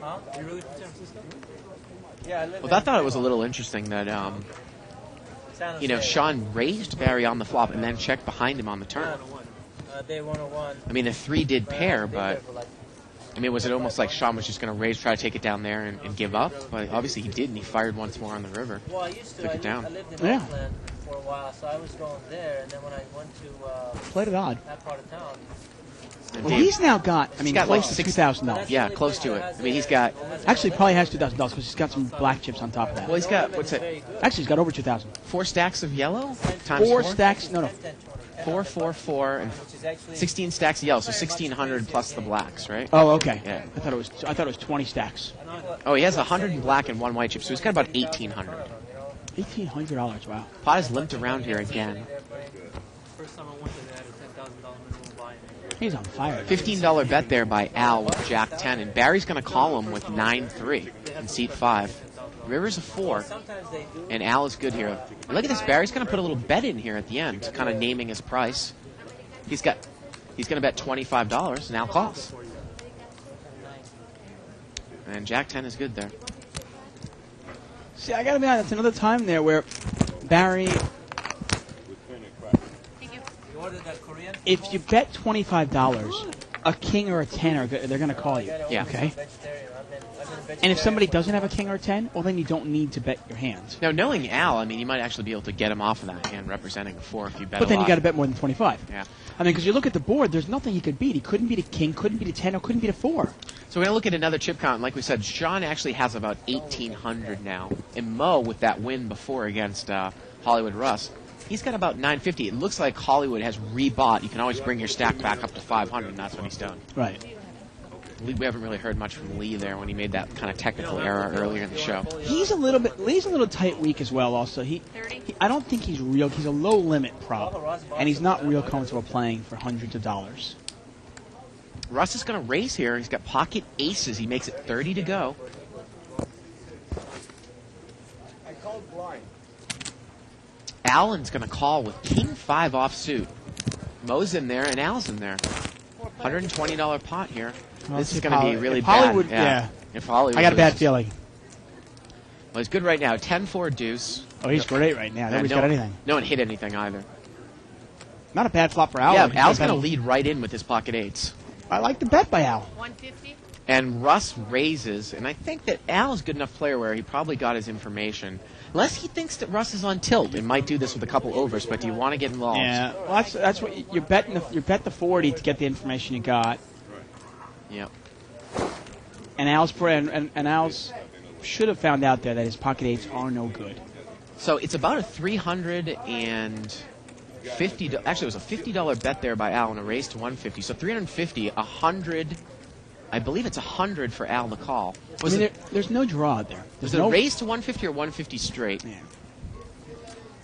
Huh? You really from San Francisco? Yeah, I live Well, I thought it was a little interesting that San you know, Jose. Sean raised Barry on the flop and then checked behind him on the turn. Day 101. I mean, the 3 did pair, Been there but for like I mean, was it almost like Sean was just going to raise, try to take it down there and give up? But obviously he did, and he fired once more on the river. Well, I used to. Took it down. I lived in Yeah. Oakland for a while, so I was going there, and then when I went to Played it odd. that part of town, And Well, Dave- he's now got, I mean, got close like to $6,000. $2,000. Yeah, close to it. I mean, he's got, Actually, probably has $2,000 because he's got some black chips on top of that. well, he's got, what's it, Actually, he's got over 2,000. 4 stacks of yellow? Times 4 4? stacks. No, no. 4, 4, 4, and which is actually 16 stacks of yellow, so 1,600 plus the blacks, right? Oh, okay. Yeah. I thought it was 20 stacks. Oh, he has 100 in black and 1 white chip, so he's got about 1,800. $1,800. Wow. Pot has limped around here again. First time I went there, they had a $10,000 minimum buy-in. He's on fire. $15 bet there by Al with Jack 10, and Barry's going to call him with 9-3 in seat 5. River's a 4, sometimes they do. and Al is good here. And look at this, Barry's going to put a little bet in here at the end, kind of naming his price. He's going to bet $25, and Al calls. And Jack 10 is good there. See, I gotta be honest. That's another time there where Barry, Thank you. You ordered that Korean? if you bet $25, a king or a 10 they're gonna call you. Yeah. Okay. Vegetarian. I've been And if vegetarian. somebody doesn't have a king or a 10, well, then you don't need to bet your hand. Now, knowing Al, I mean, you might actually be able to get him off of that hand representing a 4 if you bet But a then lot. you got to bet more than 25. Yeah. I mean, because you look at the board, there's nothing he could beat. He couldn't beat a king, couldn't beat a 10, or couldn't beat a 4. So we're going to look at another chip count. Like we said, Sean actually has about 1,800 now. And Mo, with that win before against Hollywood Russ, he's got about 950. It looks like Hollywood has rebought. You can always bring your stack back up to 500, and that's what he's done. Right. We haven't really heard much from Lee there when he made that kind of technical error earlier in the show. Lee's a little tight weak as well. Also, he I don't think he's real. He's a low limit prop, and he's not real comfortable playing for hundreds of dollars. Russ is going to raise here. He's got pocket aces. He makes it 30 to go. I called blind. Allen's going to call with king 5 offsuit. Mo's in there and Al's in there. $120 pot here. Well, This is if going to be Holly- really if bad. Hollywood- yeah. If Hollywood I got a bad loses. feeling. Well, he's good right now. 10-4 deuce. Oh, he's great right now. Nobody's got anything. No one hit anything either. Not a bad flop for Al. Yeah, He's Al's got going to better- lead right in with his pocket 8s. I like the bet by Al. 150. And Russ raises, and I think that Al is a good enough player where he probably got his information. Unless he thinks that Russ is on tilt, and might do this with a couple overs, but do you want to get involved? Yeah, well, that's what you bet. You bet the 40 to get the information you got. Yep. And Al's should have found out there that his pocket 8s are no good. So it's about a $350. Actually, it was a $50 bet there by Al and a raise to 150. So 350, 100. I believe it's 100 for Al to call. Was it there's no draw there. was There's it no a raise to 150 or 150 straight? Yeah.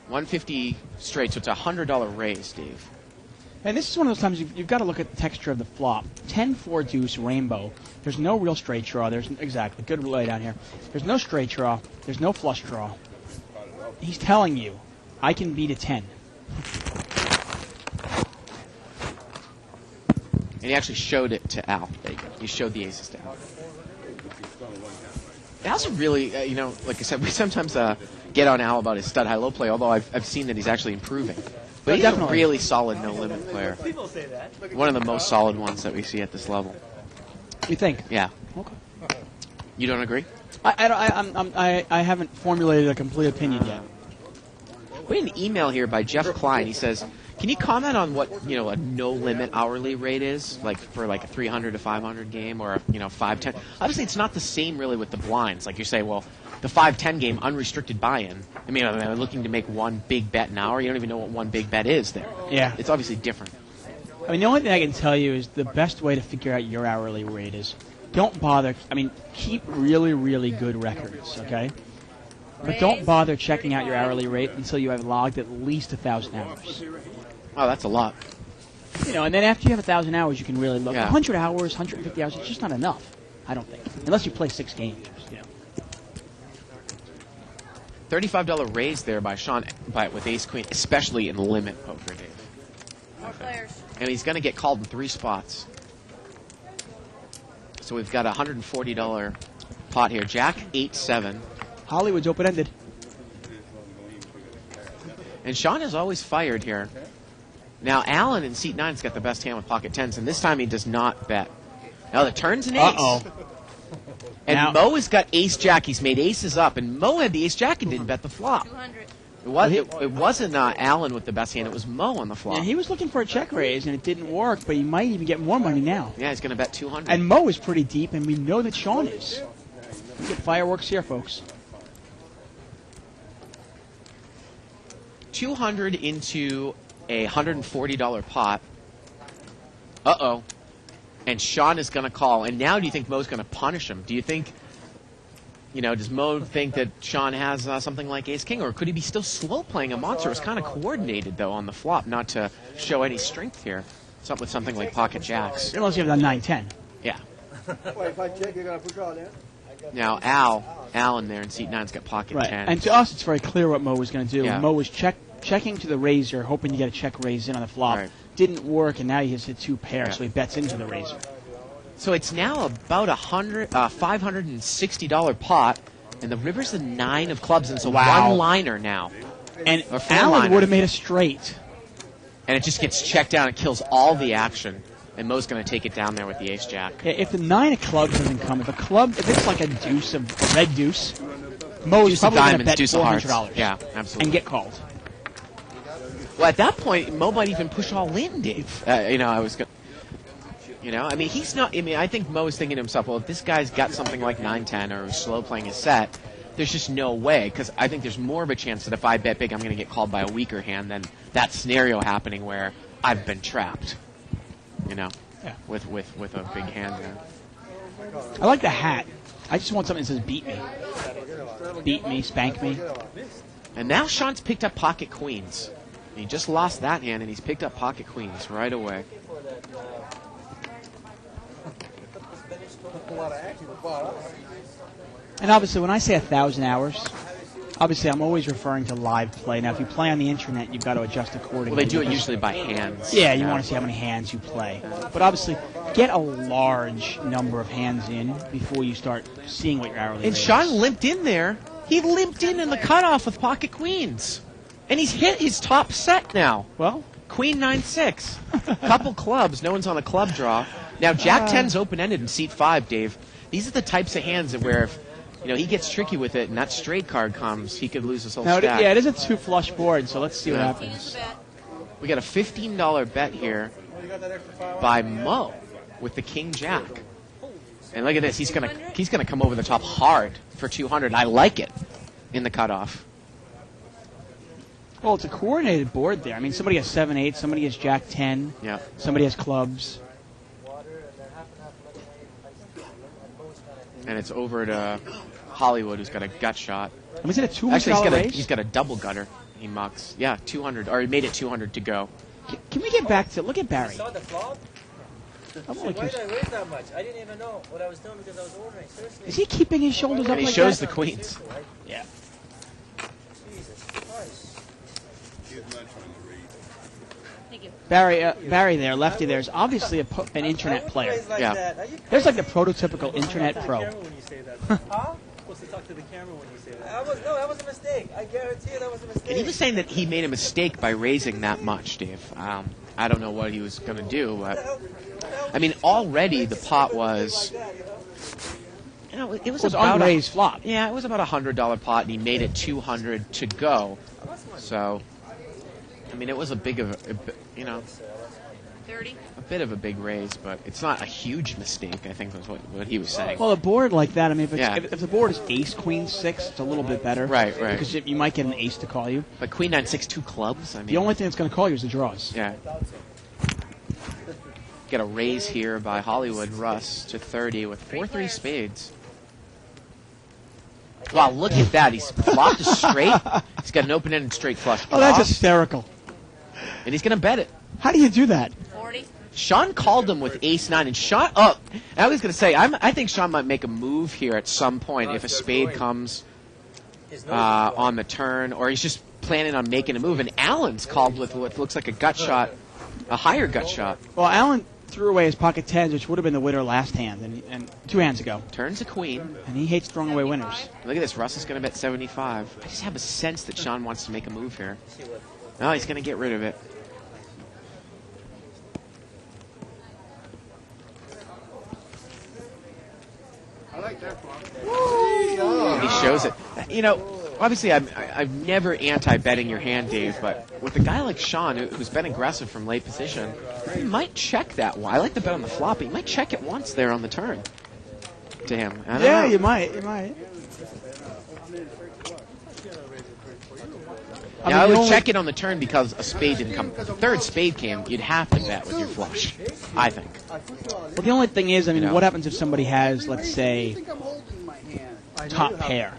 150 straight. So it's a $100 raise, Dave. And this is one of those times you've got to look at the texture of the flop. 10-4 deuce rainbow. There's no real straight draw. There's exactly good lay down here. There's no straight draw. There's no flush draw. He's telling you, I can beat a 10. And he actually showed it to Al. There you go. He showed the aces to Al. Al's a really, like I said, we sometimes get on Al about his stud high-low play, although I've seen that he's actually improving. But he's definitely. a really solid no-limit player. People say that. One of the most solid ones that we see at this level. You think? Yeah. Okay. You don't agree? I haven't formulated a complete opinion yet. We had an email here by Jeff Klein. He says, can you comment on what, a no-limit hourly rate is, like for like a 300 to 500 game or, 5-10? Obviously, it's not the same really with the blinds. Like you say, well, the 5-10 game, unrestricted buy-in. I mean, I'm looking to make one big bet an hour. You don't even know what one big bet is there. Yeah. It's obviously different. I mean, the only thing I can tell you is the best way to figure out your hourly rate is don't bother. I mean, keep really, really good records, okay? But don't bother checking out your hourly rate until you have logged at least 1,000 hours. Oh, that's a lot. And then after you have 1,000 hours, you can really look. Yeah. 100 hours, 150 hours, it's just not enough, I don't think. Unless you play 6 games, $35 raise there by Sean with ace-queen, especially in limit poker, Dave. More players. And he's going to get called in 3 spots. So we've got a $140 pot here. Jack 8-7. Hollywood's open-ended. And Sean is always fired here. Now, Allen in seat 9's got the best hand with pocket 10s, and this time he does not bet. Now, the turn's an ace. Uh-oh. And Now- Mo has got ace-jack. He's made aces up, and Mo had the ace-jack and didn't bet the flop. 200. It wasn't Allen with the best hand. It was Mo on the flop. Yeah, he was looking for a check raise, and it didn't work, but he might even get more money now. Yeah, he's going to bet 200. And Mo is pretty deep, and we know that Sean is. We get fireworks here, folks. 200 into a $140 pot. Uh-oh. And Sean is going to call. And now do you think Mo's going to punish him? Do you think, does Mo think that Sean has something like ace-king? Or could he be still slow playing a monster? It was kind of coordinated, though, on the flop, not to show any strength here. With something like pocket jacks. Unless you have the 9-10. Yeah. Well, if I check, you're going to push all in? Now, Allen there in seat 9's got pocket Right. 10. And to us, it's very clear what Mo was going to do. Yeah. Mo was checking to the razor, hoping to get a check raise in on the flop. Right. Didn't work, and now he has hit 2 pairs, Yeah. so he bets into the razor. So it's now about $560 pot, and the river's the 9 of clubs, and it's a Wow. one-liner now. And Or four Allen liner. would have made a straight. And it just gets checked down and kills all the action. And Mo's going to take it down there with the ace-jack. Yeah, if the 9 of clubs doesn't come, if it's like a deuce, a red deuce, Mo is Deuce of probably going to diamonds, bet deuce of hearts. $400. Yeah, absolutely. And get called. Well, at that point, Mo might even push all in, Dave. I was going he's not, I think Mo is thinking to himself, well, if this guy's got something like 9-10 or is slow playing his set, there's just no way, because I think there's more of a chance that if I bet big, I'm going to get called by a weaker hand than that scenario happening where I've been trapped, Yeah. with a big hand there. I like the hat. I just want something that says beat me. Beat me, spank me. And now Sean's picked up pocket queens. He just lost that hand, and he's picked up pocket queens right away. And obviously, when I say 1,000 hours, obviously I'm always referring to live play. Now, if you play on the internet, you've got to adjust accordingly. Well, they do it because- usually by hands. Yeah, you want to see how many hands you play. But obviously, get a large number of hands in before you start seeing what your hourly rate And is. Sean limped in there. He limped in the cutoff with pocket queens. And he's hit his top set now. Well, Queen 9-6. Couple clubs. No one's on a club draw. Now, Jack 10's open-ended in seat 5, Dave. These are the types of hands that where if he gets tricky with it and that straight card comes, he could lose his whole now, stack. it is a 2 flush board, so let's see what happens. We got a $15 bet here by Mo with the King Jack. And look at this. He's gonna come over the top hard for 200. I like it in the cutoff. Well, it's a coordinated board there. I mean, somebody has 7-8, somebody has Jack 10, Yeah. somebody has clubs. And it's over to Hollywood, who's got a gut shot. And was it a $200 Actually, raise? he's got a double gutter. He mucks. Yeah, 200. Or he made it 200 to go. Can we get back to look at Barry? You saw the flop? I'm Why only did I curious. raise that much? I didn't even know what I was doing because I was ordering. Seriously. Is he keeping his shoulders up And he like shows that? the queens. Yeah. Jesus Christ. Thank you. Barry there, lefty there, is obviously an internet player. Like Yeah. that. Are you There's like the prototypical internet pro. When you say that. Huh? Supposed to talk to the camera when you say that. That was a mistake. I guarantee you that was a mistake. And he was saying that he made a mistake by raising that much, Dave. I don't know what he was going to do, but I mean, already the pot was, it was about unraised flop. Yeah, it was about $100 pot, and he made it 200 to go. So, I mean, it was a big of a 30. a bit of a big raise, but it's not a huge mistake. I think was what he was saying. Well, a board like that, I mean, Yeah. if the board is ace, queen, 6, it's a little bit better. Right. Because you might get an ace to call you. But Queen 9-6, 2 clubs. I mean, The only thing that's going to call you is the draws. yeah. Get a raise here by Hollywood Russ to 30 with 4-3 spades. Wow, look at that. He's flopped a straight. He's got an open-ended straight flush draw. Oh, that's hysterical. And he's going to bet it. How do you do that? 40. Sean called him with ace-9, and Sean, I was going to say, I think Sean might make a move here at some point if a spade comes on the turn, or he's just planning on making a move. And Allen's called with what looks like a gut shot, a higher gut shot. Well, Allen threw away his pocket 10s, which would have been the winner last hand, and 2 hands ago. Turns a queen. And he hates throwing away winners. Look at this. Russ is going to bet 75. I just have a sense that Sean wants to make a move here. Oh, he's going to get rid of it. I like that flop. He shows it. You know, obviously I'm never anti-betting your hand, Dave, but with a guy like Sean, who's been aggressive from late position, he might check that one. I like the bet on the flop, but he might check it once there on the turn to him. I don't know. You might. You might. Yeah, I would check it on the turn because a spade didn't come. If the third spade came, you'd have to bet with your flush, I think. Well, the only thing is, I mean, what happens if somebody has, let's say, top pair,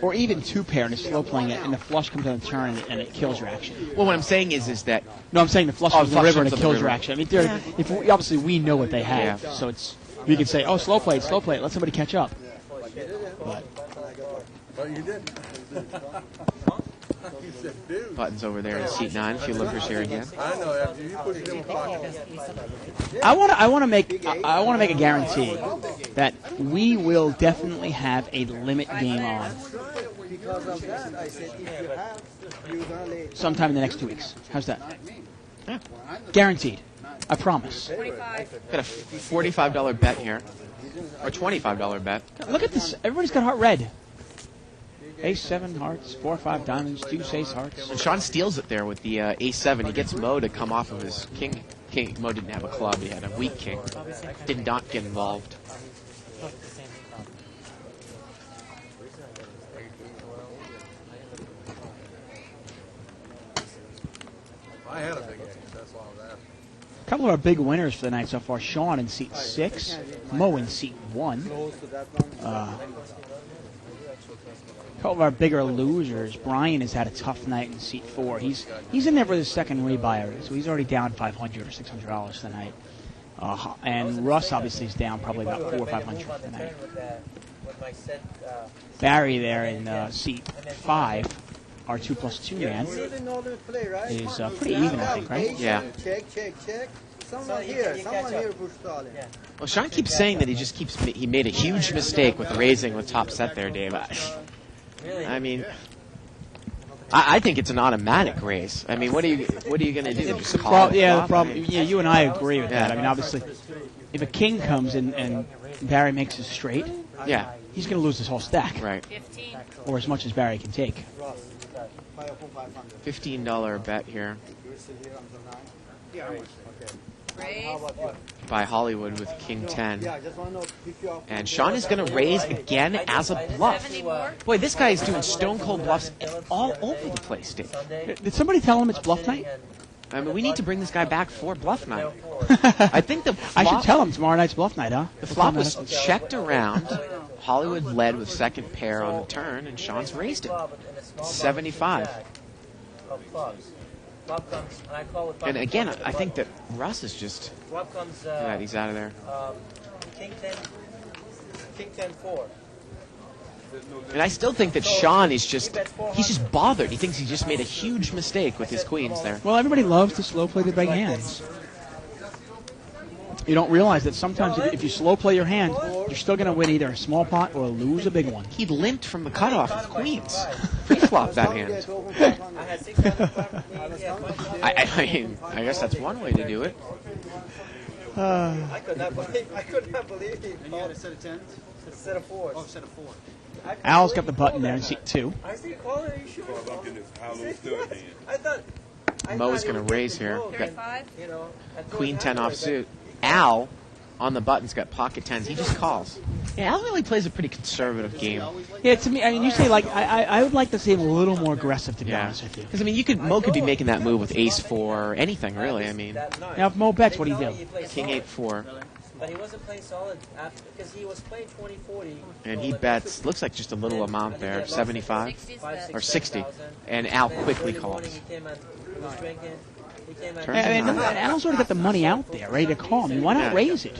or even two pair, and is slow playing it, and the flush comes on the turn and it kills your action? Well, what I'm saying is that. No, I'm saying the flush comes on the river and it comes kills on the your river. action. I mean, if obviously we know what they have, so it's we can say, oh, slow play it, let somebody catch up. But you didn't. You said, dude. Button's over there in seat 9. If you look for share again. I know. After you put it in my pocket. I want to make a guarantee that we will definitely have a limit game on Because of that, I said if you have, you're gonna lay. sometime in the next 2 weeks. How's that? Yeah. Guaranteed. I promise. 25. Got a $45 bet here, or $25 bet. Look at this. Everybody's got heart red. Ace 7 hearts, 4 or 5 diamonds, 2 ace hearts. And Sean steals it there with the ace 7. He gets Mo to come off of his king. Mo didn't have a club. He had a weak king. Did not get involved. I had a big ace. That's why I was asking. A couple of our big winners for the night so far. Sean in seat 6, Mo in seat 1. A couple of our bigger losers. Brian has had a tough night in seat 4. He's in there for his second rebuy, so he's already down $500 or $600 tonight. And Russ obviously is down probably about $400 or $500 tonight. Barry there in seat 5, our 2+2 man, is pretty even, I think, right? Yeah. Check. Someone here push Stalin. Well, Sean keeps saying that he made a huge mistake with raising with top set there, Dave. I mean, I think it's an automatic raise. I mean, what are you going to do? Just call it The off? problem. Yeah, you and I agree with that. I mean, obviously, if a king comes and Barry makes it straight, Yeah, he's going to lose his whole stack, right. 15. or as much as Barry can take. $15 bet here Raise. by Hollywood with King 10. Yeah, I just want to know if you And Sean is going to raise again as a bluff. 70 more. Boy, this guy is doing stone cold bluffs all over the place, Dave. Did somebody tell him it's bluff night? I mean, we need to bring this guy back for bluff night. I think the I flop, should tell him tomorrow night's bluff night, huh? the flop was checked around. Hollywood led with second pair on the turn, and Sean's raised it. 75. And again, I think that Russ is just... Flop comes. Yeah, he's out of there. King 10-4. And I still think that Sean is he's just bothered. He thinks he just made a huge mistake with his queens there. Well, everybody loves to slow play the big hands. You don't realize that sometimes if you slow play your hand, you're still going to win either a small pot or lose a big one. He limped from the cutoff with queens. Pre-flop that hand. I had 600. I guess that's one way to do it. I could not believe he And you had a set of 10s? a set of 4s. Oh, set of 4. Al's got the button there in seat 2. I see caller, are you sure? I thought. Mo is going to raise here. Got 35. You know, Queen 10 off suit. Al on the button's got pocket 10s. He just calls. Yeah, Al really plays a pretty conservative game. Yeah, to me, I mean, you say like I would like to see him a little more aggressive, to be Yeah. honest with you. Because, I mean, Mo could be making that move with ace 4 or anything, really. I mean, Now, if Mo bets, what do you do? king 8-4. But he wasn't playing solid because he was playing 20-40. And he bets, looks like just a little amount there, 75 60's bet. or 60. And Al quickly calls. He came out, he was drinking. He came out. Turns And Al's already got the money out there, ready to call. I mean, why not Yeah. raise it?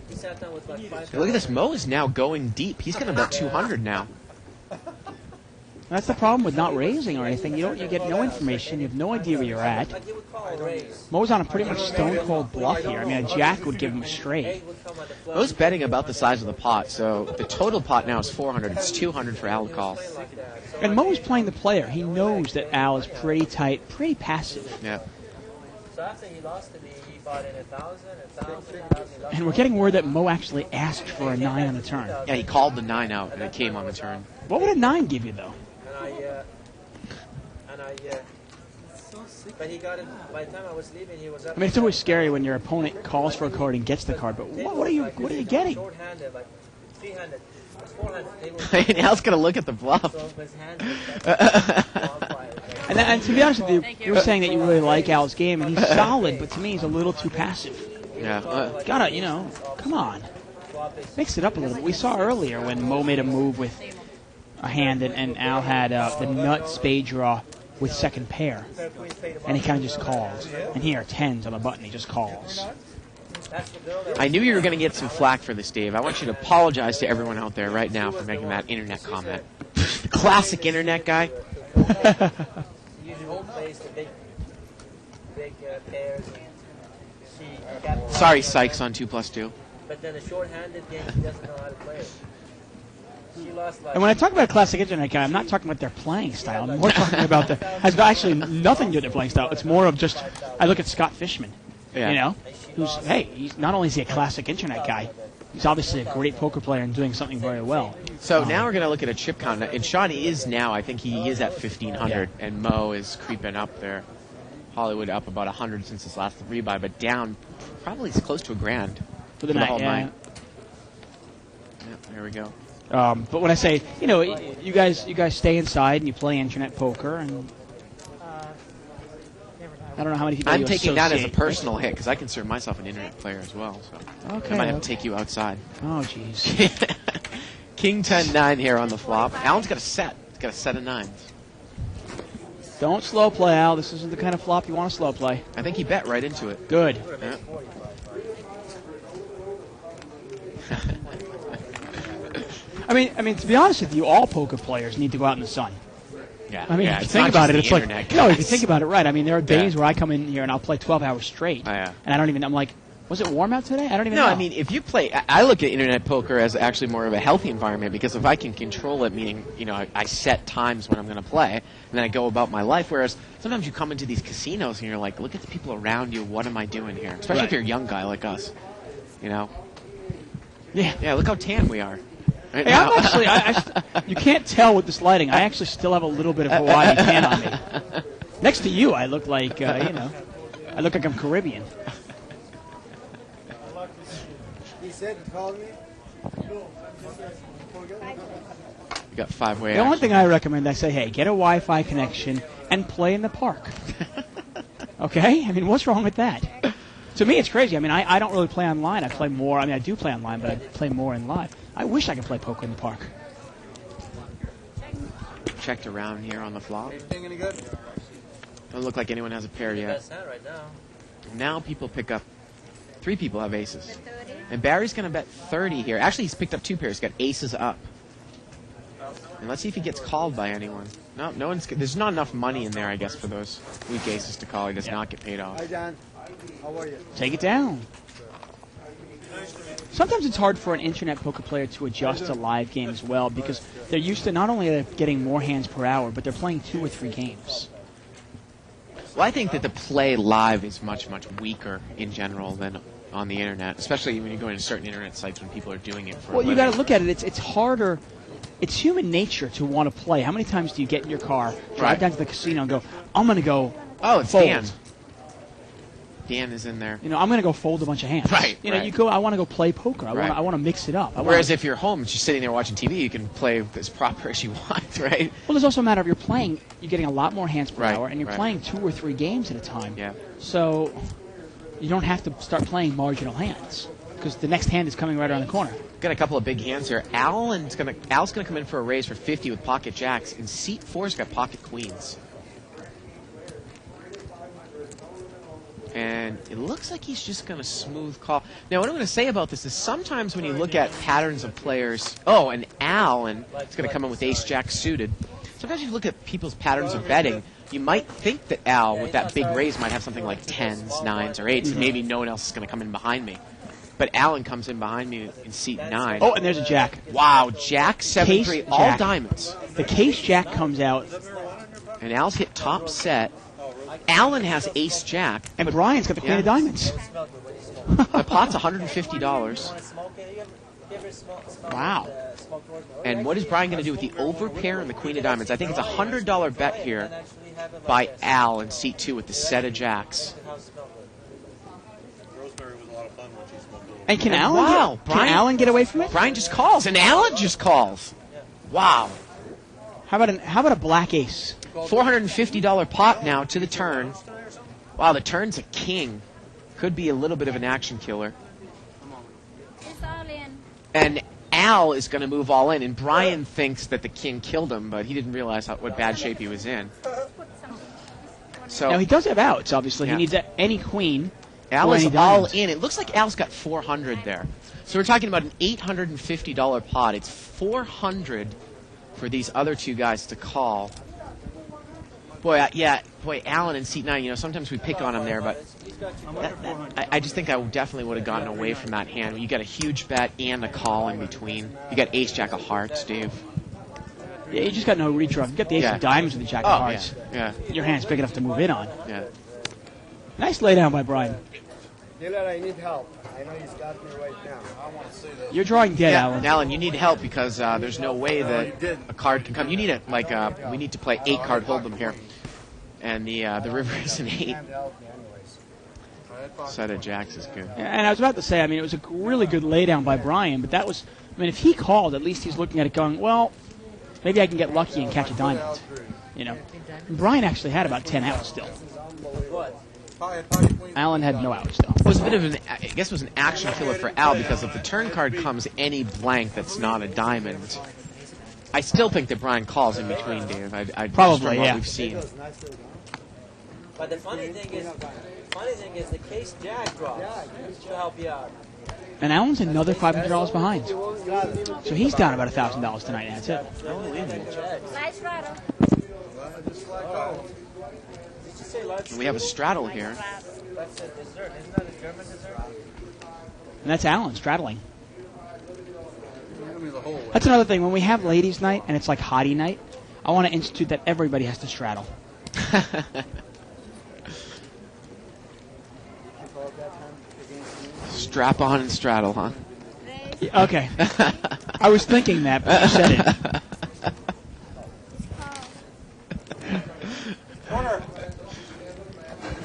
He sat down with like 5. Look at this. Mo is now going deep. He's going to bet 200 now. That's the problem with not raising or anything. You get no information. You have no idea where you're at. Like he would call a raise. Mo's on a pretty much stone cold bluff here. I mean, a jack would give him a straight. Eight would come on the flop. Mo's betting about the size of the pot, so the total pot now is 400. It's 200 for Al to call. Like that. So And Mo's playing the player. He knows that Al is pretty tight, pretty passive. Yeah. So after he lost to me, he bought in 1,000. And we're getting word that Mo actually asked for a 9 on the turn. Yeah, he called the 9 out, and it came on the turn. What would a 9 give you, though? But he got it, by the time I was leaving, he was up. I mean, it's always scary when your opponent calls for a card and gets the card, but what are you getting? Short-handed, like 300, 400. They were And Al's going to look at the bluff. so his hand was like, And to be honest with you, you were saying that you really like Al's game, and he's solid, but to me, he's a little too passive. Yeah. Gotta, come on. Mix it up a little bit. We saw earlier when Mo made a move with a hand, and Al had the nut spade draw with second pair, and he kind of just calls. And here, 10s on the button, he just calls. I knew you were going to get some flack for this, Dave. I want you to apologize to everyone out there right now for making that internet comment. The classic internet guy. usually home plays the big pairs. And Sorry, Sykes on 2+2. But then a short-handed game, he doesn't know how to play it. She lost like. And when I talk about a classic internet guy, I'm not talking about their playing style. I'm more talking about has actually nothing to do with their playing style. It's more of just, I look at Scott Fishman, Yeah. he's not only is he a classic internet guy, he's obviously a great poker player and doing something very well. So now we're going to look at a chip count. And Sean is now, I think he is at 1,500, and Mo is creeping up there. Hollywood up about 100 since his last rebuy, but down probably close to $1,000 For the night, whole yeah. night. Yeah, there we go. But when I say, you guys stay inside and you play internet poker, and I don't know how many people I'm you taking that as a associate personal hit because I consider myself an internet player as well. So Okay, I might have okay. to take you outside. Oh, jeez. King 10-9 here on the flop. Alan's got a set. He's got a set of 9s. Don't slow play, Al. This isn't the kind of flop you want to slow play. I think he bet right into it. Good. Yeah. I mean, to be honest with you, all poker players need to go out in the sun. Yeah. I mean, yeah, if you it's think not about just it, the it's like, internet, no, if you guys. think about it, right. I mean, there are days Yeah. where I come in here and I'll play 12 hours straight. Oh, yeah. And I'm like, was it warm out today? I don't even No, know. I mean, if you play, I look at internet poker as actually more of a healthy environment because if I can control it, meaning, I set times when I'm going to play, and then I go about my life, whereas sometimes you come into these casinos and you're like, look at the people around you, what am I doing here? Especially if Right. you're a young guy like us, Yeah. Yeah, look how tan we are. Right Hey, now. I'm actually, you can't tell with this lighting. I actually still have a little bit of Hawaii tan on me. Next to you, I look like, I look like I'm Caribbean. He said he called me. You got 5-way The only action. thing I recommend, I say, hey, get a Wi-Fi connection and play in the park. Okay? I mean, what's wrong with that? To me, it's crazy. I mean, I don't really play online. I play more. I mean, I do play online, but I play more in live. I wish I could play poker in the park. Checked around here on the flop. Anything any good? Doesn't look like anyone has a pair yet. Best hand right now. Now people pick up. 3 people have aces. And Barry's going to bet 30 here. Actually, he's picked up 2 pairs. He's got aces up. And let's see if he gets called by anyone. No one's. There's not enough money in there, I guess, for those weak aces to call. He does not get paid off. Hi, Dan. How are you? Take it down. Sometimes it's hard for an internet poker player to adjust to live game as well because they're used to not only are they getting more hands per hour, but they're playing 2 or 3 games. Well, I think that the play live is much, much weaker in general than on the internet, especially when you go into certain internet sites when people are doing it for a Well, you living. got to look at it. It's harder. It's human nature to want to play. How many times do you get in your car, drive Right. down to the casino, and go, "I'm going to go Oh, it's fold. Dan. Dan is in there. I'm going to go fold a bunch of hands." Right, right. You go. I want to go play poker. Right. I want to mix it up. Whereas if you're home, just sitting there watching TV, you can play as proper as you want, right? well, there's also a matter of you're playing. You're getting a lot more hands per Right, hour, and you're right. playing 2 or 3 games at a time. Yeah. So you don't have to start playing marginal hands because the next hand is coming right around the corner. Got a couple of big hands here. Al's gonna come in for a raise for 50 with pocket jacks, and seat 4's got pocket queens. And it looks like he's just going to smooth call. Now, what I'm going to say about this is sometimes when you look at patterns of players, and Al, and it's going to come in with ace-jack suited. sometimes you look at people's patterns of betting, you might think that Al, with that big raise, might have something like 10s, 9s, or 8s, and maybe no one else is going to come in behind me. But Alan comes in behind me in seat 9. Oh, and there's a jack. Wow, jack, 7, 3, all jack. diamonds. The case jack comes out, And Al's hit top set. Alan has ace jack. and Brian's got the queen of diamonds. The pot's $150. Wow. And what is Brian going to do with the overpair and the queen of diamonds? I think it's a $100 bet here by Al in seat 2 with the set of jacks. Rosemary was a lot of fun when she smoked those. And can And Alan wow, get, Brian- can Alan get away from it? Brian just calls, and Alan just calls. Wow. How about a black ace? $450 pot now to the turn. Wow, the turn's a king. Could be a little bit of an action killer. It's all in. And Al is going to move all in, and Brian thinks that the king killed him, but he didn't realize what bad shape he was in. So Now he does have outs. Obviously, Yeah. he needs any queen. Al or is any all diamonds. in. It looks like Al's got 400 there. So we're talking about an $850 pot. It's 400 for these other two guys to call. Boy, Alan in seat 9, sometimes we pick on him there, but I just think I definitely would have gotten away from that hand. You got a huge bet and a call in between. You got ace jack of hearts, Dave. Yeah, you just got no redraw. You got the ace Yeah. of diamonds with the jack Oh, of hearts. yeah. Your hand's big enough to move in on. Yeah. Nice laydown by Brian. Dealer, I need help. I know he's got me right now. You're drawing dead, Yeah, Alan. Alan, you need help because there's no way that a card can come. You need we need to play 8-card hold'em here, and the river is an 8. Set of jacks is good. And I was about to say, it was a really good laydown by Brian, but that was, if he called, at least he's looking at it going, well, maybe I can get lucky and catch a diamond. And Brian actually had about 10 outs still. Alan had no outs still. It was a bit of it was an action killer for Al because if the turn card comes any blank that's not a diamond, I still think that Brian calls in between, Dave. Probably, from what yeah. we've seen. But the funny thing is the case jack drops. She'll help you out. And Alan's another $500 behind. So he's down about $1,000 tonight now, too. Nice rattle. And we have a straddle here. That's a dessert. Isn't that a German dessert? And that's Alan straddling. Give me the whole way. That's another thing. When we have ladies' night and it's like hottie night, I want to institute that everybody has to straddle. Strap on and straddle, huh? Yeah, okay. I was thinking that, but you said it.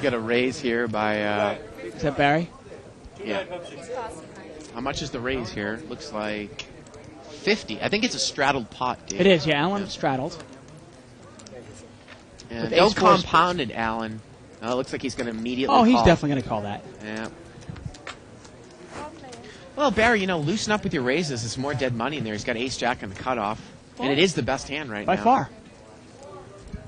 Got a raise here by. Is that Barry? Yeah. How much is the raise here? Looks like 50. I think it's a straddled pot, dude. It is, yeah. Alan straddled. Yeah, With no ace four- compounded, Alan. It looks like he's going to immediately Oh, he's call. definitely going to call that. Yeah. Well, Barry, loosen up with your raises. There's more dead money in there. He's got ace jack on the cutoff, and it is the best hand right By now. far.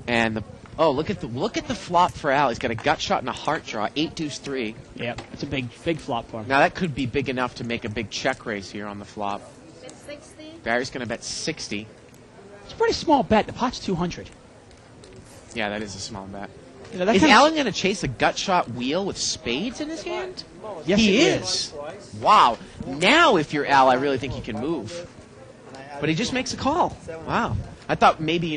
And look at the flop for Al. He's got a gut shot and a heart draw. 8 deuce 3. Yep. It's a big flop for him. Now that could be big enough to make a big check raise here on the flop. It's 60. Barry's going to bet 60. It's a pretty small bet. The pot's 200. Yeah, that is a small bet. That Is kind of- Alan going to chase a gut shot wheel with spades in his hand? Yes, he he is. Wow. Now, if you're Al, I really think he can move. But he just makes a call. Wow. I thought maybe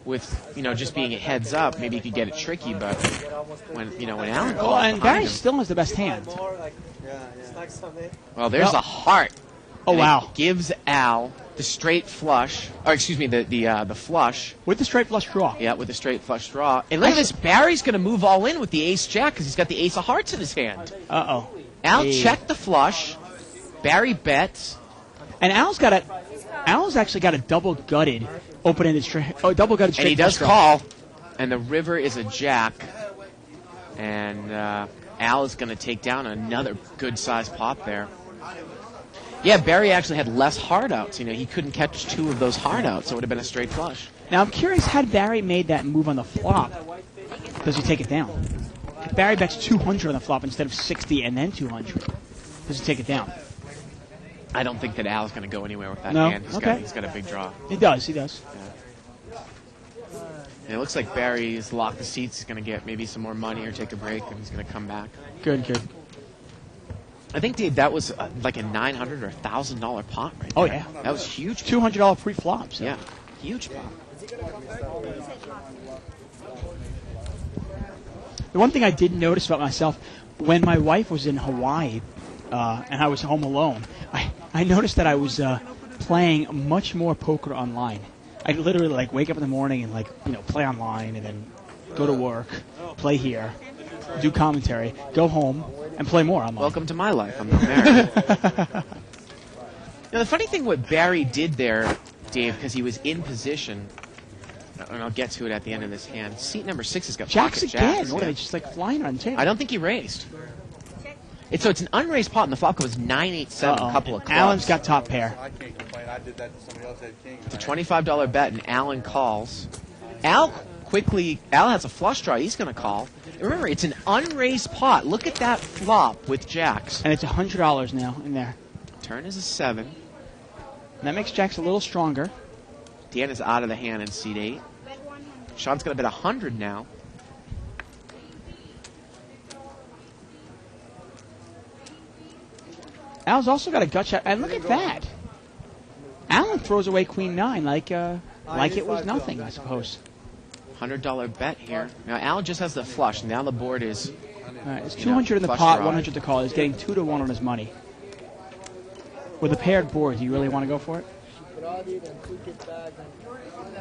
with just being a heads up, maybe you could get it tricky. But when Alan calls, Well, and behind Barry him, still has the best hand. well, there's Well- a heart. Oh, And wow. it gives Al the straight flush, or excuse me, the flush. With the straight flush draw. Yeah, with a straight flush draw. And look at this, Barry's going to move all in with the ace jack because he's got the ace of hearts in his hand. Uh-oh. Al Hey. checked the flush. Barry bets. And Al's actually got a double gutted open-ended straight. Oh, double gutted straight. And he does flush draw. call. And the river is a jack. And Al is going to take down another good-sized pot there. Yeah, Barry actually had less hard outs. He couldn't catch 2 of those hard outs, so it would have been a straight flush. Now I'm curious, had Barry made that move on the flop, does he take it down? If Barry bets 200 on the flop instead of 60 and then 200, does he take it down? I don't think that Al's going to go anywhere with that No? hand. Okay. He's got a big draw. He does. It looks like Barry's locked the seats. He's going to get maybe some more money or take a break, and he's going to come back. Good. I think, Dave, that was like a $900 or $1,000 pot right there. Oh, yeah. That was huge. $200 pre-flops. Yeah, huge pot. The one thing I did notice about myself, when my wife was in Hawaii and I was home alone, I noticed that I was playing much more poker online. I'd literally like wake up in the morning and play online and then go to work, play here, do commentary, go home, and play more online. Welcome to my life. I'm not married. Now, the funny thing what Barry did there, Dave, because he was in position, and I'll get to it at the end of this hand. Seat number 6 has got Jacks pocket again. jacks. What are Yeah. they just like flying on the table? I don't think he raised. So it's an unraised pot, and the flop was 9-8-7, a couple of clubs. Allen's got top pair. I can't complain. I did that to somebody else that had king. It's a $25 bet, and Allen calls. Al has a flush draw. He's going to call. And remember, it's an unraised pot. Look at that flop with jacks. And it's $100 now in there. Turn is a 7. And that makes Jacks a little stronger. Dan is out of the hand in seat 8. Sean's going to bet 100 now. Al's also got a gut shot, and look at that. Allen throws away Queen 9 like it was nothing, I suppose. $100 bet here. Now Al just has the flush. Now the board is. All right, it's 200 in the flush pot, draw. 100 to call. He's getting 2 to 1 on his money. With a paired board, do you really want to go for it?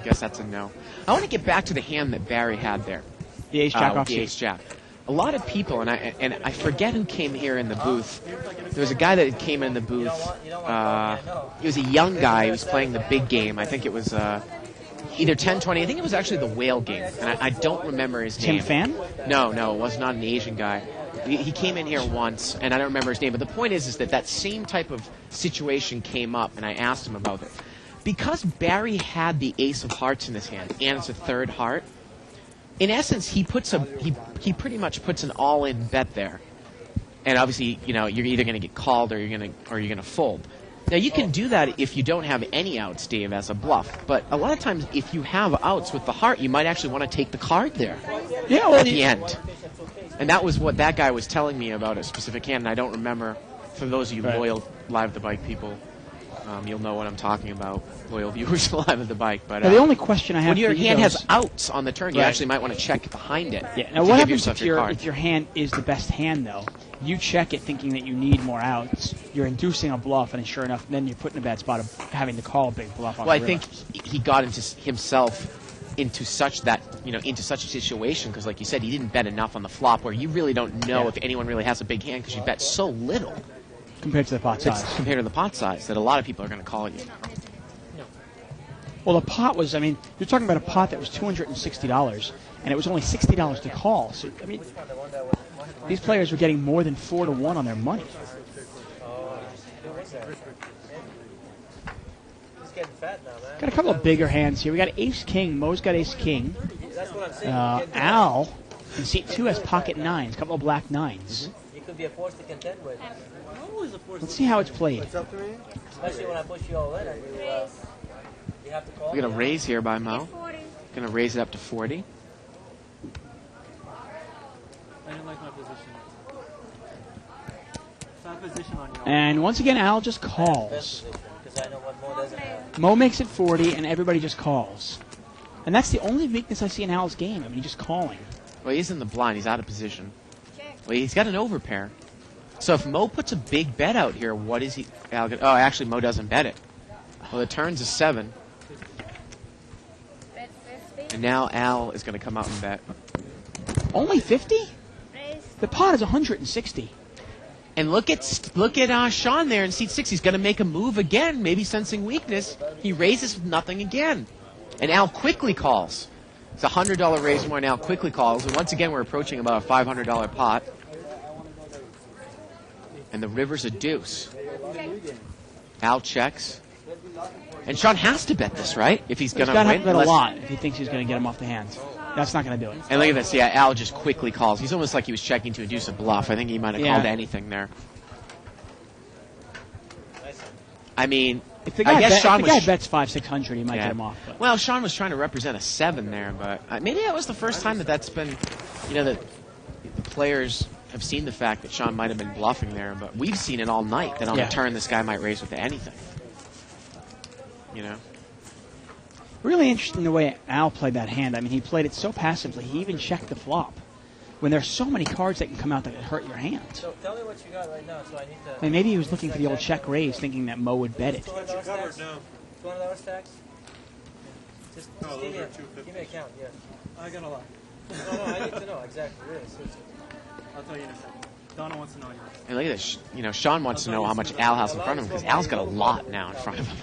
Guess that's a no. I want to get back to the hand that Barry had there. The ace jack with off the suit. ace jack. A lot of people, and I forget who came here in the booth. There was a guy that came in the booth. He was a young guy. He was playing the big game. I think it was either 10-20. I think it was actually the whale game, and I don't remember his Tim name. Fan? No, it was not an Asian guy. He came in here once, and I don't remember his name. But the point is that same type of situation came up, and I asked him about it. Because Barry had the ace of hearts in his hand, and it's a third heart, in essence, he pretty much puts an all-in bet there. And obviously, you're either going to get called or you're going to fold. Now, you can do that if you don't have any outs, Dave, as a bluff. But a lot of times, if you have outs with the heart, you might actually want to take the card there at the end. And that was what that guy was telling me about a specific hand, and I don't remember. For those of you loyal Live at the Bike people, you'll know what I'm talking about, loyal viewers Live at the Bike. But Now, the only question I have when your for you hand though has is- outs on the turn, you Right. actually might want to check behind it. Yeah. Now, to what give happens yourself if your card. your hand is the best hand, though? You check it thinking that you need more outs. You're inducing a bluff, and sure enough, then you're put in a bad spot of having to call a big bluff on Well, I the think river. he got himself into such a situation because, like you said, he didn't bet enough on the flop where you really don't know if anyone really has a big hand because you bet so little compared to the pot size. compared to the pot size that a lot of people are going to call you. Well, the pot was, you're talking about a pot that was $260, and it was only $60 to call. So, these players were getting more than 4 to 1 on their money. He's getting fat now, man. Got a couple of bigger hands here. We got ace-king. Mo's got ace-king. That's what I'm saying. Al in seat 2 has pocket 9s, a couple of black 9s. You could be a force to contend with. Let's see how it's played. Especially when I push you all in and you have to call. We're going to raise here by Mo. 40. Going to raise it up to 40. I didn't like my position. Side position on you. And once again, Al just calls. Because I know what Mo doesn't have. Mo makes it 40, and everybody just calls. And that's the only weakness I see in Al's game. He's just calling. Well, he's in the blind. He's out of position. Well, he's got an overpair. So if Mo puts a big bet out here, what is he? Al gonna, oh, actually, Mo doesn't bet it. Well, the turn's a 7. Bet 50. And now Al is going to come out and bet. Only 50? Raise. The pot is 160. And look at Sean there in seat 6. He's going to make a move again, maybe sensing weakness. He raises with nothing again. And Al quickly calls. It's a $100 raise more, and Al quickly calls. And once again, we're approaching about a $500 pot. And the river's a deuce. Al checks. And Sean has to bet this, right? If he's going He's to got to win. bet a Unless- lot if he thinks he's going to get him off the hands. That's not going to do it. And look at this. Yeah, Al just quickly calls. He's almost like he was checking to induce a bluff. I think he might have Yeah. called anything there. I mean, If the guy, I guess Sean if the guy was bets 500-600, he might get him off. But. Well, Sean was trying to represent a 7 there, but maybe that was the first time that's been, that the players have seen the fact that Sean might have been bluffing there, but we've seen it all night that on the turn this guy might raise with anything. Really interesting the way Al played that hand. I mean, he played it so passively. He even checked the flop. When there's so many cards that can come out that could hurt your hand. So tell me what you got right now, so I need to... I mean, maybe he was looking for the old check raise, thinking that Mo would bet it. $200 now. $200 stacks? Just give me a count, yeah. I got a lot. No, I need to know exactly. Really, seriously. I'll tell you in a second. Donna wants to know yours. And look at this. Sean wants to know how much Al has in front of him, because Al's got a lot now in front of him.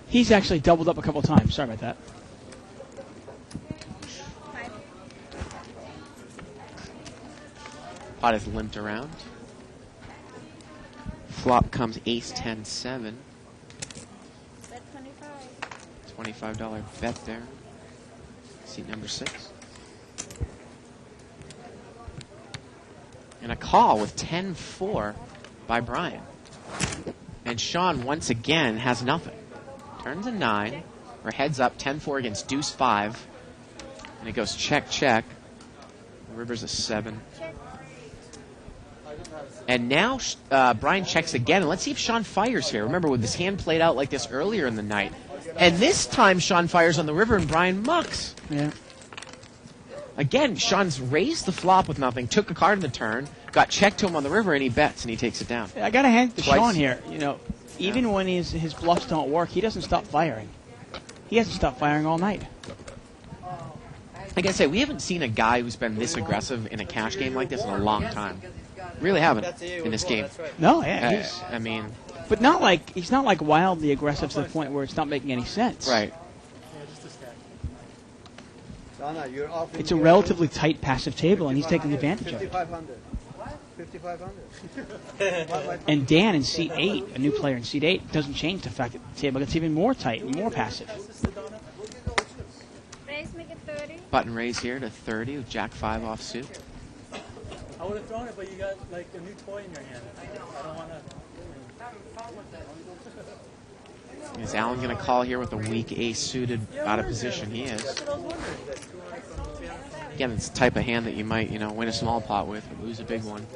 He's actually doubled up a couple times. Sorry about that. Pot is limped around. Flop comes ace 10-7. Bet 25. $25 bet there. Seat number 6. And a call with 10-4 by Brian. And Sean once again has nothing. Turns a 9, or heads up 10-4 against deuce 5. And it goes check, check. River's a 7. And now Brian checks again. And let's see if Sean fires here. Remember, with this hand played out like this earlier in the night. And this time Sean fires on the river and Brian mucks. Yeah. Again, Sean's raised the flop with nothing, took a card in the turn, got checked to him on the river, and he bets, and he takes it down. I got to hand it to Twice. Sean here. Even when his bluffs don't work, he doesn't stop firing. He hasn't stopped firing all night. Like I say, we haven't seen a guy who's been this aggressive in a cash game like this in a long time. Really haven't in this game. No, yeah, but not like he's not like wildly aggressive to the point where it's not making any sense. Right. It's a relatively tight passive table, and he's taking advantage of it. 5,500. And Dan in seat 8, a new player in seat 8, doesn't change the fact that the table gets even more tight and more passive. Raise, make it 30. Button raise here to 30 with Jack 5 off suit. I would have thrown it, but you got like a new toy in your hand. I don't want to. Is Allen going to call here with a weak ace suited out of position? He is. Again, it's the type of hand that you might, win a small pot with, but lose a big one.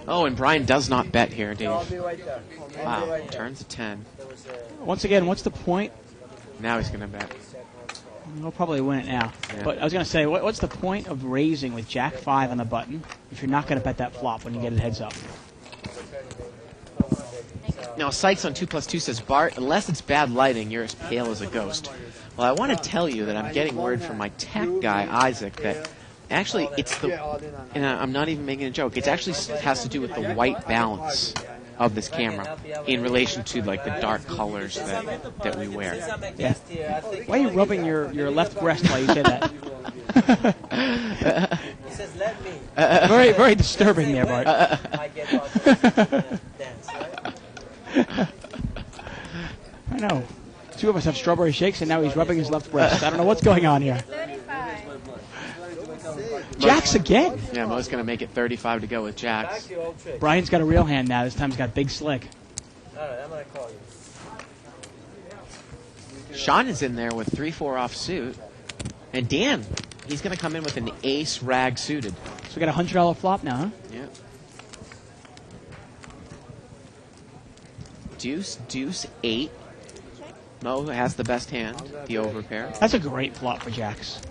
Oh, and Brian does not bet here, Dave. Wow, turns a 10. Once again, what's the point? Now he's going to bet. He'll probably win it now. Yeah. But I was going to say, what's the point of raising with Jack 5 on the button if you're not going to bet that flop when you get it heads up? Now, Sykes on 2+2 says, Bart, unless it's bad lighting, you're as pale as a ghost. Well, I want to tell you that I'm getting word from my tech guy, Isaac, that actually it's and I'm not even making a joke, it actually has to do with the white balance of this camera in relation to like the dark colors that we wear. Yeah. Why are you rubbing your left breast while you say that? He says, let me. Very, very disturbing there, Bart. I get on dance, right? I know. Two of us have strawberry shakes, and now he's rubbing his left breast. I don't know what's going on here. 35. Jacks again. Yeah, Mo's going to make it 35 to go with Jacks. Brian's got a real hand now. This time he's got big slick. All right, I'm going to call you. Sean is in there with 3-4 off suit. And Dan, he's going to come in with an ace rag suited. So we got a $100 flop now, huh? Yeah. Deuce, deuce, 8. Mo has the best hand, the overpair. That's a great flop for Jacks.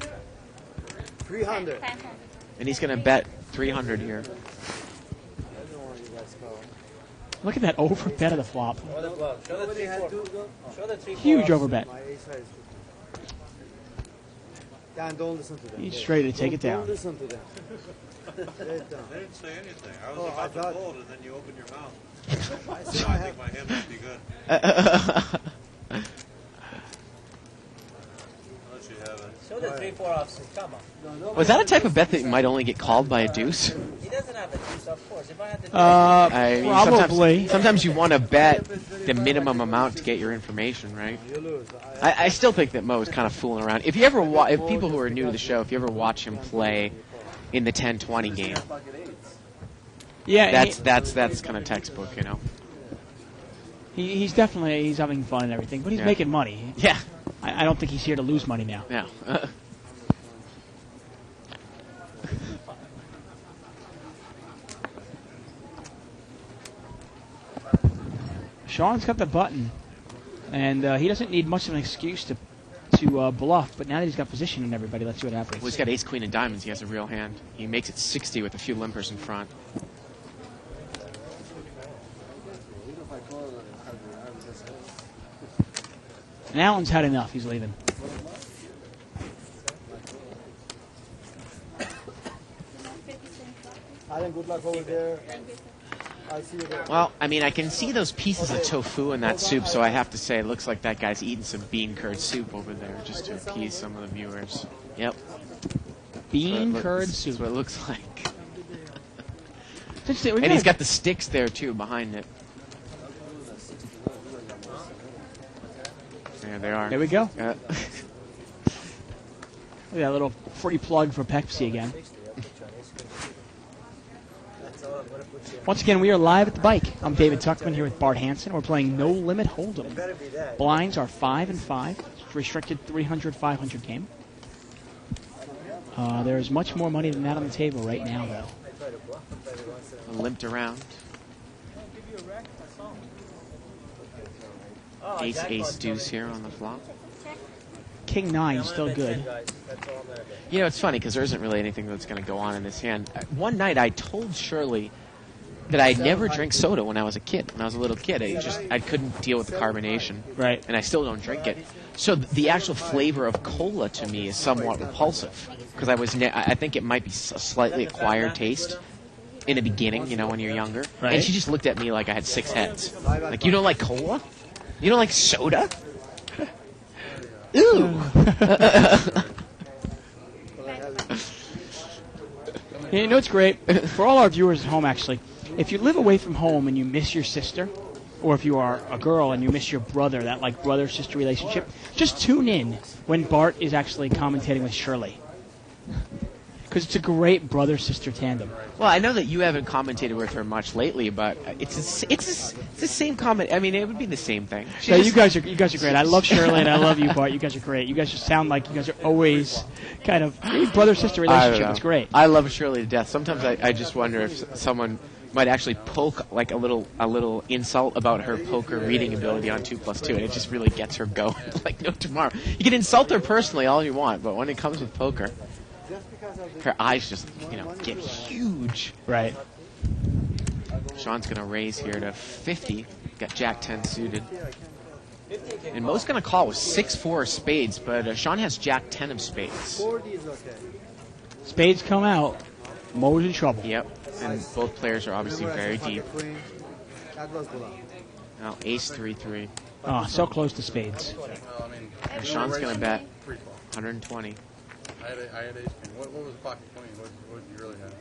300. And he's going to bet 300 here. Look at that overbet of the flop. Show the bluff. Show the 3-4. Show the 3-4. Huge overbet. My ace high is 50. Dan, don't listen to them. He's ready to take it down. Don't listen to them. Lay it down. I didn't say anything. I was Oh, I about to thought- fold, and then you opened your mouth. I So said I I think have. my hand must be good. Unless you have it. Show the 3-4 offsuit. Come on. Was that a type of bet that might only get called by a deuce? He doesn't have the deuce, of course. If I had the deuce, I mean, Probably. Sometimes you want to bet the minimum amount to get your information, right? You lose. I still think that Mo is kind of fooling around. If you ever if people who are new to the show, if you ever watch him play in the 10-20 game, Yeah, that's kind of textbook, you know. He's definitely having fun and everything, but he's making money. Yeah. I don't think he's here to lose money now. Yeah. Sean's got the button, and he doesn't need much of an excuse to bluff, but now that he's got position and everybody, let's see what happens. Well, he's got ace, queen, and diamonds. He has a real hand. He makes it 60 with a few limpers in front. And Alan's had enough. He's leaving. Alan, good luck over there. I'll see you there. Well, I mean, I can see those pieces of tofu in that soup, so I have to say it looks like that guy's eating some bean curd soup over there just to appease some of the viewers. Yep. Bean curd soup. That's what it looks like. And he's got the sticks there, too, behind it. There they are. There we go. Yeah. Look at that little free plug for Pepsi again. Once again, we are live at the bike. I'm David Tuckman here with Bart Hansen. We're playing No Limit Hold'em. Blinds are 5 and 5. It's restricted 300-500 game. There's much more money than that on the table right now, though. Limped around. Ace, ace, deuce here on the flop. King 9, still good. You know, it's funny because there isn't really anything that's going to go on in this hand. One night I told Shirley that I never drank soda when I was a kid. When I was a little kid, I couldn't deal with the carbonation. Right. And I still don't drink it. So the actual flavor of cola to me is somewhat repulsive because I think it might be a slightly acquired taste in the beginning, you know, when you're younger. Right. And she just looked at me like I had 6 heads. Like, you don't like cola? You don't like soda? Ew. You know what's great? For all our viewers at home, actually, if you live away from home and you miss your sister, or if you are a girl and you miss your brother, that like brother-sister relationship, just tune in when Bart is actually commentating with Shirley. Because it's a great brother-sister tandem. Well, I know that you haven't commentated with her much lately, but it's the same comment. I mean, it would be the same thing. So you guys are great. I love Shirley and I love you, Bart. You guys are great. You guys just sound like you guys are always kind of brother-sister relationship. It's great. I love Shirley to death. Sometimes I just wonder if someone might actually poke like a little insult about her poker reading ability on 2+2, and it just really gets her going like no tomorrow. You can insult her personally all you want, but when it comes with poker, her eyes just, get huge. Right. Sean's going to raise here to 50. Got Jack 10 suited. And Mo's going to call with 6-4 spades, but Sean has Jack 10 of spades. Spades come out. Mo's in trouble. Yep. And both players are obviously very deep. Now, ace 3-3. Oh, so close to spades. And Sean's going to bet 120. I had ace king. What was the pocket queen? What did you really have?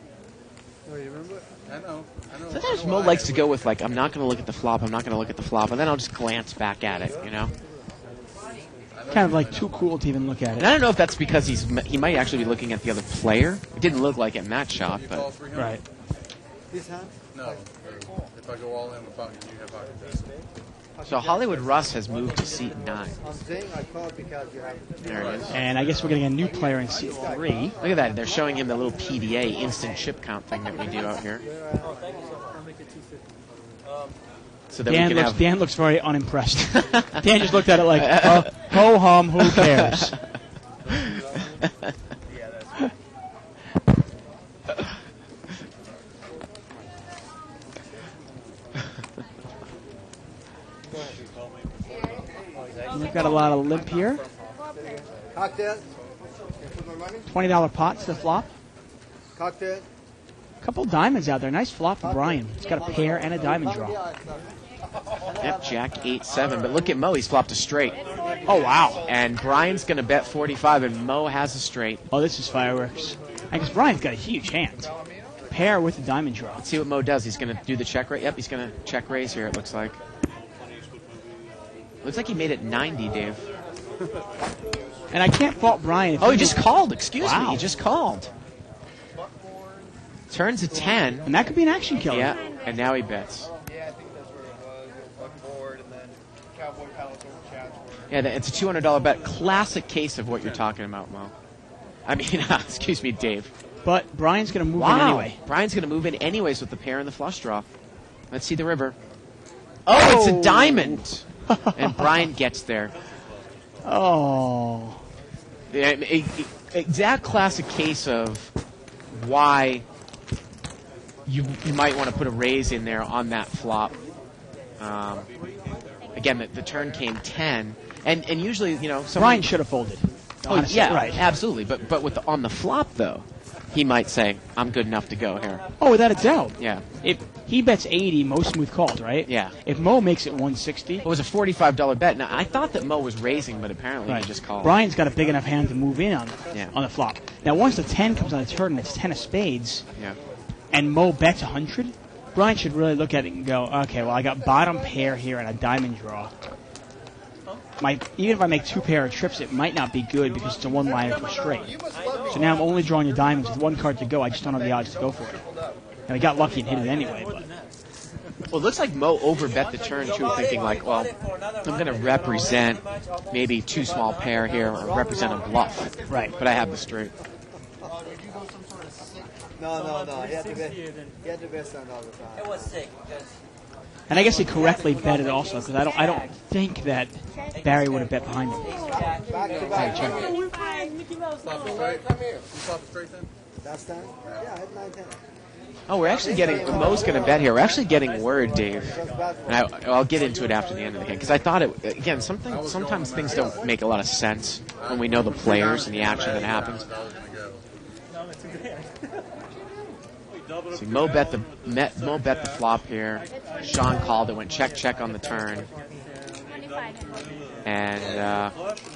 Oh, you remember? I know. Sometimes Mo likes to go with, like, I'm not going to look at the flop, and then I'll just glance back at it, you know? Kind of like too cool to even look at it. And I don't know if that's because he might actually be looking at the other player. It didn't look like it in that shot, but... Right. This hand? No. If I go all in with pocket, you have pocket ace. So Hollywood Russ has moved to seat 9. I'm saying I called because you have... There it is. And I guess we're getting a new player in seat 3. Look at that. They're showing him the little PDA, instant chip count thing that we do out here. So that we can Dan looks very unimpressed. Dan just looked at it like, ho-hum, who cares? We've got a lot of limp here. Cocktail? $20 pot to the flop. Cocktail? A couple diamonds out there. Nice flop for Brian. He's got a pair and a diamond draw. Yep, Jack 8-7. But look at Mo. He's flopped a straight. Oh, wow. And Brian's going to bet 45, and Mo has a straight. Oh, this is fireworks. I guess Brian's got a huge hand. Pair with a diamond draw. Let's see what Mo does. He's going to do the check raise. Yep, he's going to check raise here, it looks like. Looks like he made it 90, Dave. And I can't fault Brian. Oh, he just called. Excuse Wow. me. He just called. Turns a 10. And that could be an action killer. Yeah, and now he bets. Yeah, I think that's where it was. It was like board, and then Cowboy Palace over Chats were. Yeah, it's a $200 bet. Classic case of what you're talking about, Mo. I mean, excuse me, Dave. But Brian's going to move in anyway. Brian's going to move in anyways with the pair and the flush draw. Let's see the river. Oh, it's a diamond. And Brian gets there. Oh. Yeah, exact classic case of why you might want to put a raise in there on that flop. Again, the turn came 10. And usually, Brian should have folded. Honestly, yeah, right. Absolutely. But on the flop, though, he might say, I'm good enough to go here. Oh, without a doubt. Yeah. If he bets 80, Mo smooth called, right? Yeah. If Mo makes it 160. It was a $45 bet. Now, I thought that Mo was raising, but apparently he just called. Brian's got a big enough hand to move in on Yeah. on the flop. Now, once the 10 comes on the turn and it's 10 of spades, Yeah. and Mo bets 100, Brian should really look at it and go, okay, well, I got bottom pair here and a diamond draw. Even if I make 2 pair of trips, it might not be good because it's a one-liner for straight. So now I'm only drawing your diamonds with 1 card to go. I just don't have the odds to go for it. And I got lucky and hit it anyway. But. Well, it looks like Mo overbet the turn, too, thinking like, well, I'm going to represent maybe 2 small pair here or represent a bluff. Right. But I have the straight. No. He had to bet something all the time. It was sick. And I guess he correctly bet it also because I don't think that Barry would have bet behind him. Back to back. Stop it straight. You stop it straight then? That's 10? Yeah, I had 9-10. Oh, we're actually getting, Mo's going to bet here. We're actually getting word, Dave. And I'll get into it after the end of the game. Because I thought again, sometimes things don't make a lot of sense when we know the players and the action that happens. See, Mo bet the flop here. Sean called it, went check on the turn. And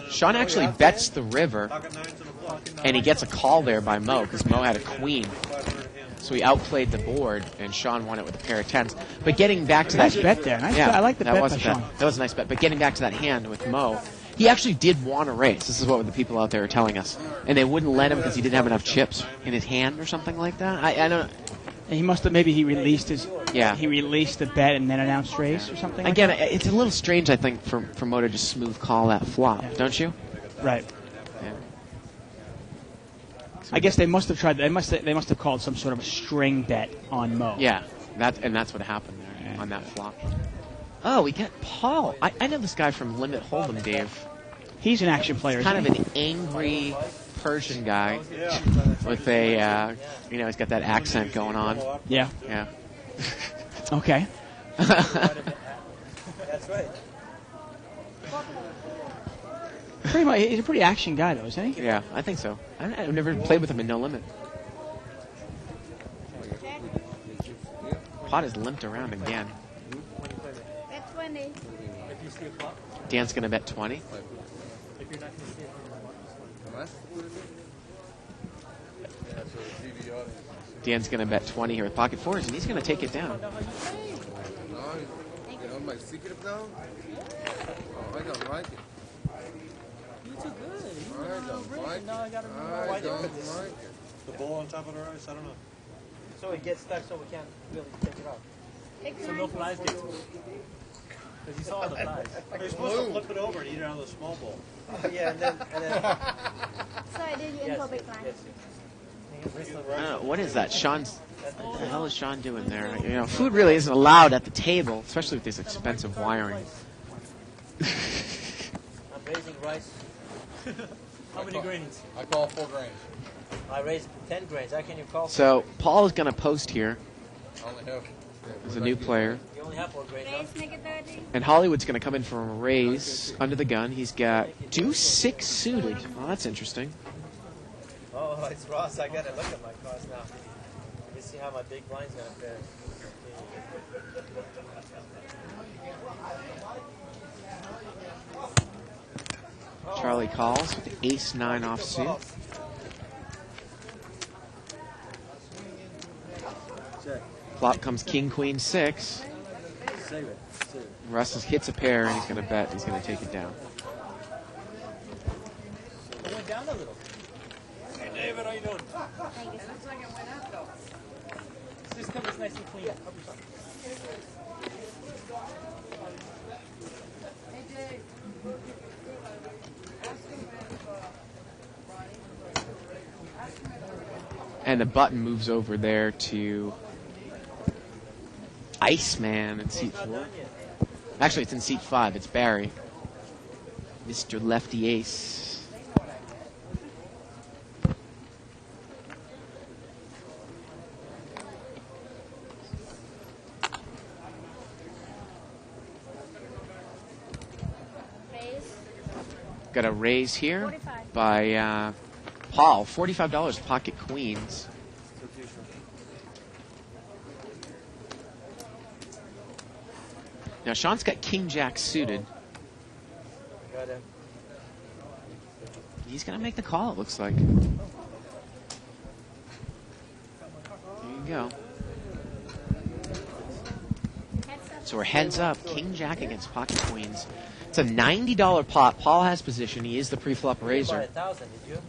Sean actually bets the river, and he gets a call there by Mo because Mo had a queen. So he outplayed the board, and Sean won it with a pair of 10s. But getting back to Nice that bet there. I like the bet by Sean. That was a nice bet. But getting back to that hand with Mo, he actually did want to raise. This is what the people out there are telling us. And they wouldn't let him because he didn't have enough chips in his hand or something like that. I don't. And he must have he released he released the bet and then announced raise or something. Again, like that? it's a little strange, I think, for Mo to just smooth call that flop, don't you? Right. Yeah. I guess they must have tried. They must have called some sort of a string bet on Mo. Yeah, that's what happened there on that flop. Oh, we got Paul. I know this guy from Limit Hold'em, Dave. He's an action player. He's kind of isn't an angry Persian guy with a, he's got that accent going on. he? Yeah. Yeah. Okay. That's right. Pretty much, he's a pretty action guy, though, isn't he? Yeah, I think so. I've never played with him in No Limit. Pot is limped around again. Bet 20. Dan's going to bet 20. Dan's going to bet 20 here with pocket fours, and he's going to take it down. My secret now? Oh, I don't like it. You too good. I don't like it. Now I gotta know I why don't they put this. like it. The bowl on top of the rice? I don't know. So it gets stuck, so we can't really take it off. Take So no flies get to it. Because you saw the flies. You're supposed to flip it over and eat it out of the small bowl. Yeah, and then So did you info big line? I don't know, what is that? What the hell is Sean doing there? Food really isn't allowed at the table, especially with this expensive wiring. I'm raising rice. How many grains? I call 4 grains. I raised 10 grains. How can you call? So Paul is going to post here I only have. as a new player. You only have 4 grains, huh? Raise, make it 30. And Hollywood's going to come in for a raise under the gun. He's got deuce 6 suited. Well, that's interesting. Oh, it's Ross. I gotta look at my cards now. Let me see how my big blind's gonna fare. Charlie calls with the ace-9 offsuit. Flop comes king-queen 6. Save it. Russ hits a pair and he's going to bet. He's going to take it down. It went down a little. Hey, David, how you doing? This comes nice and clean. And the button moves over there to Iceman in seat 4. Actually, it's in seat 5. It's Barry. Mr. Lefty Ace. Got a raise here 45. by Paul. $45 pocket queens. Now Sean's got King Jack suited. Got him. He's going to make the call, it looks like. There you go. So we're heads up. King Jack against pocket queens. It's a $90 pot. Paul has position. He is the pre-flop raiser. 1,000, did you?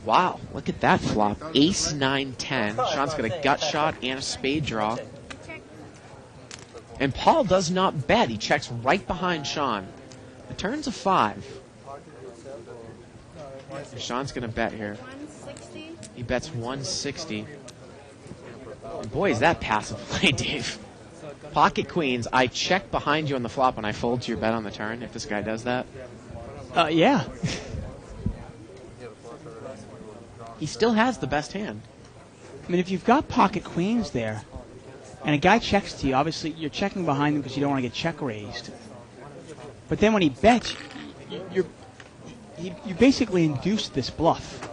Wow, look at that flop. Ace 9-10. Sean's got a gut shot and a spade draw. And Paul does not bet. He checks right behind Sean. The turn's a 5. And Sean's going to bet here. 160. He bets 160. And boy, is that passive play, Dave. Pocket queens. I check behind you on the flop when I fold to your bet on the turn, if this guy does that. Yeah. He still has the best hand. I mean, if you've got pocket queens there, and a guy checks to you, obviously you're checking behind him because you don't want to get check raised. But then when he bets, you basically induced this bluff.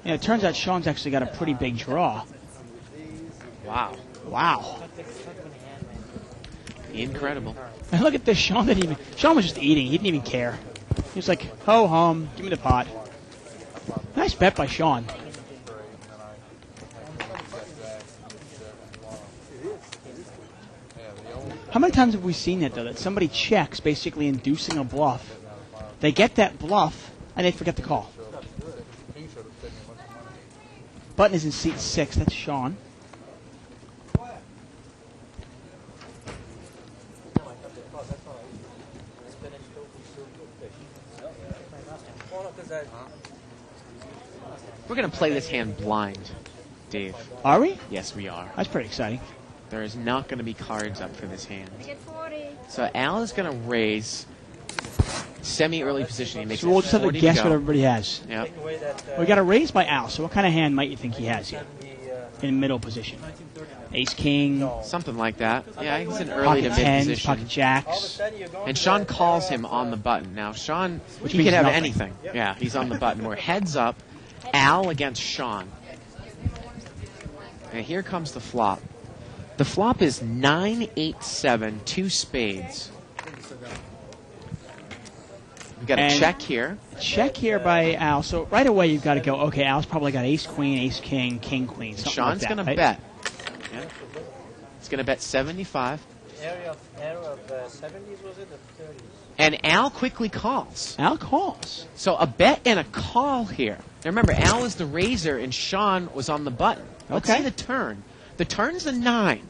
And it turns out Sean's actually got a pretty big draw. Wow. Wow. Incredible. And look at this. Sean was just eating. He didn't even care. He was like, ho hum, give me the pot. Nice bet by Sean. How many times have we seen that, though, that somebody checks, basically inducing a bluff? They get that bluff, and they forget to call. Button is in seat 6. That's Sean. We're going to play this hand blind, Dave. Are we? Yes, we are. That's pretty exciting. There is not going to be cards up for this hand. I get 40. So Al is going to raise semi-early position. He makes So we'll just have to 40 guess go. what everybody has. Yep. We got a raise by Al, so what kind of hand might you think he has here? In middle position. Ace King, Something like that. Yeah, he's in early to pocket mid tens, position. pocket jacks. And Sean calls him on the button. Now, Sean, Which he means could have nothing. anything. Yeah, he's on the button. We're heads up. Al against Sean. And here comes the flop. The flop is 9-8-7, 2 spades. We've got a And check here. Check here by Al. So right away you've got to go, okay, Al's probably got ace queen, ace king, king queen. Something Sean's like that, going to right? bet. Yeah. He's going to bet 75. Area of 70s, was it? The 30s? And Al quickly calls. Al calls. So a bet and a call here. Now remember, Al is the raiser and Sean was on the button. Let's Okay. see the turn. The turn's a 9.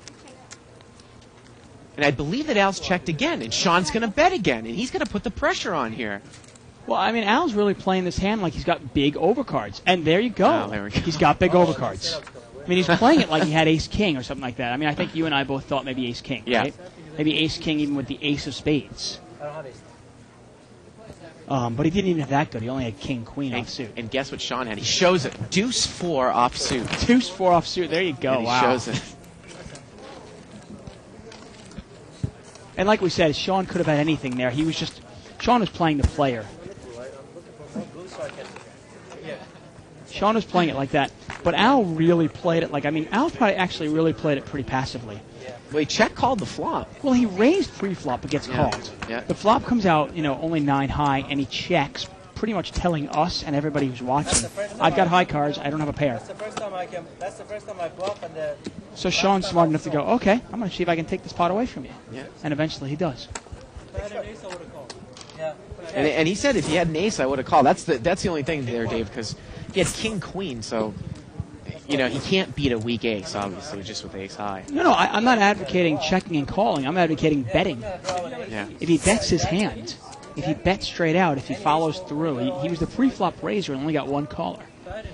And I believe that Al's checked again, and Sean's going to bet again, and he's going to put the pressure on here. Well, I mean, Al's really playing this hand like he's got big overcards. And there you go. Oh, there we go. He's got big overcards. I mean, he's playing it like he had ace king or something like that. I mean, I think you and I both thought maybe ace king, Yeah. right? Maybe ace king even with the ace of spades. I don't have ace. But he didn't even have that good. He only had king queen And, offsuit. and guess what Sean had? He shows it. Deuce 4 offsuit. Deuce 4 offsuit. There you go. And he Wow. shows it. And like we said, Sean could have had anything there. Sean was playing the player. Sean was playing it like that. But Al really played it Al probably actually really played it pretty passively. Well, he check called the flop. Well, he raised pre-flop but gets Yeah. called. Yeah. The flop comes out, only 9 high, and he checks, pretty much telling us and everybody who's watching, I've got high cards, I don't have a pair. That's the first time I bluff, and the So Sean's smart enough to go, okay, I'm going to see if I can take this pot away from you. Yeah. And eventually he does. yeah. And he said if he had an ace, I would have called. That's the only thing there, Dave, because he had king queen, so you know, he can't beat a weak ace, obviously, just with ace high. No, I'm not advocating checking and calling. I'm advocating betting. Yeah. If he bets his hand, if he bets straight out, if he follows through, he was the pre-flop raiser and only got one caller.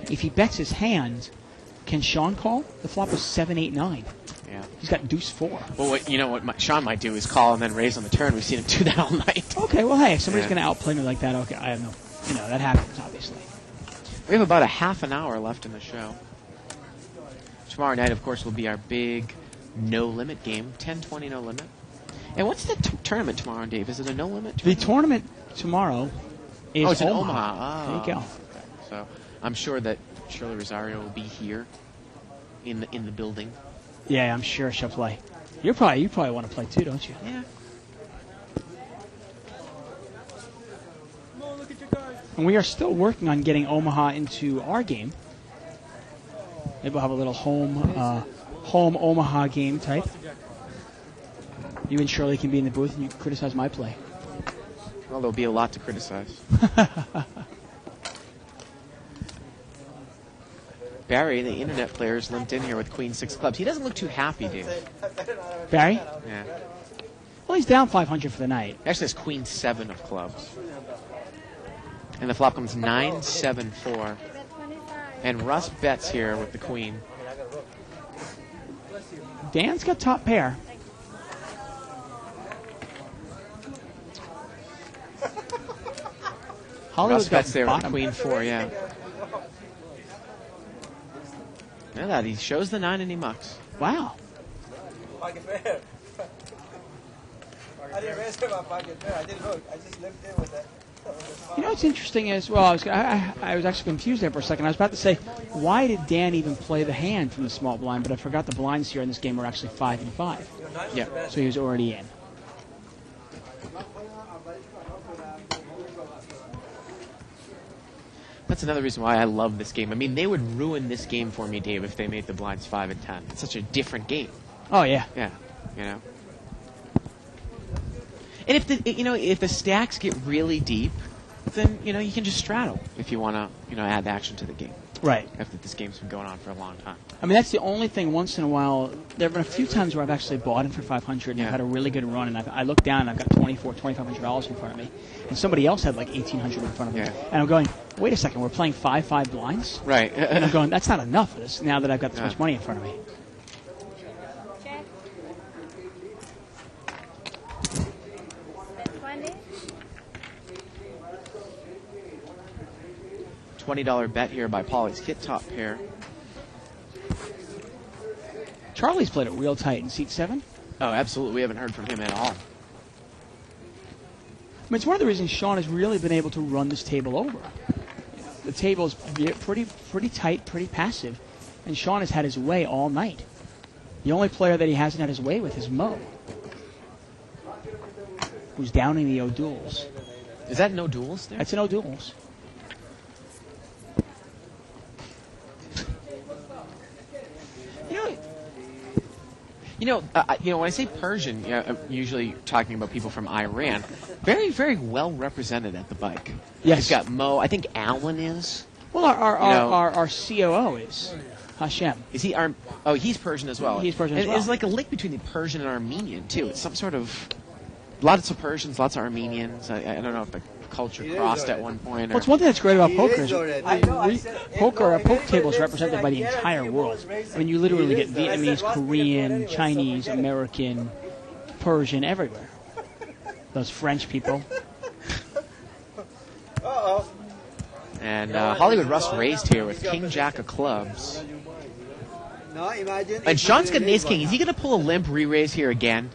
If he bets his hand, can Sean call? The flop was 7-8-9. Yeah. He's got deuce 4. Well, what Sean might do is call and then raise on the turn. We've seen him do that all night. Okay, well, hey, if somebody's going to outplay me like that, okay, I have no, that happens, obviously. We have about a half an hour left in the show. Tomorrow night, of course, will be our big no-limit game, 10-20 no-limit. And what's the tournament tomorrow, Dave? Is it a no-limit tournament? The tournament tomorrow is it's in Omaha. Oh. There you go. Okay. So I'm sure that Shirley Rosario will be here in the building. Yeah, I'm sure she'll play. You probably want to play too, don't you? Yeah. And we are still working on getting Omaha into our game. Maybe we'll have a little home Omaha game type. You and Shirley can be in the booth and you can criticize my play. Well, there'll be a lot to criticize. Barry, the internet player, is limped in here with Queen 6 clubs. He doesn't look too happy, dude. Barry? Yeah. Well, he's down 500 for the night. Actually, it's Queen 7 of clubs. And the flop comes 9-7-4. And Russ bets here with the queen. Dan's got top pair. Russ bets there with the queen 4, yeah. Look at that. He shows the 9 and he mucks. Wow. Pocket pair. I didn't raise my pocket pair. I didn't look. I just limped in with that. You know what's interesting is, well, I was actually confused there for a second. I was about to say, why did Dan even play the hand from the small blind? But I forgot the blinds here in this game were actually 5 and 5. Yeah. So he was already in. That's another reason why I love this game. I mean, they would ruin this game for me, Dave, if they made the blinds 5 and 10. It's such a different game. Oh, yeah. Yeah, you know. And if the stacks get really deep, then you can just straddle if you want to add action to the game. Right. After this game's been going on for a long time. I mean, that's the only thing. Once in a while, there have been a few times where I've actually bought it for 500 and I've had a really good run, and I look down and I've got $2,500 in front of me, and somebody else had like $1,800 in front of me, and I'm going, wait a second, we're playing 5-5 blinds, right? And I'm going, that's not enough for this. Now that I've got this much money in front of me. $20 bet here by Polly's hit top pair. Charlie's played it real tight in seat 7. Oh, absolutely. We haven't heard from him at all. I mean, it's one of the reasons Sean has really been able to run this table over. The table is pretty tight, pretty passive, and Sean has had his way all night. The only player that he hasn't had his way with is Mo, who's downing the O'Douls. Is that no duels there? That's an O'Douls. When I say Persian, I'm usually talking about people from Iran. Very, very well represented at the bike. Yes. You've got Mo. I think Alan is. Well, our COO is Hashem. Is he? He's Persian as well. He's Persian as well. There's like a link between the Persian and Armenian too. It's some sort of lots of Persians, lots of Armenians. I don't know if the culture crossed at one point. Well, it's one thing that's great about poker is poker table is represented by the entire world. I mean, you literally get Vietnamese, Korean, Chinese, American, Persian, everywhere. Those French people. And Hollywood Russ raised here with King Jack of clubs. And Sean's got an ace king. Is he going to pull a limp re-raise here again?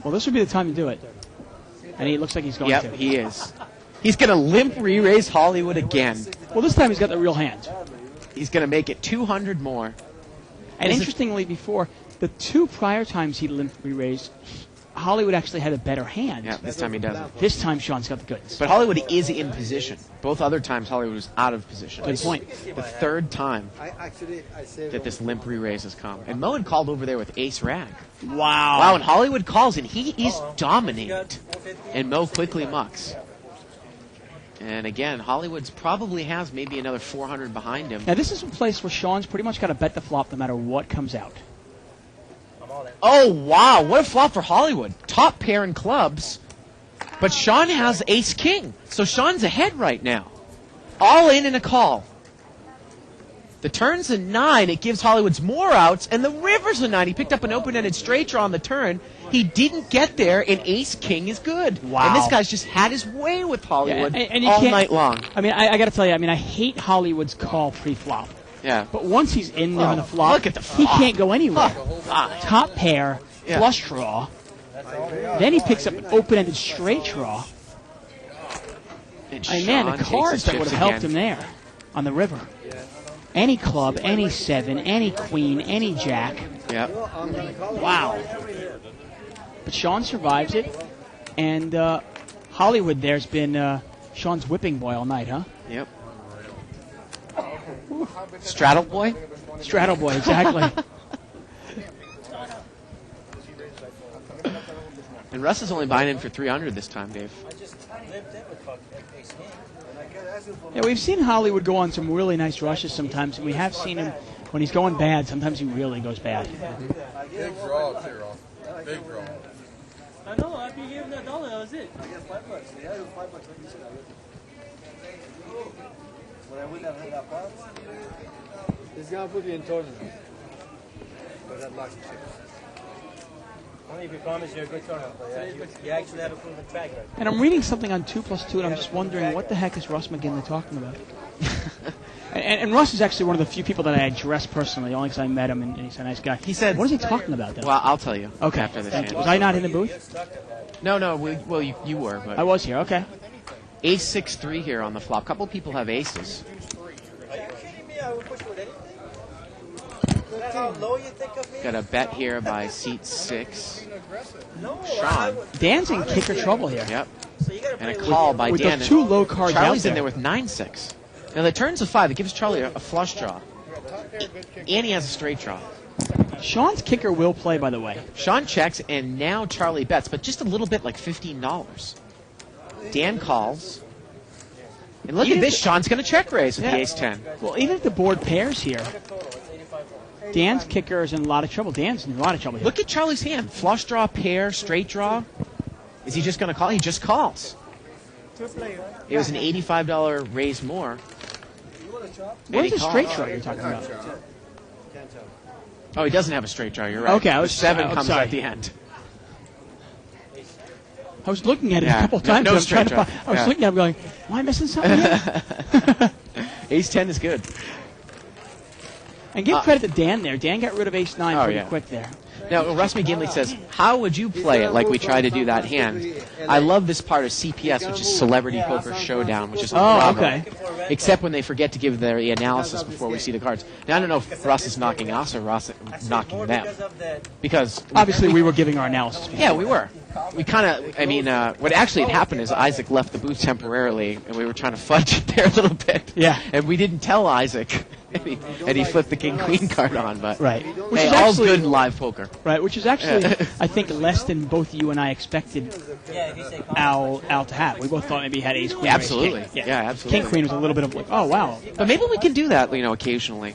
Well, this would be the time to do it. And he looks like he's going to. Yep, he is. He's going to limp re-raise Hollywood again. Well, this time he's got the real hand. He's going to make it 200 more. And interestingly, before, the 2 prior times he limp re-raised, Hollywood actually had a better hand. Yeah, this time he doesn't. This time Sean's got the goods. But Hollywood is in position. Both other times Hollywood was out of position. Good point. The third time that this limp re-raise has come. And Mo had called over there with ace rag. Wow. Wow, and Hollywood calls, and he is dominant. And Mo quickly mucks. And again, Hollywood's probably has maybe another 400 behind him. Now, this is a place where Sean's pretty much got to bet the flop no matter what comes out. Oh, wow. What a flop for Hollywood. Top pair in clubs. But Sean has ace-king. So Sean's ahead right now. All in and a call. The turn's a 9. It gives Hollywood's more outs. And the river's a 9. He picked up an open-ended straight draw on the turn. He didn't get there, and ace-king is good. Wow. And this guy's just had his way with Hollywood and you all can't- night long. I mean, I got to tell you, I hate Hollywood's call pre-flop. Yeah. But once he's in there on the flop, look at the he flop. can't go anywhere. Ah. Top pair, Yeah. flush draw. Then he picks up an open-ended straight draw. And I mean, man, Sean the takes cards his that would chips have helped again. him there on the river. Any club, any 7, any queen, any jack. Yep. Wow. But Sean survives it. And Hollywood there's been Sean's whipping boy all night, huh? Yep. Straddle boy? Straddle boy, exactly. And Russ is only buying in for 300 this time, Dave. I just lived in with ace-king. Yeah, we've seen Hollywood go on some really nice rushes sometimes, and we have seen him when he's going bad. Sometimes he really goes bad. Big draw, Tyrell. Big draw. I know, after you gave him that dollar, that was it. I get $5. Yeah, it was $5 like you said. But I wouldn't have had that pot. He's gonna put you in tournament. But that lucky chip. Only if you promise you're a good tournament player. You actually have a proven track record. And I'm reading something on 2+2, and I'm just wondering, what the heck is Russ McGinley talking about? and Russ is actually one of the few people that I addressed personally, only because I met him, and he's a nice guy. He said, "What is he talking about, though?" Well, I'll tell you. Okay. After this Thank you. hand. Was I not in the booth? No, you were. But I was here. Okay. Ace 6-3 here on the flop. Couple people have aces. Are you kidding me? I would push with anything. Is that how low you think of me? Got a bet here by seat 6. No, Sean. Dan's in kicker trouble here. Yep. So you gotta And a play call by with Dan. those two low cards Charlie's out in there. there with 9-6. Now the turn's a 5. It gives Charlie a flush draw. And he has a straight draw. Sean's kicker will play, by the way. Sean checks, and now Charlie bets, but just a little bit, like $15. Dan calls. And look at this. Sean's going to check raise with the ace-10. Well, even if the board pairs here, Dan's kicker is in a lot of trouble. Dan's in a lot of trouble here. Look at Charlie's hand. Flush draw, pair, straight draw. Is he just going to call? He just calls. It was an $85 raise more. Where's the straight draw you're talking about? Oh, he doesn't have a straight draw. You're right. Okay, I was- The 7 I'm comes sorry. at the end. I was looking at it Yeah. a couple of No- times. no and I'm straight trying to draw. I was Yeah. looking at it going, am I missing something here? Ace-10 is good. And give credit to Dan there. Dan got rid of ace-9 Oh, pretty yeah. quick there. Now, Russ McGinley says, how would you play it like we tried to do that hand? I love this part of CPS, which is Celebrity Poker Showdown, which is Bravo. okay. Except when they forget to give the analysis before we see the cards. Now, I don't know if Russ is knocking us or Russ knocking them. Because, Obviously, we were giving our analysis. yeah, we were. We kind of, I mean, what actually had happened is Isaac left the booth temporarily, and we were trying to fudge it there a little bit. Yeah. And we didn't tell Isaac, and he flipped the king-queen card on, but Right. Which hey, is all's actually- good in live poker. Right, which is actually, I think, less than both you and I expected Al to have. We both thought maybe he had ace queen. Yeah, or ace absolutely. king. Yeah, absolutely. King queen was a little bit of like, oh wow. But maybe we can do that, occasionally.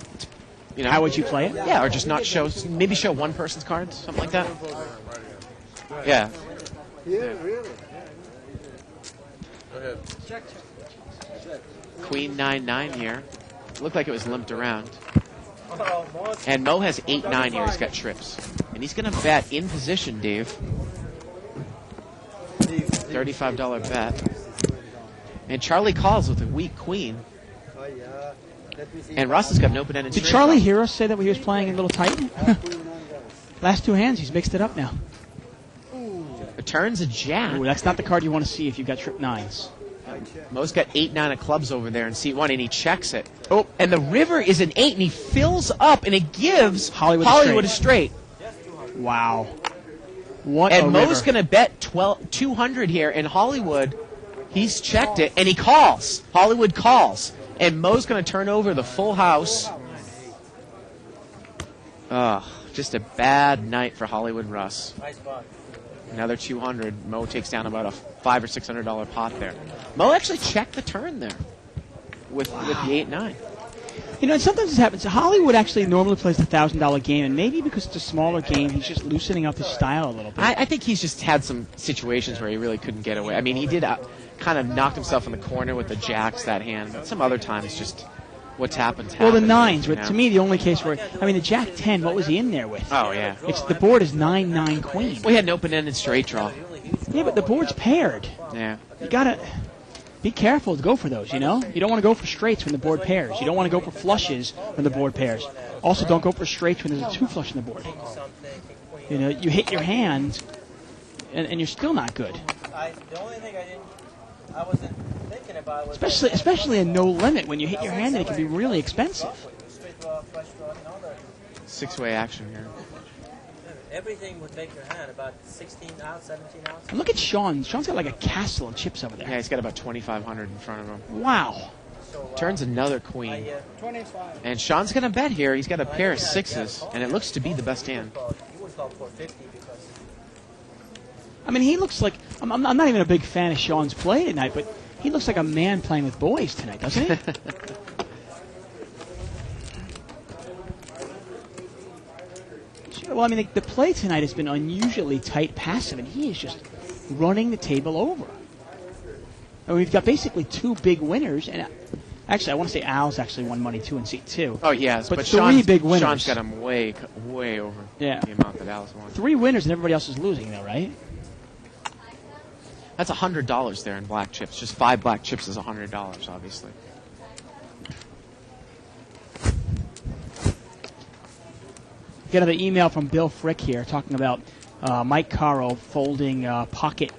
You know, How would you play it? Yeah, or just not show, maybe show one person's cards, something like that. Yeah. Yeah, really. Go ahead. Queen 9-9 here. Looked like it was limped around. And Mo has 8-9 here. He's got trips. And he's going to bet in position, Dave. $35 bet. And Charlie calls with a weak queen. Oh, yeah. Let me see. And Russ has got an open-ended Did straight Charlie draw. hear us say that he was playing a little tight? Last two hands, he's mixed it up now. It turns a jack. Ooh, that's not the card you want to see if you've got trip nines. Mo's got 8-9 of clubs over there in seat 1, and he checks it. Oh, and the river is an 8, and he fills up, and it gives Hollywood a straight. Wow. What And a Mo's river. going to bet 200 here, and Hollywood, he's checked it, and he calls. Hollywood calls. And Mo's going to turn over the full house. Ugh, just a bad night for Hollywood Russ. Nice spot. Another 200. Mo takes down about a $500 or $600 pot there. Mo actually checked the turn there with the 8-9. You know, and sometimes this happens. Hollywood actually normally plays the $1,000 game, and maybe because it's a smaller game, he's just loosening up his style a little bit. I think he's just had some situations where he really couldn't get away. I mean, he did kind of knocked himself in the corner with the jacks that hand, but some other times just what's happened. Well, the nines you were, know? to me, the only case where, I mean, the Jack 10, what was he in there with? Oh, yeah. It's the board is 9-9 queen. We had an open-ended straight draw. Yeah, but the board's paired. Yeah. You gotta be careful to go for those, you know? You don't want to go for straights when the board pairs. You don't want to go for flushes when the board pairs. Also, don't go for straights when there's a 2 flush in the board. You know, you hit your hand, and you're still not good. The only thing I wasn't thinking about was... Especially a no limit. When you hit your hand, it can be really expensive. Six-way action here. Everything would make your hand about 16 ounce, 17 ounce. And look at Sean. Sean's got like a castle of chips over there. Yeah, he's got about 2,500 in front of him. Wow. Turns another queen. 25. And Sean's going to bet here. He's got a pair of sixes, and it looks to be the best hand. I mean, he looks like... I'm not even a big fan of Sean's play tonight, but he looks like a man playing with boys tonight, doesn't he? Well, I mean, the play tonight has been unusually tight passive, and he is just running the table over. And we've got basically 2 big winners, and actually, I want to say Al's actually won money too in seat 2. Oh, yes, but 3 big winners. Sean's got him way over the amount that Al's won. 3 winners, and everybody else is losing, though, right? That's $100 there in black chips. Just 5 black chips is $100, obviously. Get another email from Bill Frick here talking about Mike Caro folding pocket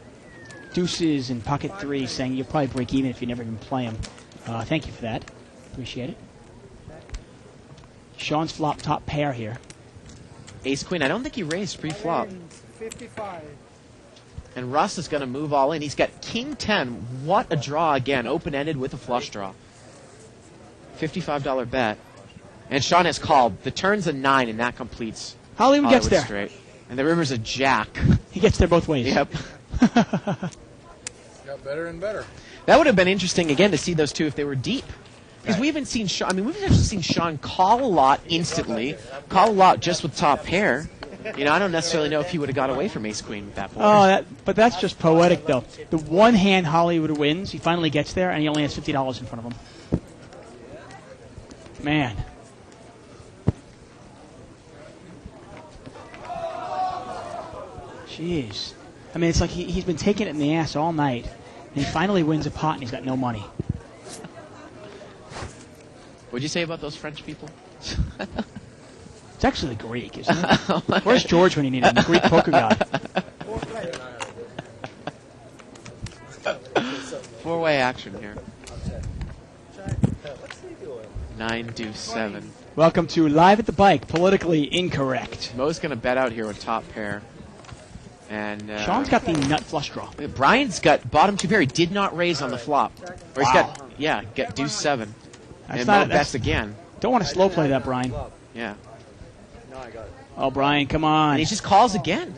deuces and pocket 3, saying you'll probably break even if you never even play them. Thank you for that. Appreciate it. Sean's flop top pair here. Ace Queen. I don't think he raised pre-flop. 55. And Russ is going to move all in. He's got King 10. What a draw again. Open-ended with a flush draw. $55 bet. And Sean has called. The turn's a 9, and that completes Hollywood gets there. Straight. And the river's a jack. He gets there both ways. Yep. Got better and better. That would have been interesting, again, to see those two if they were deep. Because we haven't seen Sean. I mean, we've actually seen Sean call a lot instantly, call a lot just with top pair. You know, I don't necessarily know if he would have got away from Ace Queen with that board. Oh, but that's just poetic, though. The one hand Hollywood wins, he finally gets there, and he only has $50 in front of him. Man. Jeez. I mean, it's like he's been taking it in the ass all night, and he finally wins a pot, and he's got no money. What'd you say about those French people? It's actually the Greek, isn't it? Where's George when you need him? The Greek poker guy. 4-way action here. 9 deuce 7. Welcome to Live at the Bike, politically incorrect. Mo's going to bet out here with top pair. And Sean's got the nut flush draw. Brian's got bottom 2 pair. He did not raise on the flop. Or he's got deuce 7. That's and not Mo bets again. Don't want to slow play that, Brian. Yeah. Oh, Brian, come on. And he just calls again.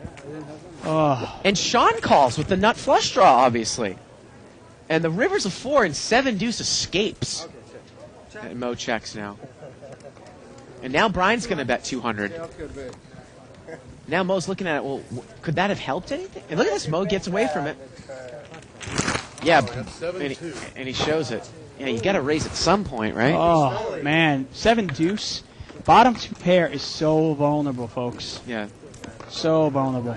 Oh. And Sean calls with the nut flush draw, obviously. And the river's a 4 and 7 deuce escapes. And Mo checks now. And now Brian's going to bet 200. Now Mo's looking at it. Well, could that have helped anything? And look at this. Mo gets away from it. Yeah, and he shows it. Yeah, you got to raise at some point, right? Oh, man. 7 deuce. Bottom 2 pair is so vulnerable, folks. Yeah. So vulnerable.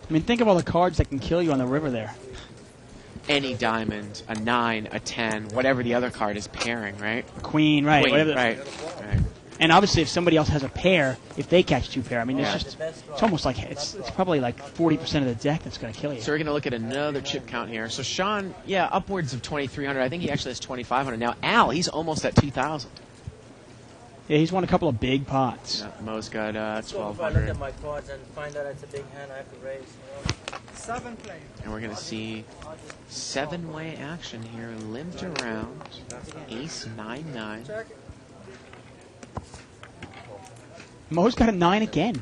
I mean, think of all the cards that can kill you on the river there. Any diamond, a 9, a 10, whatever the other card is pairing, right? Queen, right. Queen, whatever. Right. And obviously, if somebody else has a pair, if they catch 2 pair, I mean, it's almost like it's probably like 40% of the deck that's going to kill you. So we're going to look at another chip count here. So Sean, upwards of 2,300. I think he actually has 2,500 now. Al, he's almost at 2,000. Yeah, he's won a couple of big pots. Yeah, Mo's got So if I look at my cards and find out it's a big hand, I have to raise. 7 play. And we're going to see 7-way action here, limped around. Ace 9-9. Mo's got a 9 again.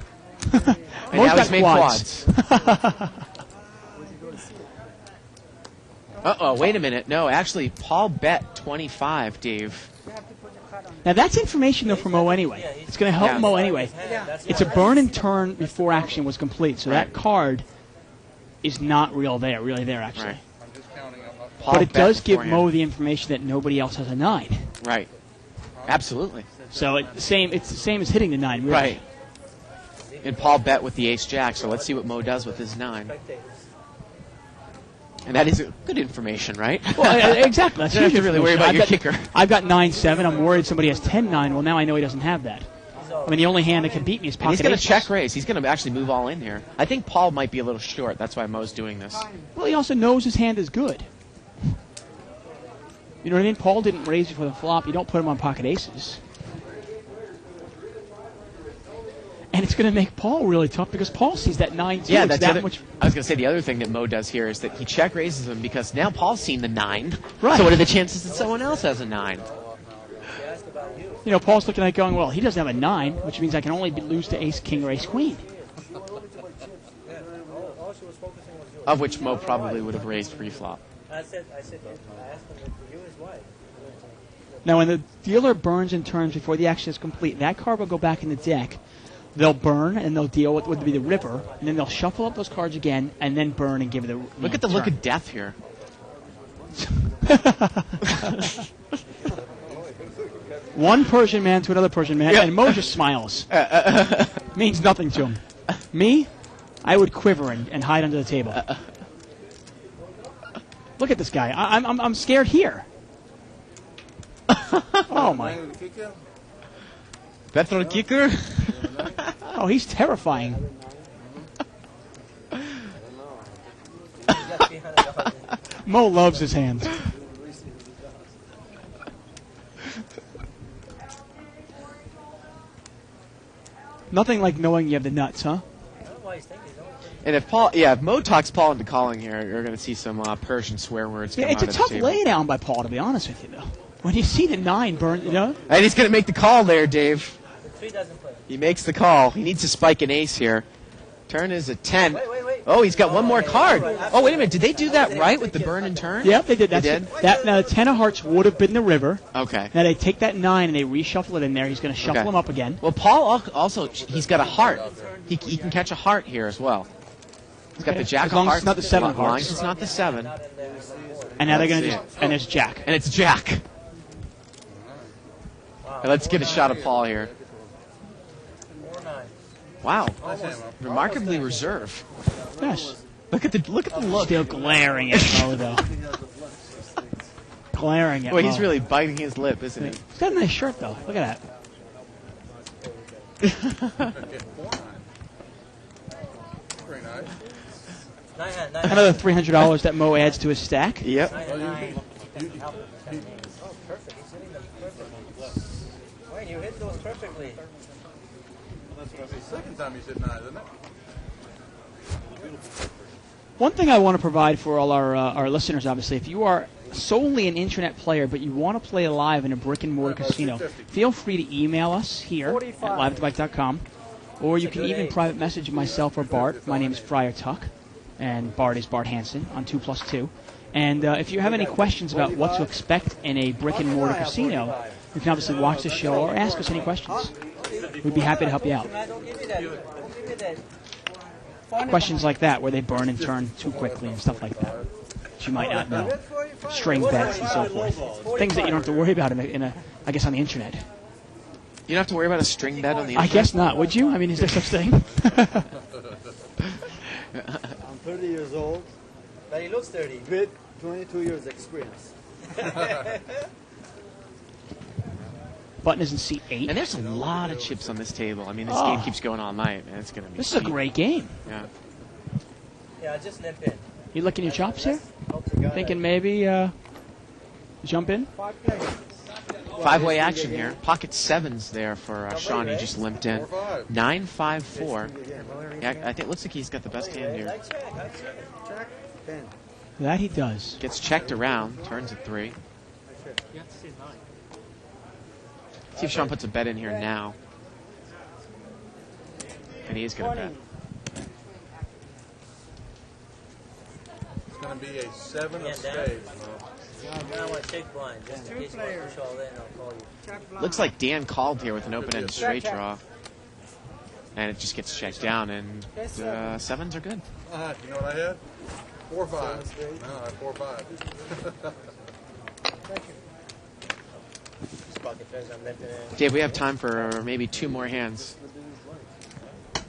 And now he's made quads. Uh-oh, wait a minute. No, actually, Paul bet 25, Dave. Now, that's information, though, for Mo anyway. It's going to help Mo anyway. It's a burn and turn before action was complete, so that card is not really there, actually. Right. But it does give Mo the information that nobody else has a 9. Right. Absolutely. So it's the same as hitting the 9, really. Right. And Paul bet with the ace-jack, so let's see what Mo does with his 9. And that is good information, right? Well, exactly. That's you don't have to really worry about your kicker. I've got 9-7. I'm worried somebody has 10-9. Well, now I know he doesn't have that. I mean, the only hand that can beat me is pocket He's going to aces. check raise. He's going to actually move all in here. I think Paul might be a little short. That's why Mo's doing this. Well, he also knows his hand is good. You know what I mean? Paul didn't raise before the flop. You don't put him on pocket aces. And it's going to make Paul really tough because Paul sees that 9 too. Yeah, that's that much. I was going to say the other thing that Mo does here is that he check raises him because now Paul's seen the 9. Right. So what are the chances that someone else has a 9? You know, Paul's looking at it going, well, he doesn't have a 9, which means I can only lose to ace king or ace queen. Of which Mo probably would have raised pre-flop. I asked him if you his wife. Now, when the dealer burns and turns before the action is complete, that card will go back in the deck. They'll burn, and they'll deal with what would be the river, and then they'll shuffle up those cards again, and then burn and give it a Look at the look of death here. One Persian man to another Persian man, and Mo just smiles. Means nothing to him. Me, I would quiver and hide under the table. Look at this guy. I'm scared here. Oh, my. Petro kicker? Oh, he's terrifying. Mo loves his hands. Nothing like knowing you have the nuts, huh? And if Mo talks Paul into calling here, you're going to see some Persian swear words come Yeah, it's out a of tough the table. laydown by Paul, to be honest with you, though. When you see the 9 burn, you know? And he's going to make the call there, Dave. The 3 doesn't play. He makes the call. He needs to spike an ace here. Turn is a 10. Wait. Oh, he's got one more card. Oh, wait a minute. Did they do that right with the burn and turn? Yep, they did. They did? Now, the 10 of hearts would have been the river. Okay. Now, they take that 9 and they reshuffle it in there. He's going to shuffle him up again. Well, Paul also, he's got a heart. He can catch a heart here as well. He's got the jack As long of as hearts. it's not the 7 of As long hearts. as it's not the 7. And now they're going to Let's just... And there's jack. And it's jack. And let's get a shot of Paul here. 4-9. Wow. Remarkably reserved. Yes. Look at the look. Still glaring at Mo, though. Glaring at Well, Mo. he's really biting his lip, isn't he? He's got a nice shirt, though. Look at that. Very nice. Another $300 that Mo adds to his stack. Yep. Oh, perfect. He's hitting them perfectly. Wayne, you hit those perfectly. That's what I say. Second time you said 9, isn't it? One thing I want to provide for all our listeners, obviously, if you are solely an internet player but you want to play live in a brick-and-mortar casino, feel free to email us here at liveatthebike.com, or you can even private message myself or Bart. My name is Friar Tuck, and Bart is Bart Hansen on 2+2. And if you have any questions about what to expect in a brick-and-mortar casino, you can obviously watch the show or ask us any questions. We'd be happy to help you out. Don't give me that. Don't give me that. Questions like that, where they burn and turn too quickly and stuff like that, that you might not know. String bets and so forth. Things that you don't have to worry about in a I guess, on the internet. You don't have to worry about a string bet on the I internet? guess not, would you? I mean, is there such thing? I'm 30 years old. But he looks 30. With 22 years experience. Button is in seat 8. And there's a lot of chips on this table. I mean, this Oh. game keeps going all night, man. It's going to be This is a sweet. great game. Yeah. Yeah, just limp in. You licking your chops here? Thinking maybe jump in? 5-way action here. Pocket 7's there for Sean. He just limped in. 9-5-4. Yeah, I think it looks like he's got the best hand here. That he does. Gets checked around. Turns at 3. See if Sean puts a bet in here now. And he's going to bet. It's going to be a 7 of spades. Now I want to check blind, just in case you want to push all in, I'll call you. Looks like Dan called here with an open-ended straight draw. And it just gets checked down, and sevens are good. You know what I had? 4 5. No, I had 4 5. Dave, we have time for maybe 2 more hands. I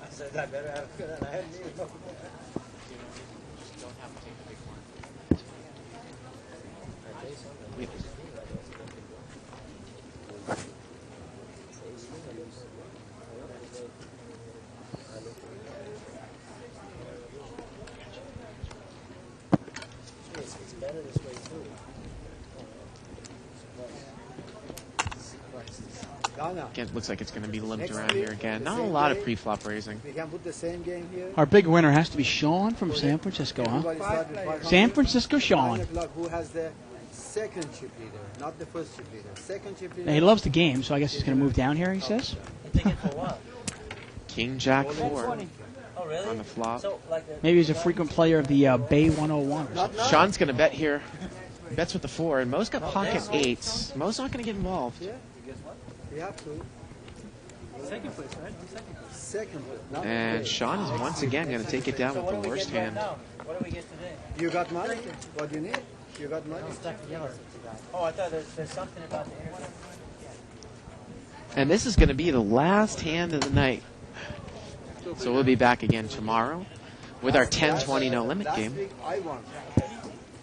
said I better have good than I had. It's better this way too. Again, it looks like it's going to be limped around here again. Not a lot of pre-flop raising. We can put the same game here. Our big winner has to be Sean from San Francisco, huh? San Francisco Sean. Who has the second chip leader, not the first chip leader. Second chip leader. Now, he loves the game, so I guess he's going to move down here, he says. King Jack 4 Oh, really? on the flop. So, like Maybe he's a frequent player of the Bay 101 or something. Sean's going to bet here. Bets with the 4, and Mo's got pocket 8s. Mo's not going to get involved. Yeah, we have to. Second place, right? Second place. And Sean is once again going to take it down with the worst hand. What do we get today? You got money? What do you need? You got money? Oh, I thought there's something about the internet. And this is going to be the last hand of the night. So we'll be back again tomorrow with our 10-20 no limit game. Last week I won.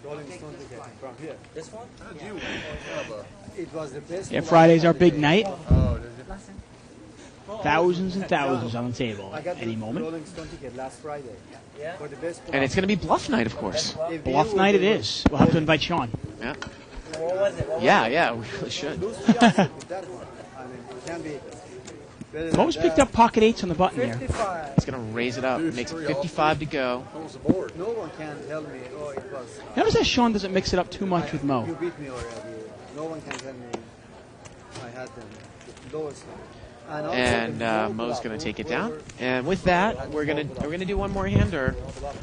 Rolling Stone ticket from here. This one? It was the best. Yeah, Friday's our big night. Oh, did you? Thousands and thousands on the table I at got any the moment. Rolling Stone ticket last Friday. Yeah. For the best. And it's going to be bluff night, of course. Bluff night it is. We'll have to invite Sean. Yeah, What was it? yeah, we really should. Lose the odds with that one. I mean, it can be better than Mo's picked that. up pocket 8s on the button here. 55. It's going to raise it up. Makes it 55 to go. Almost a board. No one can tell me, oh, it was. Notice that Sean doesn't mix it up too much with You Mo. beat me already. No one can tell me I had them. The lowest one. And, also And the low Mo's block, going to take it whoever- down. And with that, we're going to do one more hand, or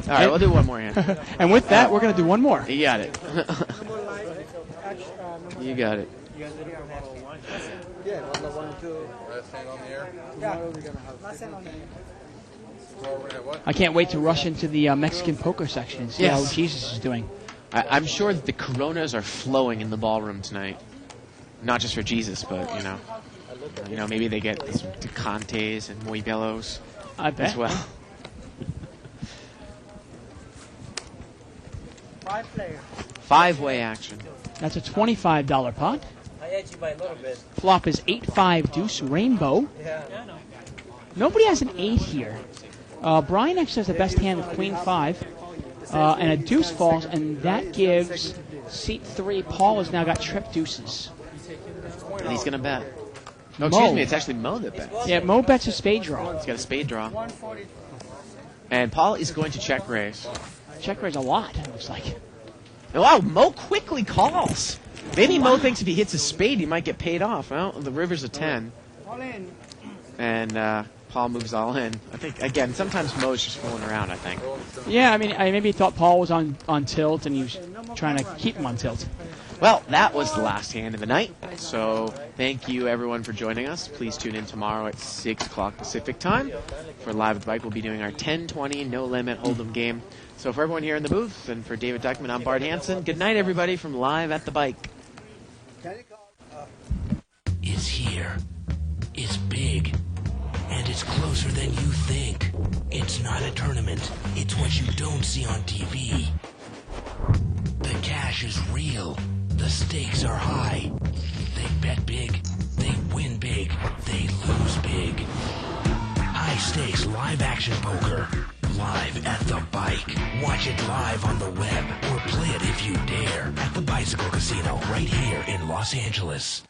all right, we'll do one more hand. And with that, we're going to do one more. You got it. You got it. Yeah, 1, 2. Last hand on the air. Tomorrow we're going to have. Tomorrow we're going to have what? I can't wait to rush into the Mexican poker section and see Yes. how Jesus is doing. I'm sure that the Coronas are flowing in the ballroom tonight. Not just for Jesus, but maybe they get some Decantes and Muy Bellos I bet. as well. 5 player. 5-way action. That's a $25 pot. I edged you by a little bit. Flop is 8-5 deuce rainbow. Yeah. Nobody has an 8 here. Brian actually has the best hand with queen 5. And a deuce falls, and that gives seat 3. Paul has now got trip deuces. And he's going to bet. No, Mo. excuse me, it's actually Mo that bets. Yeah, Mo bets a spade draw. He's got a spade draw. And Paul is going to check raise. Check raise a lot, it looks like. Wow, Mo quickly calls. Maybe Mo thinks if he hits a spade, he might get paid off. Well, the river's a 10. All in. And Paul moves all in. I think, again, sometimes Mo's just fooling around, I think. Yeah, I mean, I maybe thought Paul was on tilt, and he was trying to keep him on tilt. Well, that was the last hand of the night. So thank you, everyone, for joining us. Please tune in tomorrow at 6 o'clock Pacific time. For Live at the Bike, we'll be doing our 10-20 no-limit hold'em game. So for everyone here in the booth and for David Duckman, I'm Bart Hansen. Good night, everybody, from Live at the Bike. It's here. It's big. And it's closer than you think. It's not a tournament. It's what you don't see on TV. The cash is real. The stakes are high. They bet big. They win big. They lose big. High stakes live action poker. Live at the Bike. Watch it live on the web or play it if you dare at the Bicycle Casino right here in Los Angeles.